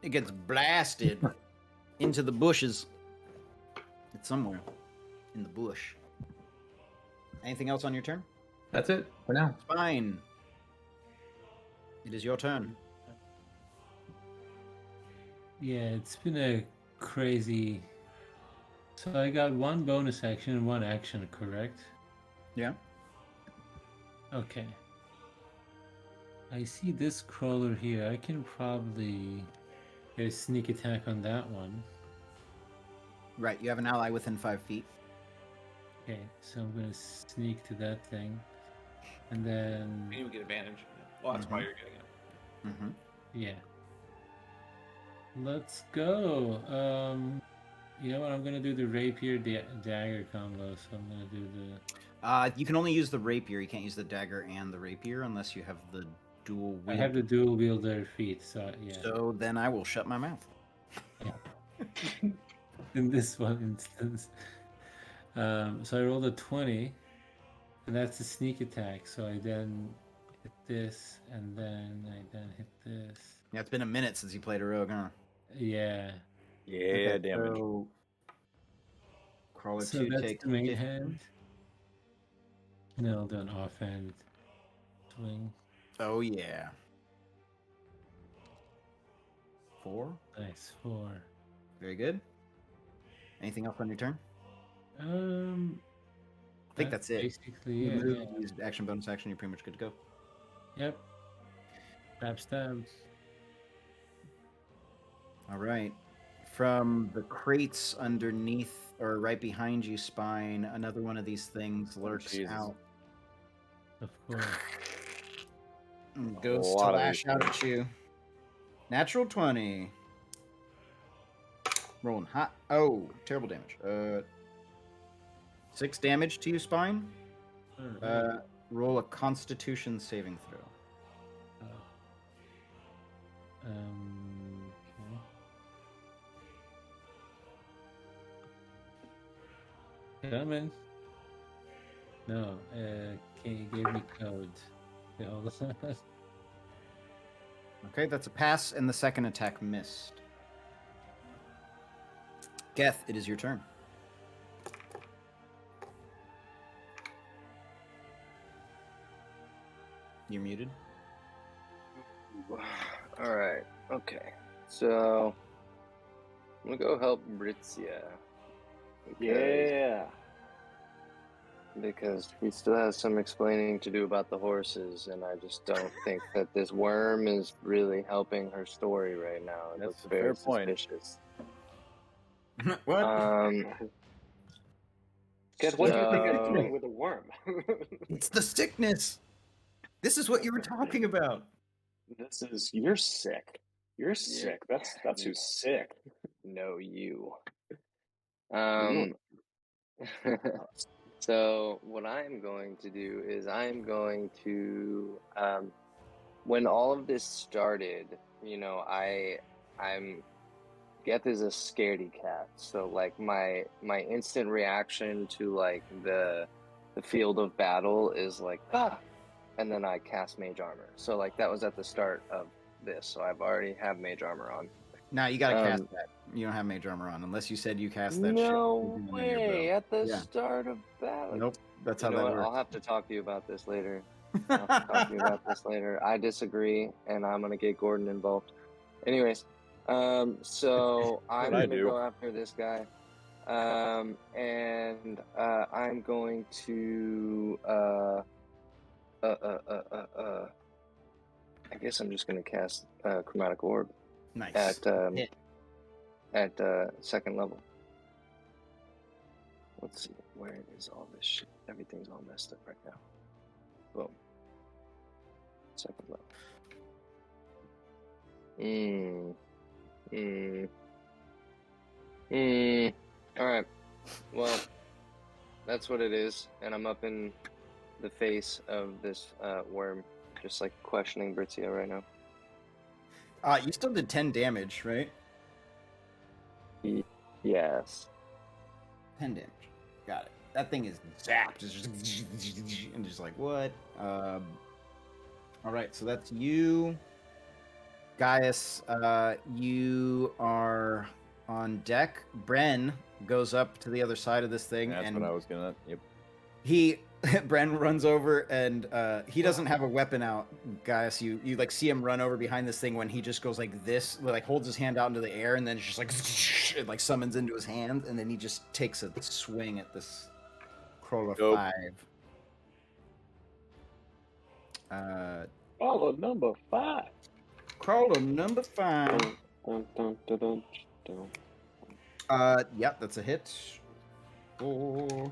It gets blasted into the bushes. It's somewhere in the bush. Anything else on your turn? That's it for now. Fine. It is your turn. Yeah, it's been a crazy. So I got 1 bonus action and 1 action, correct? Yeah. Okay. I see this crawler here. I can probably get a sneak attack on that one. Right. You have an ally within 5 feet. Okay, so I'm gonna sneak to that thing, and then And you would get advantage. Well, that's why you're getting it. Mm-hmm. yeah, let's go. You know what? I'm gonna do the rapier dagger combo. So I'm gonna do the. You can only use the rapier. You can't use the dagger and the rapier unless you have the dual I wield. have the dual wielder feat, so yeah. So then I will shut my mouth. In this one instance. So I rolled a 20, and that's a sneak attack. So I then hit this, and then I then hit this. Yeah, it's been a minute since you played a rogue, huh? Yeah. Yeah, Okay, damage. So crawler So 2 that's takes the main 50. hand. And then I'll do an offhand swing. Oh yeah. 4. Nice 4. Very good. Anything else on your turn? I think that's it. Basically, You yeah. move, use action, bonus action. You're pretty much good to go. Yep. Stab. All right. From the crates underneath or right behind you, Spine, another one of these things lurks Jesus. out Of course. and goes to lot of lash these out at you. Natural 20. Rolling hot. Oh, terrible damage. 6 damage to you, Spine. Alright. Roll a Constitution saving throw. Okay. Coming. No, can you give me code? Okay, hold on. Okay, that's a pass, and the second attack missed. Geth, it is your turn. You're muted. All right. Okay. So I'm gonna go help Britzia. Yeah. Because he still has some explaining to do about the horses, and I just don't think that this worm is really helping her story right now. It That's looks a very fair point. suspicious. What? Geth, what do you think I'm So- doing with a worm? It's the sickness. This is what you were talking about. You're sick. You're sick. That's who's sick. No, you. You So what I'm going to do is I'm going to, when all of this started, you know, I'm Geth is a scaredy cat. So like my instant reaction to like the field of battle is like and then I cast mage armor. So like that was at the start of this. So I've already have mage armor on. Now you gotta cast that. You don't have mage armor on unless you said you cast that No shit. in your way! bow. At the Yeah. start of battle. Nope. That's You how know that what? works. I'll have to talk to you about this later. I'll have to talk to you about this later. I disagree, and I'm gonna get Gordon involved. Anyways, so I'm I gonna do. go after this guy, and I'm going to I guess I'm just gonna cast Chromatic Orb Nice. Hit. at second level. Let's see, where is all this shit? Everything's all messed up right now. Boom. Second level. Alright. Well, that's what it is, and I'm up in the face of this worm, just like questioning Britzia right now. You still did 10 damage, right? Yes. 10 damage. Got it. That thing is zapped. It's just and just like what? All right, so that's you, Gaius. You are on deck. Bren goes up to the other side of this thing, That's and what I was gonna. Yep. Bren runs over, and he doesn't have a weapon out. Gaius, you like see him run over behind this thing when he just goes like this, like holds his hand out into the air, and then it's just like it like summons into his hand, and then he just takes a swing at this crawler Dope. 5. Oh, number 5. Crawler number 5. Dun, dun, dun, dun, dun. Yep, that's a hit. Oh,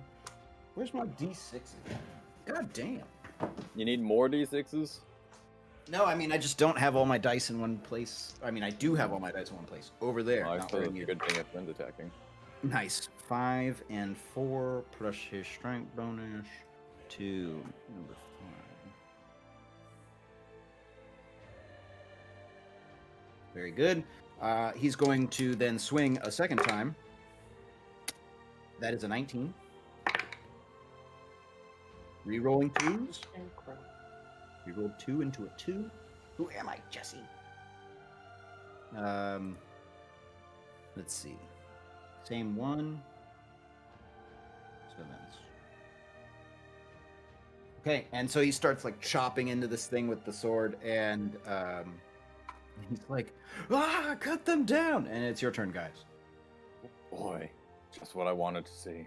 where's my D6? God damn. You need more d6s. No, I mean I just don't have all my dice in one place. I mean I do have all my dice in one place. Over there. Oh, I not suppose where it's a you- good thing if Lynn's attacking. Nice. 5 and 4 plus his strength bonus to number 5. Very good. He's going to then swing a second time. That is a 19. Rerolling 2s. Rerolled 2 into a 2. Who am I, Jesse? Let's see. Same one. So that's okay. And so he starts like chopping into this thing with the sword, and he's like, cut them down! And it's your turn, guys. Boy, just what I wanted to see.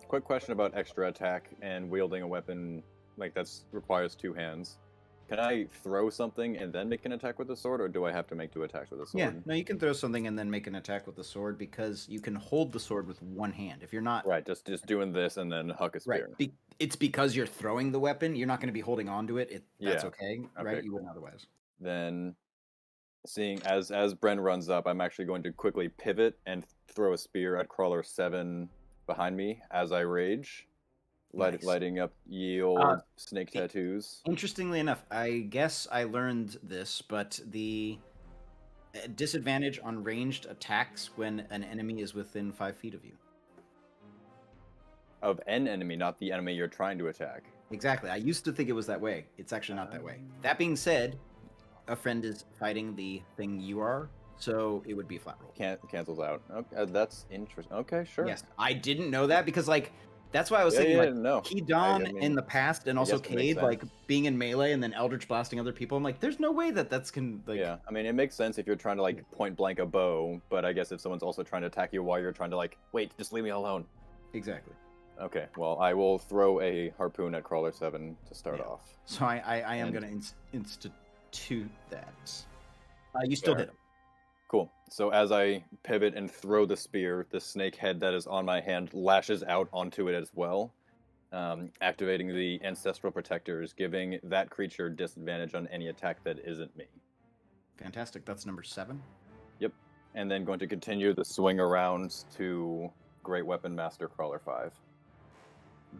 Quick question about extra attack and wielding a weapon like that's requires 2 hands. Can I throw something and then make an attack with the sword, or do I have to make 2 attacks with the sword? Yeah, no, you can throw something and then make an attack with the sword because you can hold the sword with one hand. If you're not Right, just doing this and then huck a right, spear. it's because you're throwing the weapon. You're not going to be holding on to it. That's Yeah. okay, Okay, right? You wouldn't otherwise. Then, seeing as Bren runs up, I'm actually going to quickly pivot and throw a spear at Crawler 7 behind me as I rage, Nice. lighting up ye old snake tattoos. Interestingly enough, I guess I learned this, but the disadvantage on ranged attacks when an enemy is within 5 feet of you. Of an enemy, not the enemy you're trying to attack. Exactly. I used to think it was that way. It's actually not that way. That being said, a friend is fighting the thing you are, so it would be a flat roll. Cancels out. Okay, that's interesting. Okay, sure. Yes, I didn't know that because that's why I was Yeah, thinking yeah, like no. Hedon I mean, in the past and I also guess it makes Cade like sense. being in melee and then Eldritch blasting other people. I'm like, there's no way that's Yeah, I mean, it makes sense if you're trying to like point blank a bow, but I guess if someone's also trying to attack you while you're trying to like, wait, just leave me alone. Exactly. Okay, well, I will throw a harpoon at Crawler 7 to start off. So I am And- gonna institute that. You still Fair. hit him. Cool. So as I pivot and throw the spear, the snake head that is on my hand lashes out onto it as well, activating the ancestral protectors, giving that creature disadvantage on any attack that isn't me. Fantastic. That's number 7. Yep. And then going to continue the swing around to Great Weapon Master Crawler 5.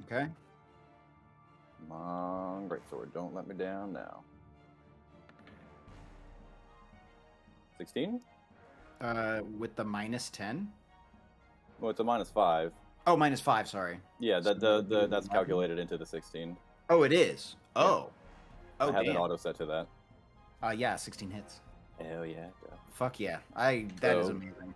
Okay. Come on, Greatsword, don't let me down now. 16? With the -10. Well, it's a -5. Oh, -5. Sorry. Yeah, So that's 11. calculated into the 16. Oh, it is. Oh. Oh, I have damn. it auto set to that. Yeah, 16 hits. Hell yeah. Bro. Fuck yeah. That is So- amazing.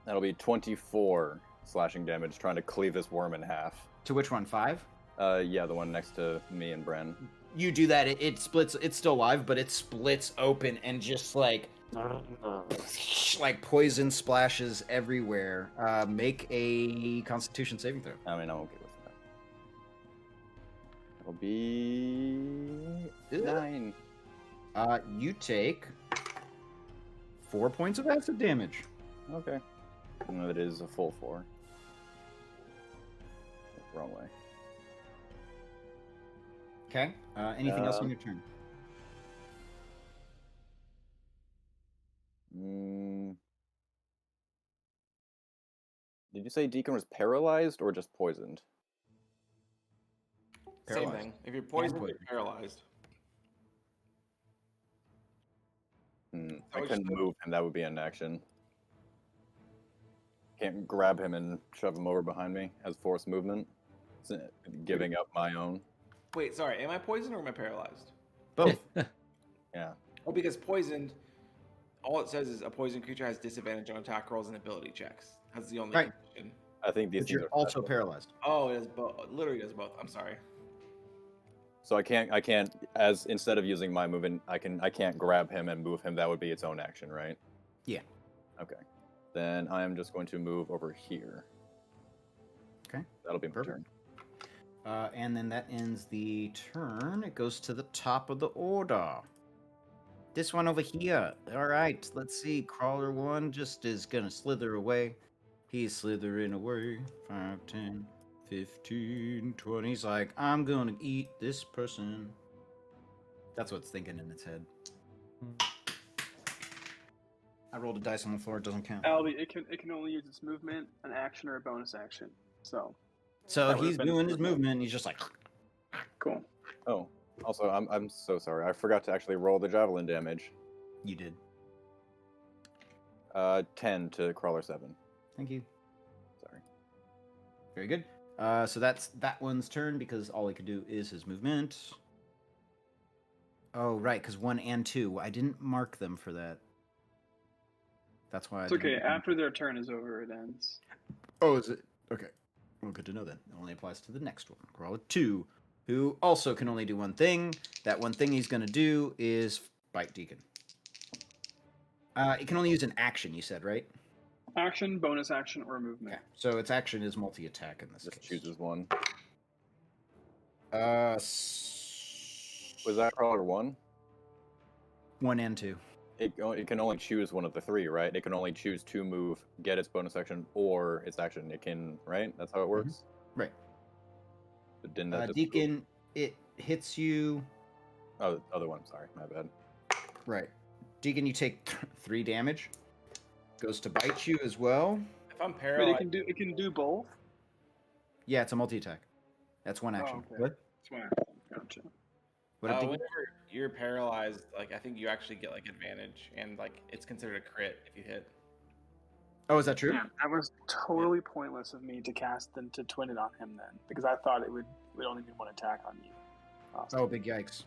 That'll be 24 slashing damage trying to cleave this worm in half. To which one? 5? Yeah, the one next to me and Bren. You do that, it splits. It's still alive, but it splits open and just like poison splashes everywhere. Make a Constitution saving throw. I mean, I'm okay with that. It'll be 9. You take 4 points of acid damage. Okay. No, it is a full 4. Wrong way. Okay. Anything else on your turn? Did you say Deacon was paralyzed or just poisoned? Same Paralyzed. thing. If you're poisoned, poisoned. you're paralyzed. I what you couldn't said? move him. That would be an action. Can't grab him and shove him over behind me as forced movement. It's giving up my own. Wait, sorry. Am I poisoned or am I paralyzed? Both. Yeah. Oh, because poisoned, all it says is a poisoned creature has disadvantage on attack rolls and ability checks. That's the only Right. condition. I think these But things you're are also special. paralyzed. Oh, it does both. It literally does both. I'm sorry. So I can't as instead of using my movement, I can't grab him and move him. That would be its own action, right? Yeah. Okay. Then I am just going to move over here. Okay. That'll be my Perfect. turn. And then that ends the turn. It goes to the top of the order. This one over here. All right, let's see. Crawler 1 just is going to slither away. He's slithering away. 5, 10, 15, 20. He's like, I'm going to eat this person. That's what's thinking in its head. I rolled a dice on the floor. It doesn't count. Albie, it can only use its movement, an action, or a bonus action. So So that would've he's been doing his movement. movement. And he's just like, cool. Oh, also I'm so sorry. I forgot to actually roll the javelin damage. you did. 10 to Crawler 7. Thank you. Sorry. Very good. So that's that one's turn because all he could do is his movement. Oh, right, because 1 and 2. I didn't mark them for that. That's why It's I okay. didn't. After their turn is over, it ends. Oh, is it? Okay. Well, good to know then. It only applies to the next one. Crawler 2, who also can only do one thing. That one thing he's going to do is bite Deacon. It can only use an action, you said, right? Action, bonus action, or movement. Yeah. So its action is multi-attack in this Just case. chooses one. Was Was that Crawler 1? 1 and 2. It can only choose one of the 3, right? It can only choose to move, get its bonus action, or its action. It can, right? That's how it works? Right. But didn't that just Deacon, it hits you. Oh, the other one. Sorry, my bad. Right. Deacon, you take 3 damage. Goes to bite you as well. If I'm But paralyzed, it can do both. Yeah, it's a multi-attack. That's one action. okay. What? That's why. Gotcha. What did Whenever you're paralyzed, like I think you actually get like advantage, and like it's considered a crit if you hit. Oh, is that true? Man, that was totally pointless of me to cast and to twin it on him then, because I thought it would only be one attack on you. Austin. Oh, big yikes.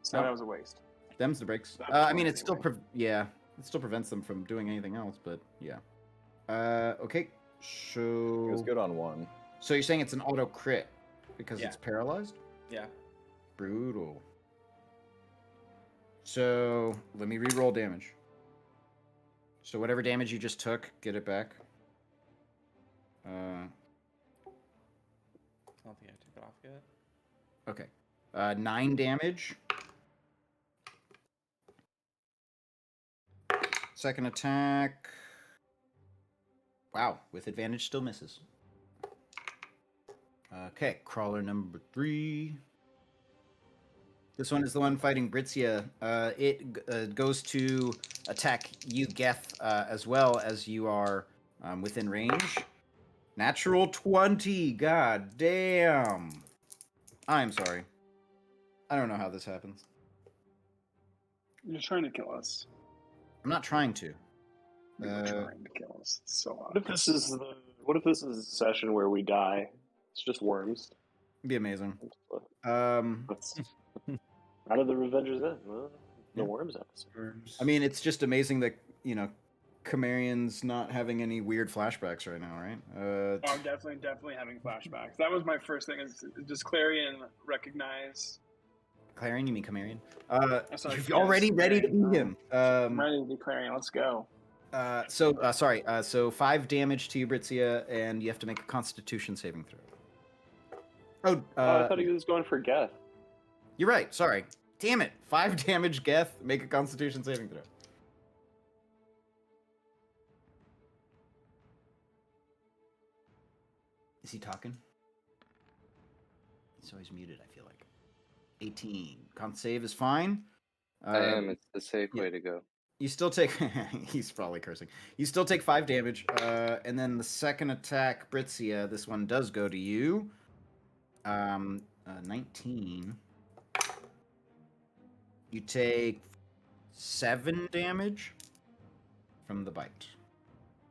So Nope. that was a waste. Them's the breaks. That was I mean, fine it still anyway. it still prevents them from doing anything else, but yeah. Okay. He was So good on one. so you're saying it's an auto crit because Yeah. it's paralyzed? Yeah. Brutal. So let me re-roll damage. So whatever damage you just took, get it back. I don't think I took it off yet. Okay. 9 damage. Second attack. Wow, with advantage still misses. Okay, crawler number 3. This one is the one fighting Britzia. It goes to attack you, Geth, as well as you are within range. Natural 20. God damn. I'm sorry. I don't know how this happens. You're trying to kill us. I'm not trying to. You're trying to kill us. It's so What if this is a session where we die? It's just worms. It'd be amazing. That's out of the Revengers End. Well, the Yeah. worms episode. I mean, it's just amazing that, Chimerian's not having any weird flashbacks right now, right? Oh, I'm definitely having flashbacks. That was my first thing. Is does Clarion recognize? Clarion, you mean Chimerian? Sorry, You're yes, already ready to Clarion. beat him. I'm ready to be Clarion. Let's go. So 5 damage to you, Britzia, and you have to make a Constitution saving throw. I thought he was going for Geth. You're right. Sorry. Damn it. 5 damage, Geth. Make a Constitution saving throw. Is he talking? He's always muted, I feel like. 18. Con save is fine. I am. It's the safe way to go. You still take... he's probably cursing. You still take 5 damage. And then the second attack, Britzia, this one does go to you. 19. You take 7 damage from the bite.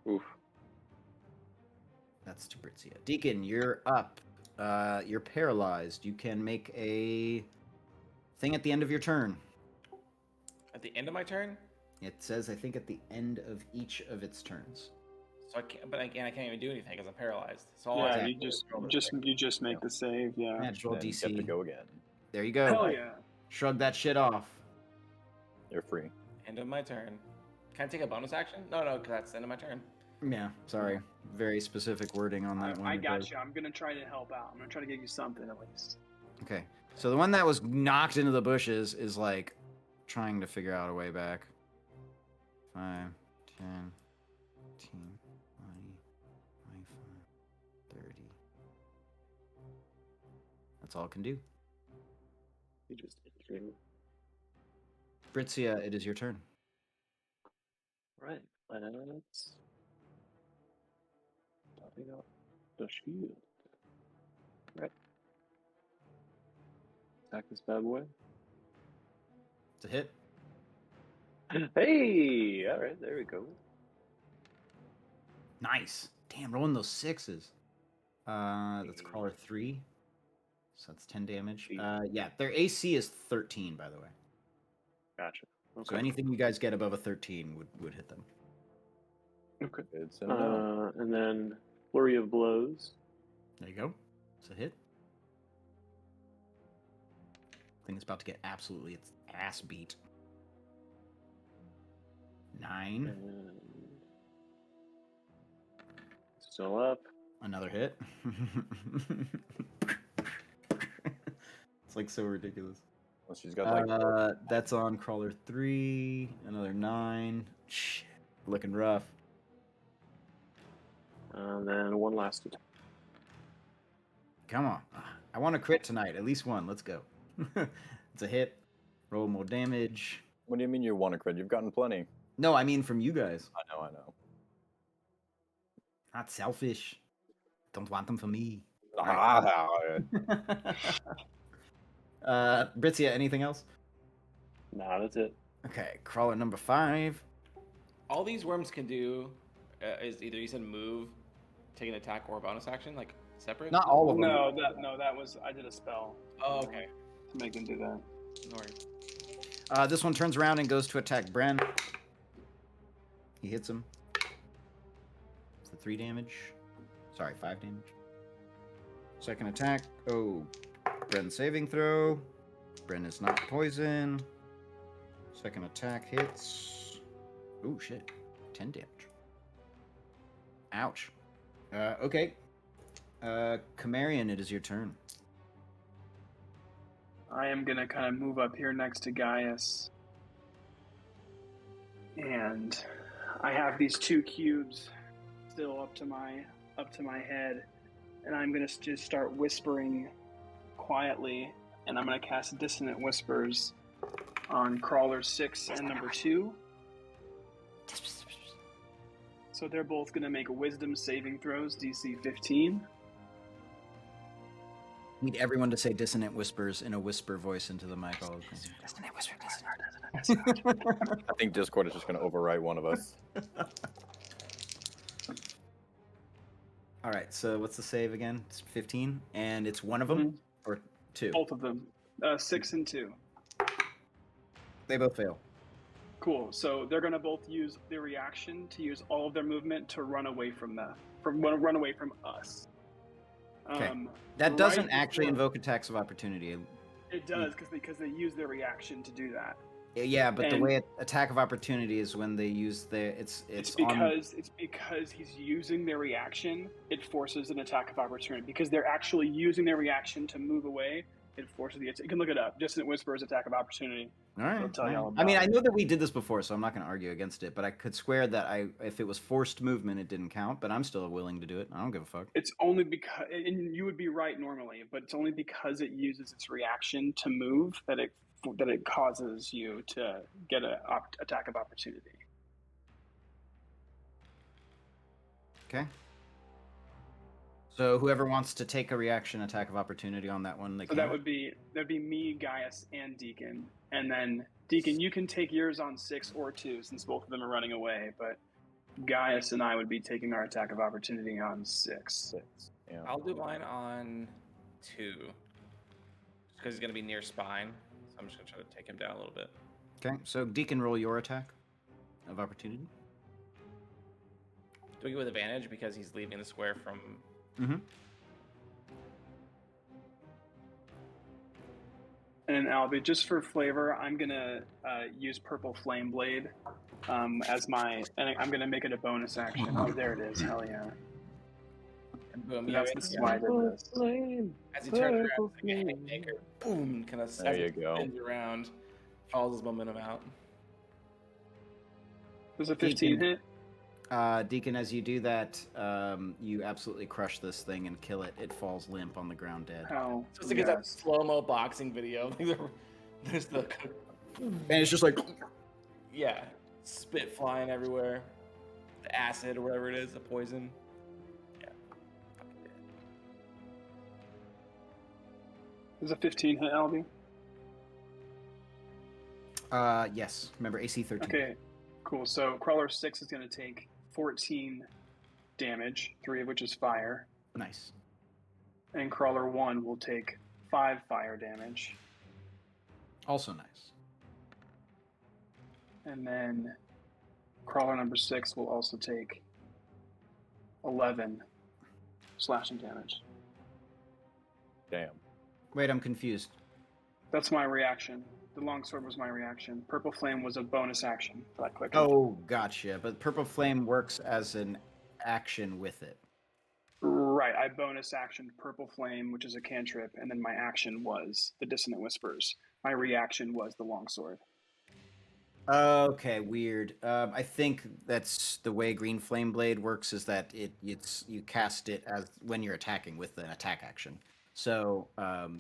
Oof. That's to Britzia. Deacon, you're up. You're paralyzed. You can make a thing at the end of your turn. At the end of my turn, It says, I think, at the end of each of its turns. so I can't. But again, I can't even do anything because I'm paralyzed. So all I Yeah, have you to do is roll the just thing. you just make the save. Yeah. Yeah, just roll Then you DC. get to go again. There you go. Hell yeah. Shrug that shit off. You're free. End of my turn. Can I take a bonus action? No, because that's the end of my turn. Yeah, sorry. Very specific wording on that one. I It got does. you. I'm gonna try to help out. I'm gonna try to give you something at least. Okay. So the one that was knocked into the bushes is like trying to figure out a way back. 5, 10, 15, 20, 25, 30. That's all it can do. He just injured. Britzia, it is your turn. Right. Let's topping up the shield. Right. Attack this bad boy. It's a hit. Hey! Alright, there we go. Nice. Damn, rolling those 6s. That's crawler 3. So that's 10 damage. Yeah, their AC is 13, by the way. Gotcha. So anything you guys get above a 13 would hit them. Okay. Good. Send him down. And then flurry of blows. There you go. It's a hit. Thing is about to get absolutely its ass beat. 9. And still up. Another hit. It's like so ridiculous. Well, she's got like That's on crawler 3. Another 9. Shit, looking rough. And then one last attack. Come on. I want a crit tonight. At least one. Let's go. It's a hit. Roll more damage. What do you mean you want a crit? You've gotten plenty. No, I mean from you guys. I know. Not selfish. Don't want them for me. Ah, Britzia, anything else? Nah, that's it. Okay, crawler number 5. All these worms can do is either you said move, take an attack, or a bonus action, like separate. Not all of them. No, that was I did a spell. Oh, okay. To make them do that. No worries. This one turns around and goes to attack Bren. He hits him. It's the 3 damage. Sorry, 5 damage. Second attack. Oh, Bren saving throw. Bren is not poison. Second attack hits. Oh shit, 10 damage. Ouch. Okay. Camarion, it is your turn. I am gonna kind of move up here next to Gaius, and I have these 2 cubes still up to my head, and I'm gonna just start whispering quietly, and I'm gonna cast Dissonant Whispers on Crawler 6 and number 2. So they're both gonna make Wisdom saving throws, DC 15. Need everyone to say Dissonant Whispers in a whisper voice into the mic. All of them. Dissonant Whisper, I think Discord is just going to overwrite one of us. All right, so what's the save again? It's 15, and it's one of them or 2? Both of them, 6 and 2. They both fail. Cool. So they're gonna both use their reaction to use all of their movement to run away from run away from us. Okay. That doesn't right actually before- invoke attacks of opportunity. It does because they use their reaction to do that. Yeah, but the And- way attack of opportunity is when they use their it's because he's using their reaction. It forces an attack of opportunity because they're actually using their reaction to move away. It forces the. You can look it up. Dissonant Whispers, attack of opportunity. All right. I'll tell you all I mean, about I it. know that we did this before, so I'm not going to argue against it. But I could swear that if it was forced movement, it didn't count. But I'm still willing to do it. I don't give a fuck. It's only because, and you would be right normally, but it's only because it uses its reaction to move that it causes you to get an attack of opportunity. Okay. So whoever wants to take a reaction attack of opportunity on that one, they So can. that'd be me, Gaius, and Deacon, and then Deacon, you can take yours on 6 or 2 since both of them are running away, but Gaius and I would be taking our attack of opportunity on 6. Yeah. I'll do mine on 2. Just because he's gonna be near spine, so I'm just gonna try to take him down a little bit. Okay. So Deacon, roll your attack of opportunity. Do we go with advantage because he's leaving the square from? Mm-hmm. And Albie, just for flavor, I'm gonna use Purple Flame Blade as my, and I'm gonna make it a bonus action. Oh, there it is. Hell yeah! And boom, This is why I did this. As he turns around, like a haymaker, boom, kind of There you go. spins around, follows his momentum out. There's a 15 hit. Deacon, as you do that, you absolutely crush this thing and kill it. It falls limp on the ground dead. How? So it's like that slow-mo boxing video. There's the And it's just like, yeah, spit flying everywhere, the acid or whatever it is, the poison. Yeah. There's a 15 hit, Albie. yes. Remember AC 13. Okay, cool. So Crawler 6 is gonna take 14 damage, 3 of which is fire, Nice. and Crawler 1 will take 5 fire damage, Also nice. and then Crawler number 6 will also take 11 slashing damage. Damn. Wait, I'm confused. That's my reaction. The longsword was my reaction. Purple Flame was a bonus action that I clicked. Oh, gotcha. But Purple Flame works as an action with it. Right, I bonus actioned Purple Flame, which is a cantrip, and then my action was the Dissonant Whispers. My reaction was the longsword. Okay, weird. I think that's the way Green Flame Blade works. Is that you cast it as when you're attacking with an attack action. So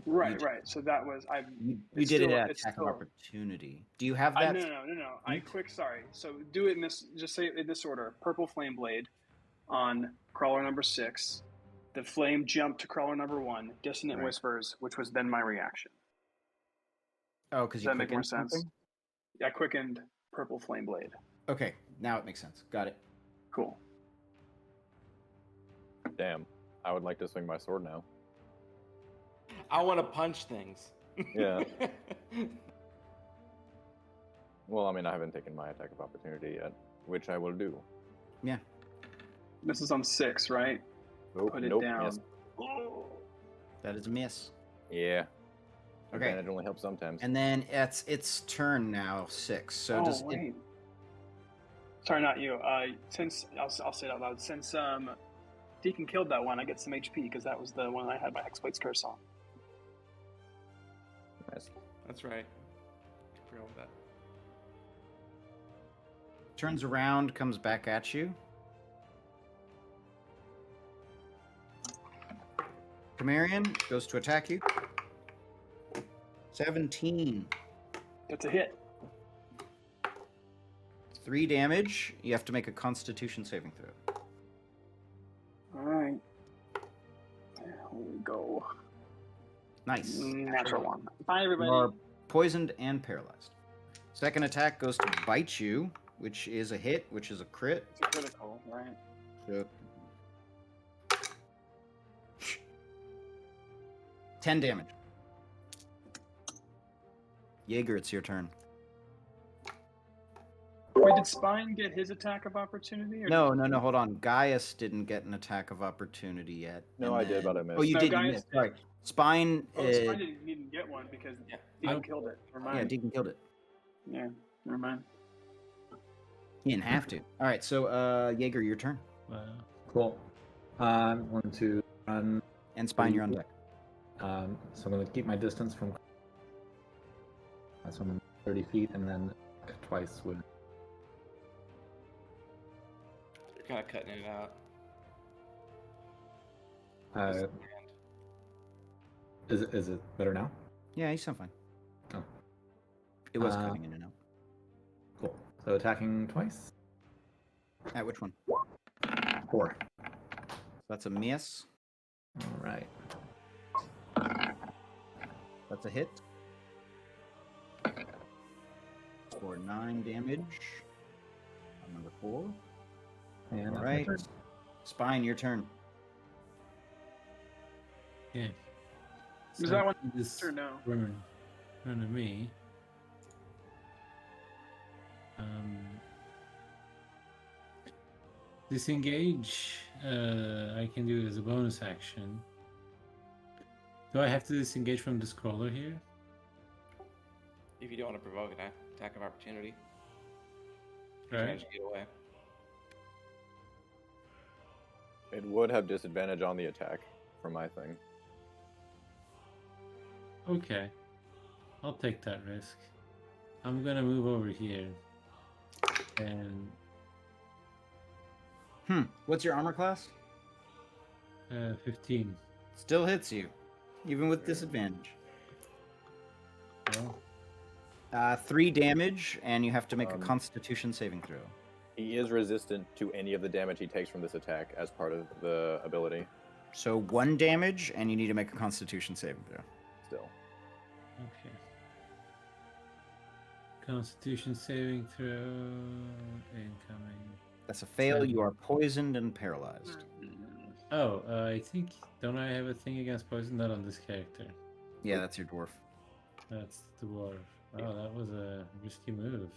Right. So that was You It's did it still- at it's attack of still- opportunity. Do you have I that? no. I quick. Sorry. So do it in this. Just say it in this order: Purple Flame Blade on Crawler number 6, The flame jumped to crawler number 1, Dissonant Right. Whispers, which was then my reaction. Oh, because Does you that make more quickened sense? something? I quickened Purple Flame Blade. Okay, now it makes sense. Got it. Cool. Damn. I would like to swing my sword now. I want to punch things. Yeah. Well, I mean, I haven't taken my attack of opportunity yet, which I will do. Yeah. This is on 6, right? Nope, Put it nope, down. yes. That is a miss. Yeah. Okay. Advantage only helps sometimes. And then it's its turn now, 6. So oh, does it, wait. Sorry, not you. Since I'll say it out loud. Since Deacon killed that one, I get some HP because that was the one I had my Hexblade's Curse on. Nice. That's right. Forgot about that. turns around, comes back at you. Camarion goes to attack you. 17. That's a hit. 3 damage. You have to make a Constitution saving throw. All right. There we go. Nice. Natural one. Bye, You everybody. are poisoned and paralyzed. Second attack goes to bite you, which is a hit, which is a crit. It's a critical, right? So 10 damage. Jaeger, it's your turn. Wait, did Spine get his attack of opportunity? Or No, hold on. Gaius didn't get an attack of opportunity yet. No, and I did, but I Oh, missed. you No, did. You Gaius missed. did. Sorry. Spine. Oh, Spine didn't get one because Deacon I- killed it. Never Yeah, mind. Deacon killed it. Yeah, never mind. He didn't have to. All right, so Jaeger, your turn. Wow. Cool. I'm going to run. And Spine, you're on deck. So I'm going to keep my distance from. So I'm 30 feet, and then twice with. You're kind of cutting it out. Is it better now? Yeah, you sound fine. Oh. It was Uh, cutting in and out. Cool. So attacking twice. At which one? 4. That's a miss. All right. That's a hit. For 9 damage. On number 4. And All that's my right. turn. Spine, your turn. Okay. Was that one This or no? turn to me. Disengage. I can do it as a bonus action. Do I have to disengage from the scroller here? If you don't want to provoke an attack of opportunity, Right. manage to get away. It would have disadvantage on the attack for my thing. Okay. I'll take that risk. I'm gonna move over here. And 'What's your armor class? 15. Still hits you, even with disadvantage. Well, 3 damage, and you have to make a Um, Constitution saving throw. He is resistant to any of the damage he takes from this attack as part of the ability. So 1 damage, and you need to make a Constitution saving throw. Still. okay. Constitution saving throw incoming. That's a fail. 7. You are poisoned and paralyzed. Oh, I think don't I have a thing against poison? Not on this character. Yeah, that's your dwarf. That's the dwarf. Oh, that was a risky move.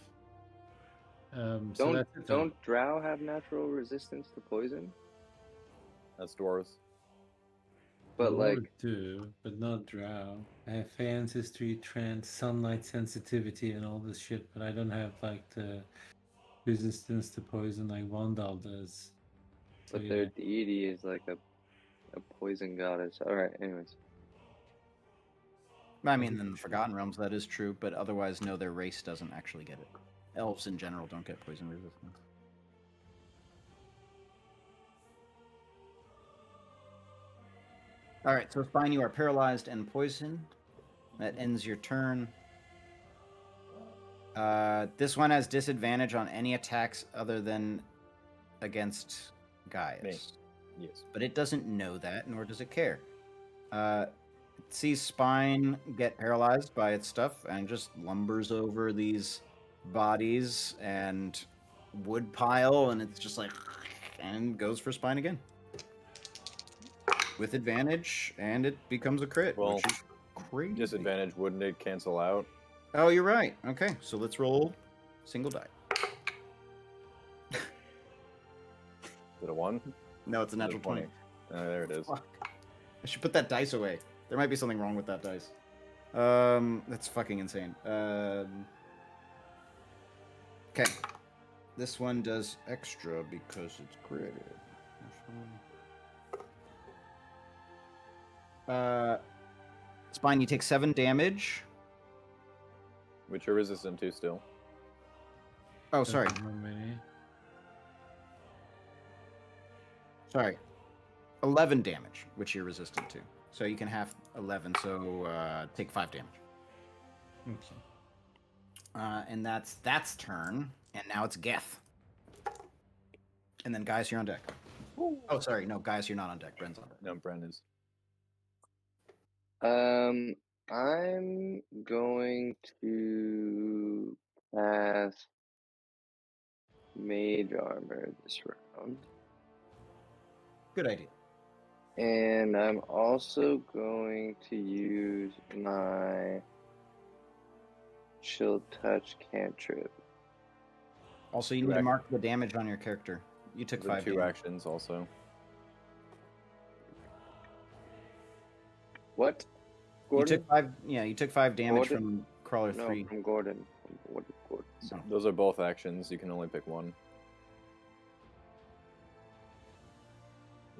So that's it then. Don't drow have natural resistance to poison? That's dwarves. But Lord like, do, but not drow. I have Fey ancestry, trance, sunlight sensitivity, and all this shit, but I don't have like the resistance to poison like Wandal does. So, but their deity is like a poison goddess. All right. Anyways, I mean, in the Forgotten Realms, that is true, but otherwise, no, their race doesn't actually get it. Elves in general don't get poison resistance. All right, so Spine, you are paralyzed and poisoned. That ends your turn. This one has disadvantage on any attacks other than against Gaius. Yes. but it doesn't know that, nor does it care. It sees Spine get paralyzed by its stuff and just lumbers over these bodies and wood pile, and it's just like, and goes for Spine again with advantage, and it becomes a crit. Well, which is crazy. Disadvantage, wouldn't it cancel out? Oh, you're right. Okay, so let's roll single die. Is it a 1? No, it's a Is it natural 20. There it is. Fuck. I should put that dice away. There might be something wrong with that dice. That's fucking insane. Okay. This one does extra because it's critted. Spine, you take 7 damage. Which you're resistant to still. Oh, sorry. Sorry. 11 damage, which you're resistant to. So you can have 11, so take 5 damage. Okay. And that's turn. And now it's Geth. And then, guys, you're on deck. Oh, sorry. No, guys, you're not on deck. Bren's on deck. No, Bren is. I'm going to cast Mage Armor this round. Good idea. And I'm also going to use my Chill Touch cantrip. Also, you need to mark the damage on your character. You took 5 2 damage. actions also. What? You Gordon? took 5. Yeah, you took 5 damage Gordon? from Crawler No, 3. from Gordon. What is Gordon? No. Those are both actions. You can only pick one.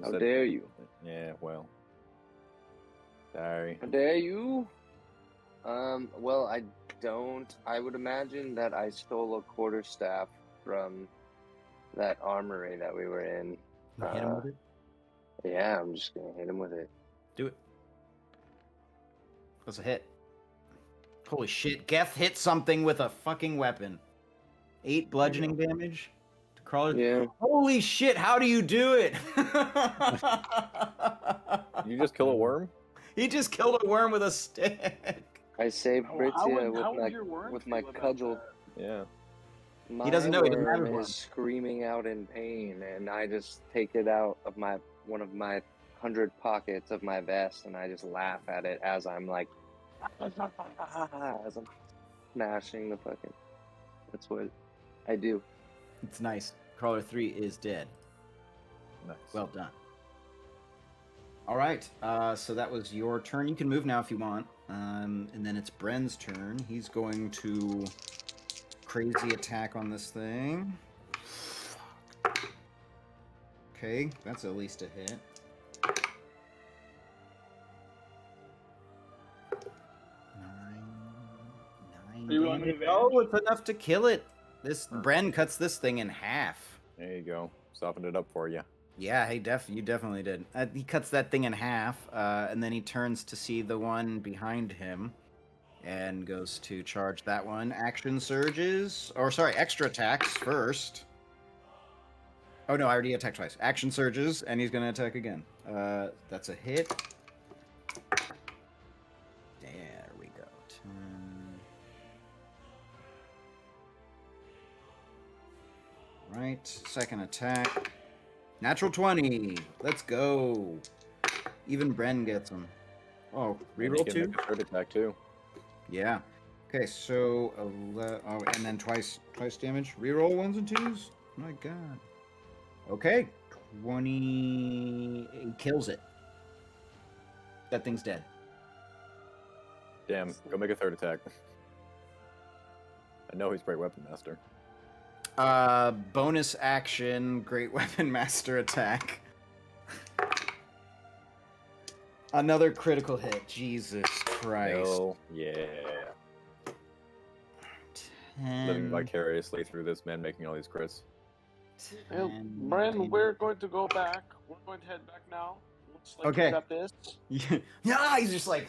How dare you? Yeah, well. Sorry. How dare you? Well, I don't. I would imagine that I stole a quarterstaff from that armory that we were in. You hit him with it? Yeah, I'm just gonna hit him with it. Do it. That's a hit. Holy shit, Geth hit something with a fucking weapon. 8 bludgeoning damage to Crawler. Yeah. Holy shit, how do you do it? You just kill a worm? He just killed a worm with a stick. I saved How Britia would your worm with my feel about cudgel. that? Yeah. My He doesn't know, he doesn't have worm a worm. is screaming out in pain, and I just take it out of one of my 100 pockets of my vest, and I just laugh at it as I'm like, as I'm smashing the fucking. That's what I do. It's nice. Crawler 3 is dead. Nice. Well done. All right, so that was your turn. You can move now if you want. And then it's Bren's turn. He's going to crazy attack on this thing. Okay, that's at least a hit. 9 Are you rolling damage. advantage? Oh, it's enough to kill it. This Bren cuts this thing in half. There you go. Softened it up for you. Yeah, you definitely did. He cuts that thing in half, and then he turns to see the one behind him, and goes to charge that one. Action surges, or sorry, extra attacks first. Oh no, I already attacked twice. Action surges, and he's gonna attack again. That's a hit. There we go. 10. Right, second attack. Natural 20. Let's go. Even Bren gets him. Oh, reroll You can 2? make a third attack too. Yeah. Okay, so oh, and then twice damage. Reroll 1s and 2s. My God. Okay, 20. He kills it. That thing's dead. Damn, go make a third attack. I know he's Great Weapon Master. Bonus action, Great Weapon Master attack. Another critical hit. Jesus Christ. Hell yeah. 10, Living vicariously through this man making all these crits. Well, 10, Bren, we're going to go back. We're going to head back now. Looks like Okay. you got this. Yeah, he's just like,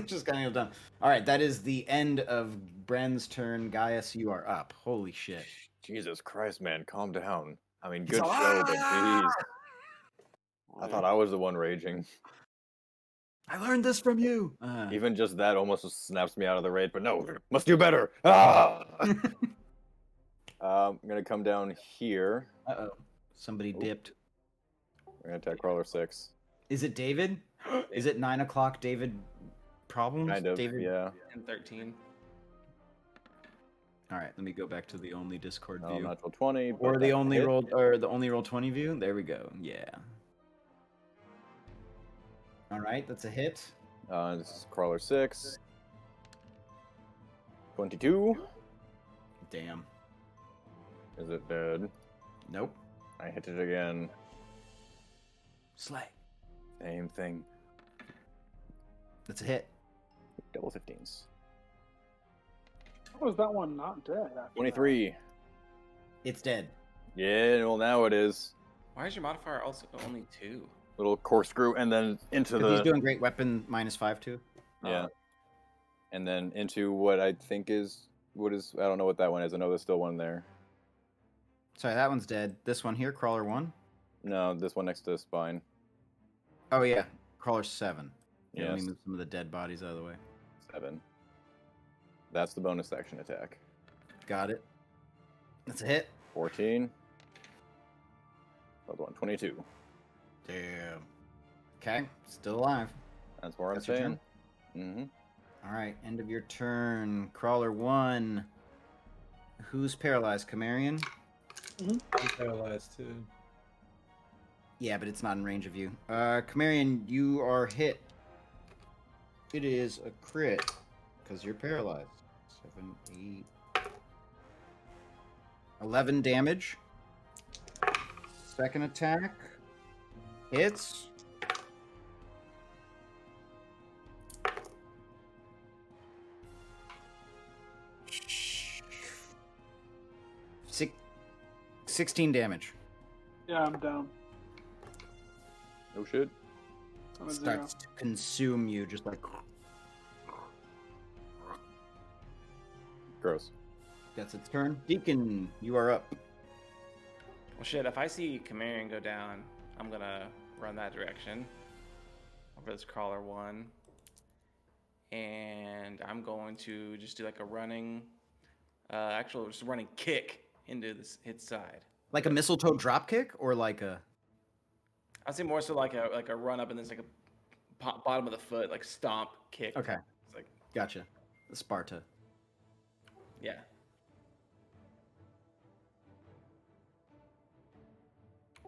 just kind of done. All right, that is the end of Bren's turn. Gaius, you are up. Holy shit. Jesus Christ, man, calm down. I mean, He's good all, show, but "Ah!" jeez. I thought I was the one raging. I learned this from you. Even just that almost just snaps me out of the raid, but no, must do better. Ah! I'm gonna come down here. Uh-oh. Somebody dipped. We're gonna attack Crawler 6. Is it David? Is it 9 o'clock David problems? Kind of, David? yeah. And 13. All right, let me go back to the only Discord Oh, view. natural 20. Or but the that only hit. roll or the only roll 20 view. There we go. Yeah. All right, that's a hit. This is Crawler 6. 22. Damn. Is it dead? Nope. I hit it again. Slay. Same thing. That's a hit. Double 15s. How was that one not dead? after that? 23. It's dead. Yeah, well now it is. Why is your modifier also only 2? Little corkscrew and then into Because he's the doing great weapon -5 too. yeah. And then into what I think is I don't know what that one is. I know there's still one there. Sorry, that one's dead. This one here, Crawler 1. No, this one next to the spine. Oh yeah, Crawler 7. Yeah, let me Yes. move some of the dead bodies out of the way. 7. That's the bonus action attack. Got it. That's a hit. 14. Another one, 22. Damn. Okay, still alive. That's what I'm That's your saying. Mm-hmm. All right, end of your turn. Crawler 1. Who's paralyzed? Camarian? I'm paralyzed too. Yeah, but it's not in range of you. Camarian, you are hit. It is a crit because you're paralyzed. 7, 8, 11 damage. Second attack hits. Six, 16 damage. Yeah, I'm down. No shit. I'm at 0. Starts to consume you, just like. Gross. That's its turn. Deacon, you are up. Well, shit, if I see Camarian go down, I'm gonna run that direction. Over this Crawler 1. And I'm going to just do like a running, just a running kick into its side. Like a mistletoe dropkick, or like a. I'd say more so like a run up and then it's like a bottom of the foot, like stomp kick. Okay, It's like, gotcha. The Sparta. yeah.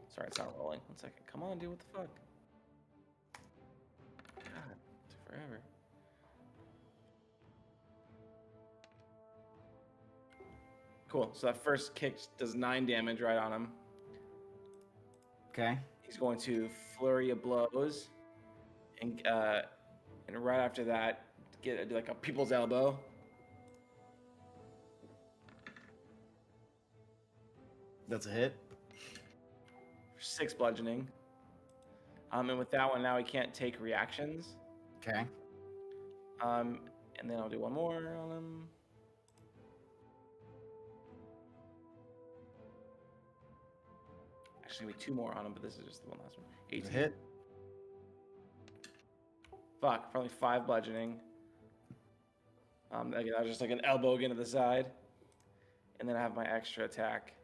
Sorry, it's not rolling. 1 second. Come on, dude. What the fuck? God, it took forever. Cool. So that first kick does 9 damage right on him. Okay. He's going to flurry of blows, and right after that, do like a people's elbow. That's a hit. 6 bludgeoning. And with that one, now he can't take reactions. Okay. And then I'll do one more on him. Actually, maybe 2 more on him, but this is just the one last one. That's 18. a hit. Fuck, probably 5 bludgeoning. Again, I was just like an elbow again to the side. And then I have my extra attack,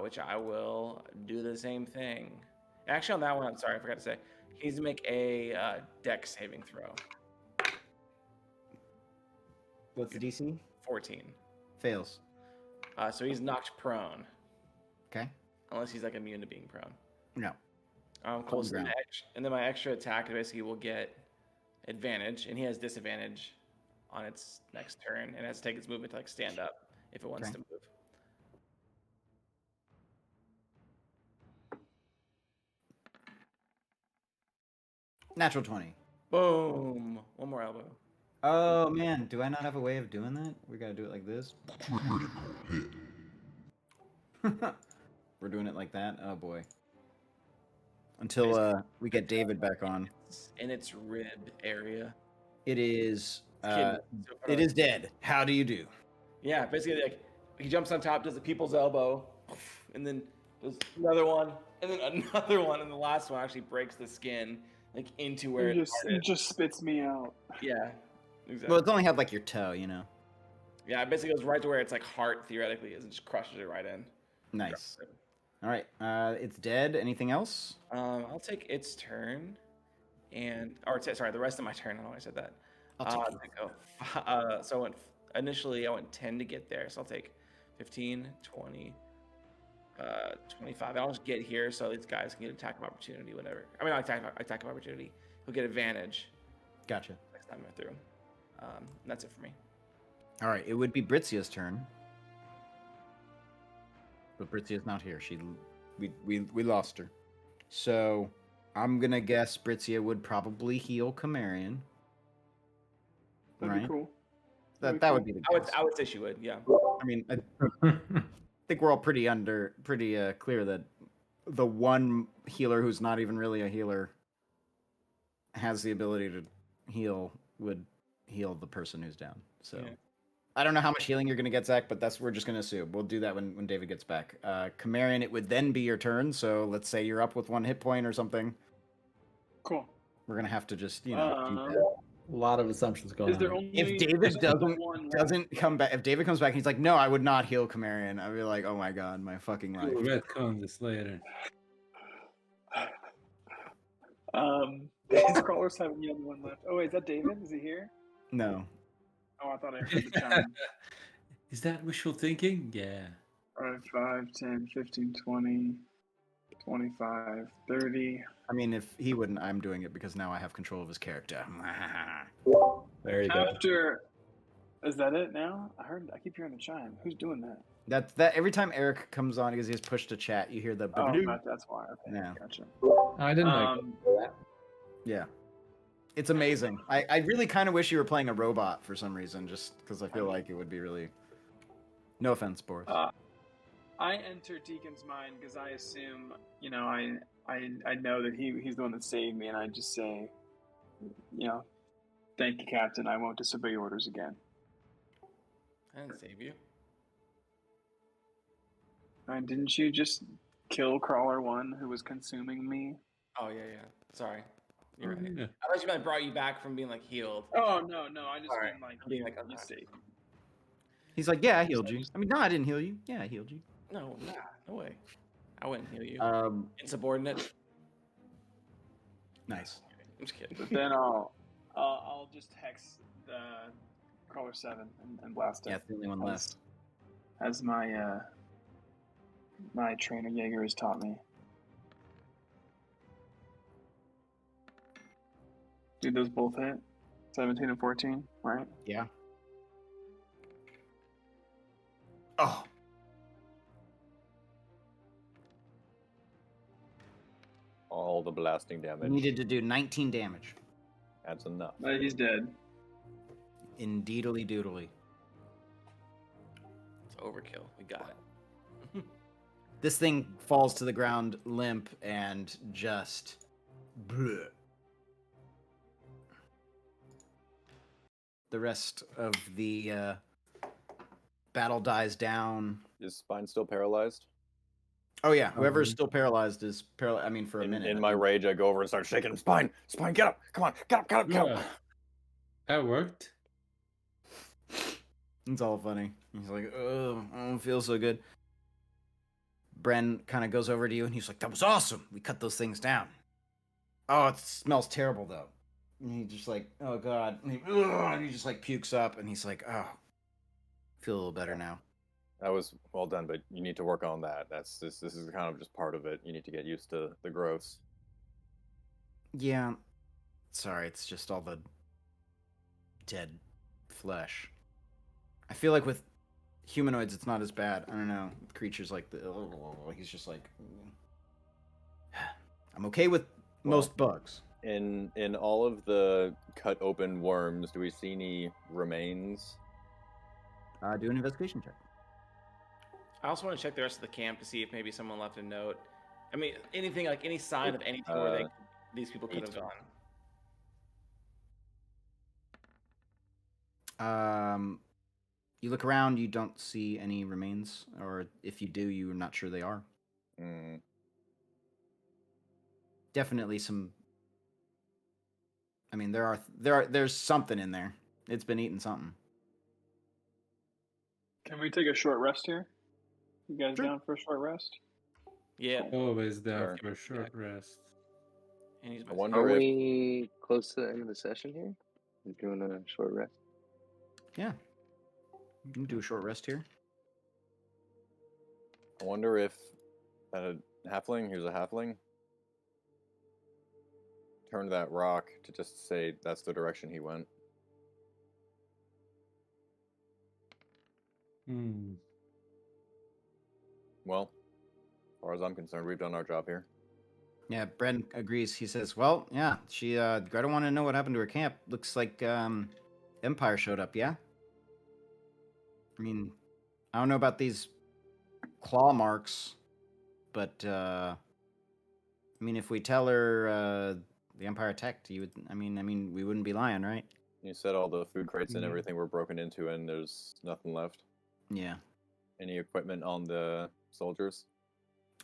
which I will do the same thing. Actually, on that one, I'm sorry, I forgot to say. He needs to make a dex saving throw. What's the DC? 14. Fails. So he's knocked prone. Okay. Unless he's like immune to being prone. No. Cool. On the ground. And then my extra attack basically will get advantage, and he has disadvantage on its next turn, and it has to take its movement to like stand up if it wants Okay. to move. Natural 20. Boom! One more elbow. Oh man, do I not have a way of doing that? We gotta do it like this. We're doing it like that. Oh boy. Until we get David back on. It's in its rib area. It is. Kidney. It is dead. How do you do? Yeah, basically like he jumps on top, does the people's elbow, and then does another one, and then another one, and the last one actually breaks the skin like into where It it just, started. it just spits me out. Yeah, exactly. Well, it's only had like your toe, you know. Yeah, it basically goes right to where its like heart theoretically is, and just crushes it right in. Nice. All right, it's dead. Anything else? I'll take its turn, sorry, the rest of my turn. I don't know why I said that. I'll take Go. So initially I went 10 to get there, so I'll take 15, 20, 25. I'll just get here so these guys can get attack of opportunity whenever. I mean, not attack of opportunity. He'll get advantage Gotcha. next time I'm through. And that's it for me. All right, it would be Britzia's turn, but Britzia's not here. We lost her. So I'm gonna guess Britzia would probably heal Camarian. That'd Right? be cool. That would be the guess. I would say she would. Yeah. I mean, I think we're all pretty clear that the one healer who's not even really a healer has the ability to would heal the person who's down. So Yeah. I don't know how much healing you're gonna get, Zach, but we're just gonna assume. We'll do that when David gets back. Camarian, it would then be your turn. So let's say you're up with 1 hit point or something. Cool. We're gonna have to just do Um, that. A lot of assumptions going Is there on. only If David there's only one left? doesn't come back, if David comes back and he's like, "No, I would not heal Camarian," I'd be like, "Oh my god, my fucking life." We'll retcon this later. His crawlers have the only one left. Oh, wait, is that David? Is he here? No. Oh, I thought I heard the chime. Is that wishful thinking? Yeah. 5, 10, 15, 20, 25, 30. I mean, if he wouldn't, I'm doing it because now I have control of his character. There you go. After, is that it now? I keep hearing the chime. Who's doing that? That every time Eric comes on because he has pushed to chat, you hear the. Oh, that's why. Okay, Yeah. gotcha. I didn't know. Yeah. It's amazing. I really kind of wish you were playing a robot for some reason, just because I feel like it would be really. No offense, Boris. I enter Deacon's mind because I assume, I know that he's the one that saved me, and I just say, thank you, Captain. I won't disobey your orders again. I didn't save you. And didn't you just kill Crawler 1 who was consuming me? Oh yeah. Sorry. You're right. Yeah. I thought you meant brought you back from being like healed. Oh, no. I just Alright. mean like, Being like, you okay. saved me. He's like, "Yeah, I healed you." I mean, no, I didn't heal you. Yeah, I healed you. No way. I wouldn't heal you. Insubordinate. Nice. I'm just kidding. But then I'll just hex Crawler 7 and blast it. Yeah, it's the only one left. As my my trainer Jaeger has taught me. Dude, those both hit. 17 and 14, right? Yeah. Oh. All the blasting You damage. needed to do 19 damage. That's enough. He's dead. Indeedly doodly. It's overkill. We got it. This thing falls to the ground limp and just. Bleh. The rest of the battle dies down. Is Spine still paralyzed? Oh yeah, whoever is still paralyzed is paralyzed. I mean, for a In, minute. in my rage, I go over and start shaking him. Spine, get up! Come on, get up! Yeah. That worked. It's all funny. He's like, "Oh, I don't feel so good." Bren kind of goes over to you and he's like, "That was awesome. We cut those things down." "Oh, it smells terrible though." And he just like, "Oh god," and he just like pukes up and he's like, "Oh, feel a little better now." That was well done, but you need to work on that. This is kind of just part of it. You need to get used to the gross. Yeah, sorry, it's just all the dead flesh. I feel like with humanoids, it's not as bad. I don't know. Creatures like he's just like, I'm okay with most bugs. In all of the cut open worms, do we see any remains? Do an investigation check. I also want to check the rest of the camp to see if maybe someone left a note. I mean, anything like any sign of anything where these people could have gone. You look around, you don't see any remains, or if you do, you're not sure they are. definitely some. I mean, there's something in there. It's been eating something. Can we take a short rest here? You guys Sure. down for a short rest? Yeah. Always down Sure. for a short rest. And he's I Are wonder if we close to the end of the session here? We're doing a short rest. Yeah. You can do a short rest here. that halfling, who's a halfling, turned that rock to just say that's the direction he went. Hmm. Well, as far as I'm concerned, we've done our job here. Yeah, Bren agrees. He says, "Well, yeah, she Greta wanted to know what happened to her camp. Looks like Empire showed up, yeah? I mean, I don't know about these claw marks, but I mean, if we tell her the Empire attacked, you would I mean, we wouldn't be lying, right? You said all the food crates and Yeah. everything were broken into and there's nothing left. Yeah. Any equipment on the soldiers?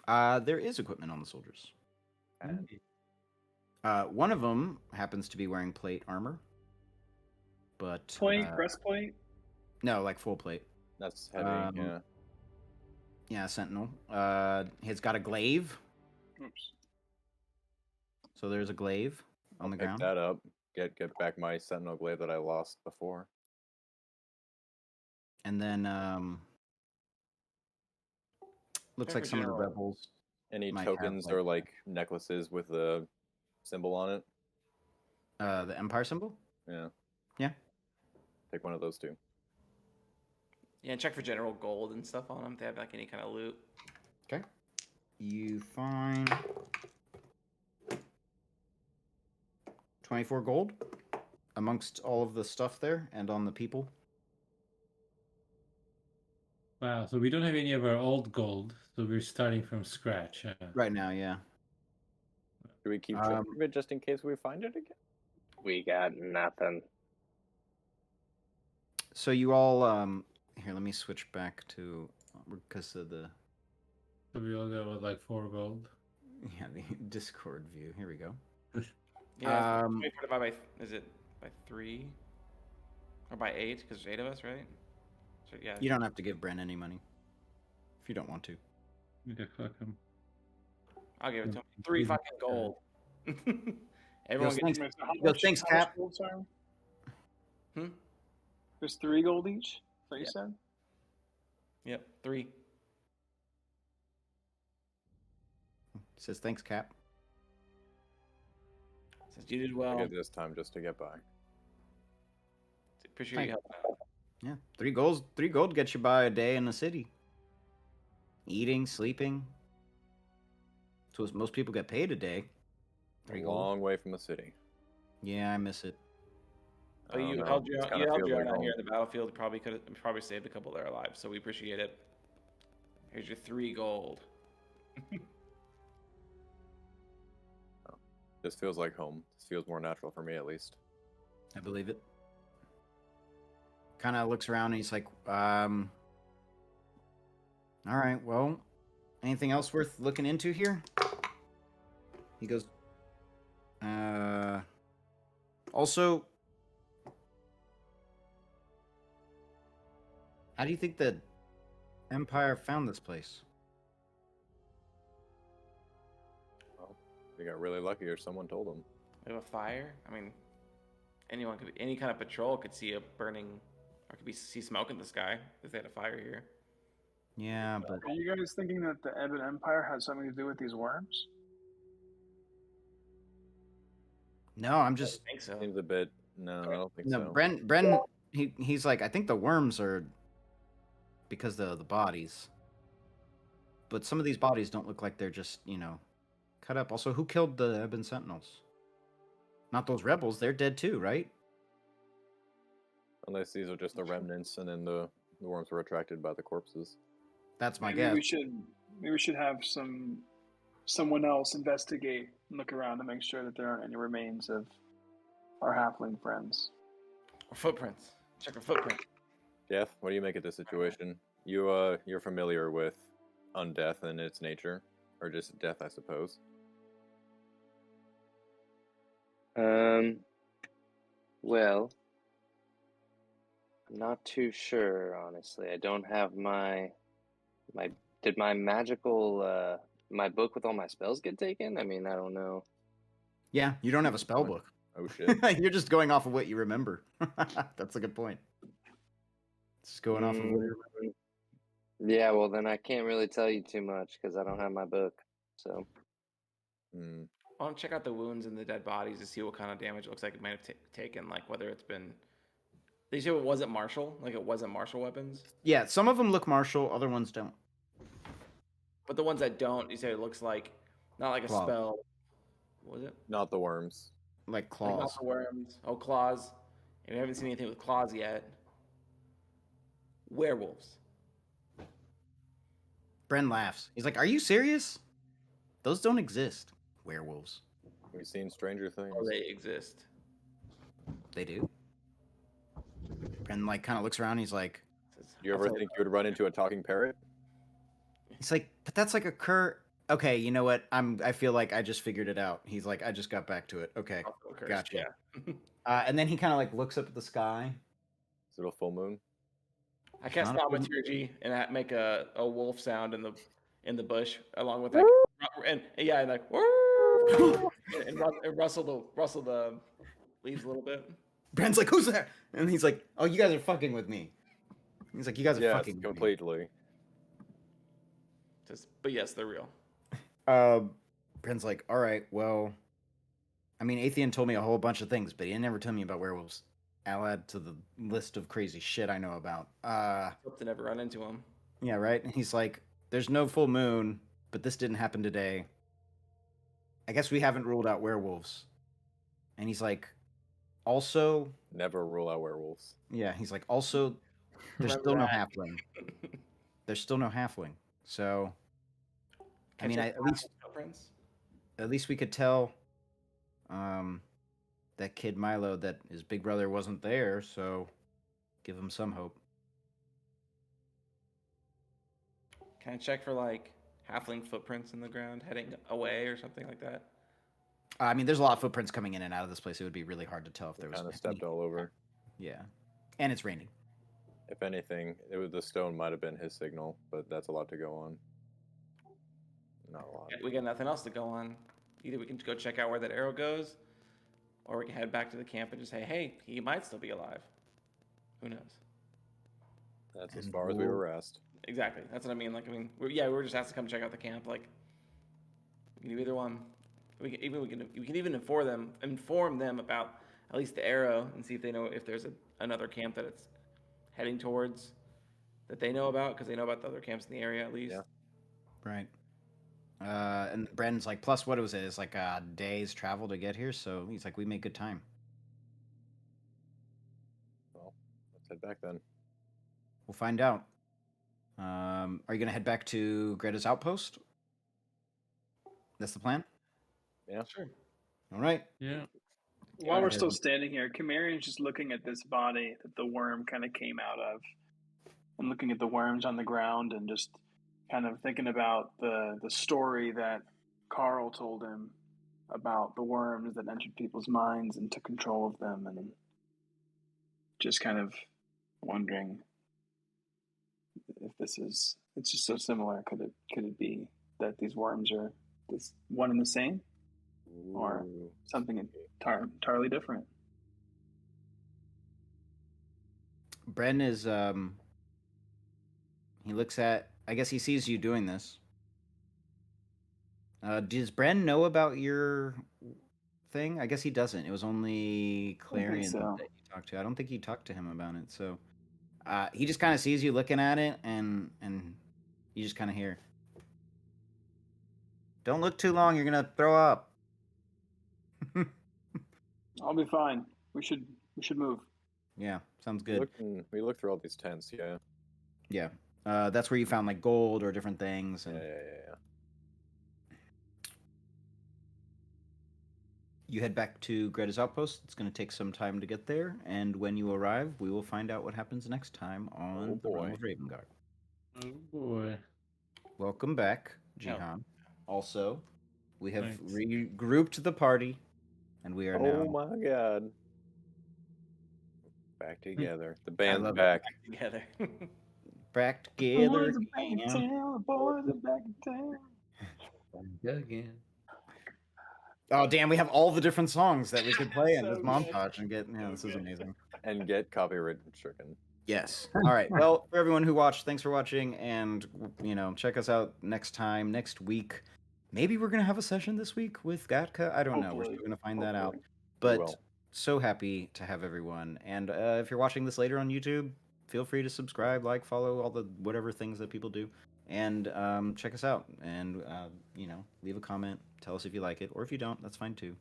There is equipment on the soldiers. And One of them happens to be wearing plate armor, but Plate, breastplate. no, like full plate. that's heavy, yeah. Yeah, Sentinel. He's got a glaive, Oops. so there's a glaive on the Pick ground. that up. Get back my Sentinel glaive that I lost before. And then looks Check like for some of the general. rebels. Any Might have, tokens like- or like necklaces with a symbol on it? The Empire symbol? Yeah. Yeah. Take one of those two. Yeah, and check for general gold and stuff on them. If they have like any kind of loot. Okay. You find 24 gold amongst all of the stuff there and on the people. Wow, so we don't have any of our old gold, so we're starting from scratch. Right now, yeah. Do we keep track of it just in case we find it again? We got nothing. So you all here, let me switch back to because of the So we all got what, like 4 gold? the Discord view. Here we go. Yeah. Wait for it by is it by 3 or by 8? Because there's 8 of us, right? So yeah. You don't have to give Bren any money if you don't want to. Okay, fuck him. I'll give it to him. 3 fucking gold. Everyone Thanks. gets. So how Yo, much- thanks, how much Cap. gold, sorry? Hmm? There's 3 gold each. Is that what you Yeah. said? Yep, 3. Says thanks, Cap. Says you did I well. get this time just to get by. Appreciate your help. Yeah, 3 gold gets you by a day in the city. Eating, sleeping. So most people get paid a day. A 3 gold. long way from the city. Yeah, I miss it. But I don't you know, held this your kinda own feels like out home. here in the battlefield. You probably saved a couple of their lives, so we appreciate it. Here's your 3 gold. This feels like home. This feels more natural for me, at least. I believe it. Kind of looks around and he's like, all right, well, anything else worth looking into here? He goes, also, how do you think the Empire found this place? Well, they got really lucky or someone told them. We have a fire. I mean, anyone could be, any kind of patrol could see a burning, or could see smoke in the sky if they had a fire here. Yeah, but Are you guys thinking that the Ebon Empire has something to do with these worms? no, I'm I just think so. Seems a bit. No, I don't think no. so. Bren, he's like, I think the worms are because of the bodies, but some of these bodies don't look like they're just cut up. Also, who killed the Ebon Sentinels? Not those rebels. They're dead too, right? Unless these are just the remnants, and then the worms were attracted by the corpses. That's my Maybe guess. we should have someone else investigate and look around to make sure that there aren't any remains of our halfling friends. Or footprints. Check for footprints. Jeff, what do you make of this situation? You're familiar with undeath and its nature, or just death, I suppose. Well, I'm not too sure, honestly. I don't have my did my magical my book with all my spells get taken? I mean, I don't know. Yeah, you don't have a spell book. Oh shit. You're just going off of what you remember. That's a good point. It's just going off of what you remember. Yeah, well then I can't really tell you too much because I don't have my book. So Hmm. I want to check out the wounds in the dead bodies to see what kind of damage it looks like it might have taken. Like whether it's been. They say it wasn't martial, like it wasn't martial weapons. Yeah, some of them look martial, other ones don't. But the ones that don't, you say it looks like not like a Claw. spell. What was it? Not the worms. Like Like not claws. the worms. Oh, claws. And we haven't seen anything with claws yet. Werewolves. Bren laughs. He's like, "Are you serious? Those don't exist. Werewolves. We've seen Stranger Things. Oh, they exist. They do." Bren like kind of looks around. He's like, Do you ever think you would run into a talking parrot? he's like, "But that's like a cur." Okay, you know what? I feel like I just figured it out. He's like, "I just got back to it." Okay, Also cursed, gotcha. Yeah. And then he kind of like looks up at the sky. Is it a full moon? I cast Not a- thaumaturgy and make a wolf sound in the bush along with like and like and rustle the leaves a little bit. Bren's like, "Who's there?" And he's like, "Oh, you guys are fucking with me." He's like, "You guys are Yes, fucking with me." completely. But yes, they're real. Bren's like, "All right, well, I mean, Atheon told me a whole bunch of things, but he didn't ever tell me about werewolves. I'll add to the list of crazy shit I know about." Hope to never run into them. Yeah, right? And he's like, "There's no full moon, but this didn't happen today. I guess we haven't ruled out werewolves." And he's like, "Also," Never rule out werewolves. yeah, he's like, "Also, there's Remember still no that. halfling. There's still no halfling. So, I mean, check at least footprints. we could tell that kid Milo that his big brother wasn't there, so give him some hope." Can I check for like halfling footprints in the ground heading away or something like that? I mean, there's a lot of footprints coming in and out of this place. It would be really hard to tell if there was Kind of any. stepped all over. Yeah, and it's raining. If anything, the stone might have been his signal, but that's a lot to go on. Not a lot. We got nothing else to go on. Either we can go check out where that arrow goes, or we can head back to the camp and just say, "Hey, he might still be alive." Who knows? That's as And far as we were asked. Exactly. That's what I mean. Like, we were just asked to come check out the camp. Like, we can do either one. We can even inform them about at least the arrow and see if they know if there's another camp that it's heading towards that they know about, because they know about the other camps in the area at least. Yeah. Right. And Brandon's like, plus what was it? It's like a day's travel to get here, so he's like, we made good time. Well, let's head back then. We'll find out. Are you gonna head back to Greta's outpost? That's the plan? Yeah. Sure. All right. Yeah. While we're still standing here, Camarian's just looking at this body that the worm kind of came out of, and looking at the worms on the ground, and just kind of thinking about the story that Carl told him about the worms that entered people's minds and took control of them, and just kind of wondering if it's just so similar. Could it be that these worms are this one and the same, or Ooh. something entirely different? Bren is he looks at, I guess he sees you doing this. Does Bren know about your thing? I guess he doesn't. It was only Clarion so. that you talked to. I don't think you talked to him about it. So he just kind of sees you looking at it, and you just kind of hear, "Don't look too long. You're gonna throw up." I'll be fine. We should move. Yeah, sounds good. We looked through all these tents, yeah. Yeah, that's where you found like gold or different things. And Yeah. you head back to Greta's outpost. It's going to take some time to get there, and when you arrive, we will find out what happens next time on the Realm of Ravengard. Oh boy. Welcome back, Jihan. Also, we have Thanks. regrouped the party. and we are Oh now my god. Back together. The band's love it. back. Together. back together Boys are back in again. town. Boys are back in town. Again. Oh damn, we have all the different songs that we could play in So this good. montage and get. Yeah, this is Okay. amazing. And get copyright stricken. Yes. All right. Well, for everyone who watched, thanks for watching, and check us out next week. Maybe we're gonna have a session this week with Gatka. I don't know. We're Hopefully. still gonna find that out. Hopefully. But will. so happy to have everyone. And if you're watching this later on YouTube, feel free to subscribe, like, follow, all the whatever things that people do, and check us out. And leave a comment. Tell us if you like it, or if you don't, that's fine too.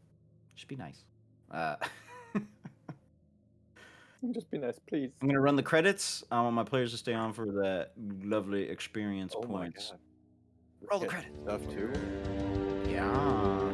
Just be nice. Just be nice, please. I'm gonna run the credits. I want my players to stay on for that lovely experience Oh my points. god. Roll the Get credits. Stuff too. Yeah.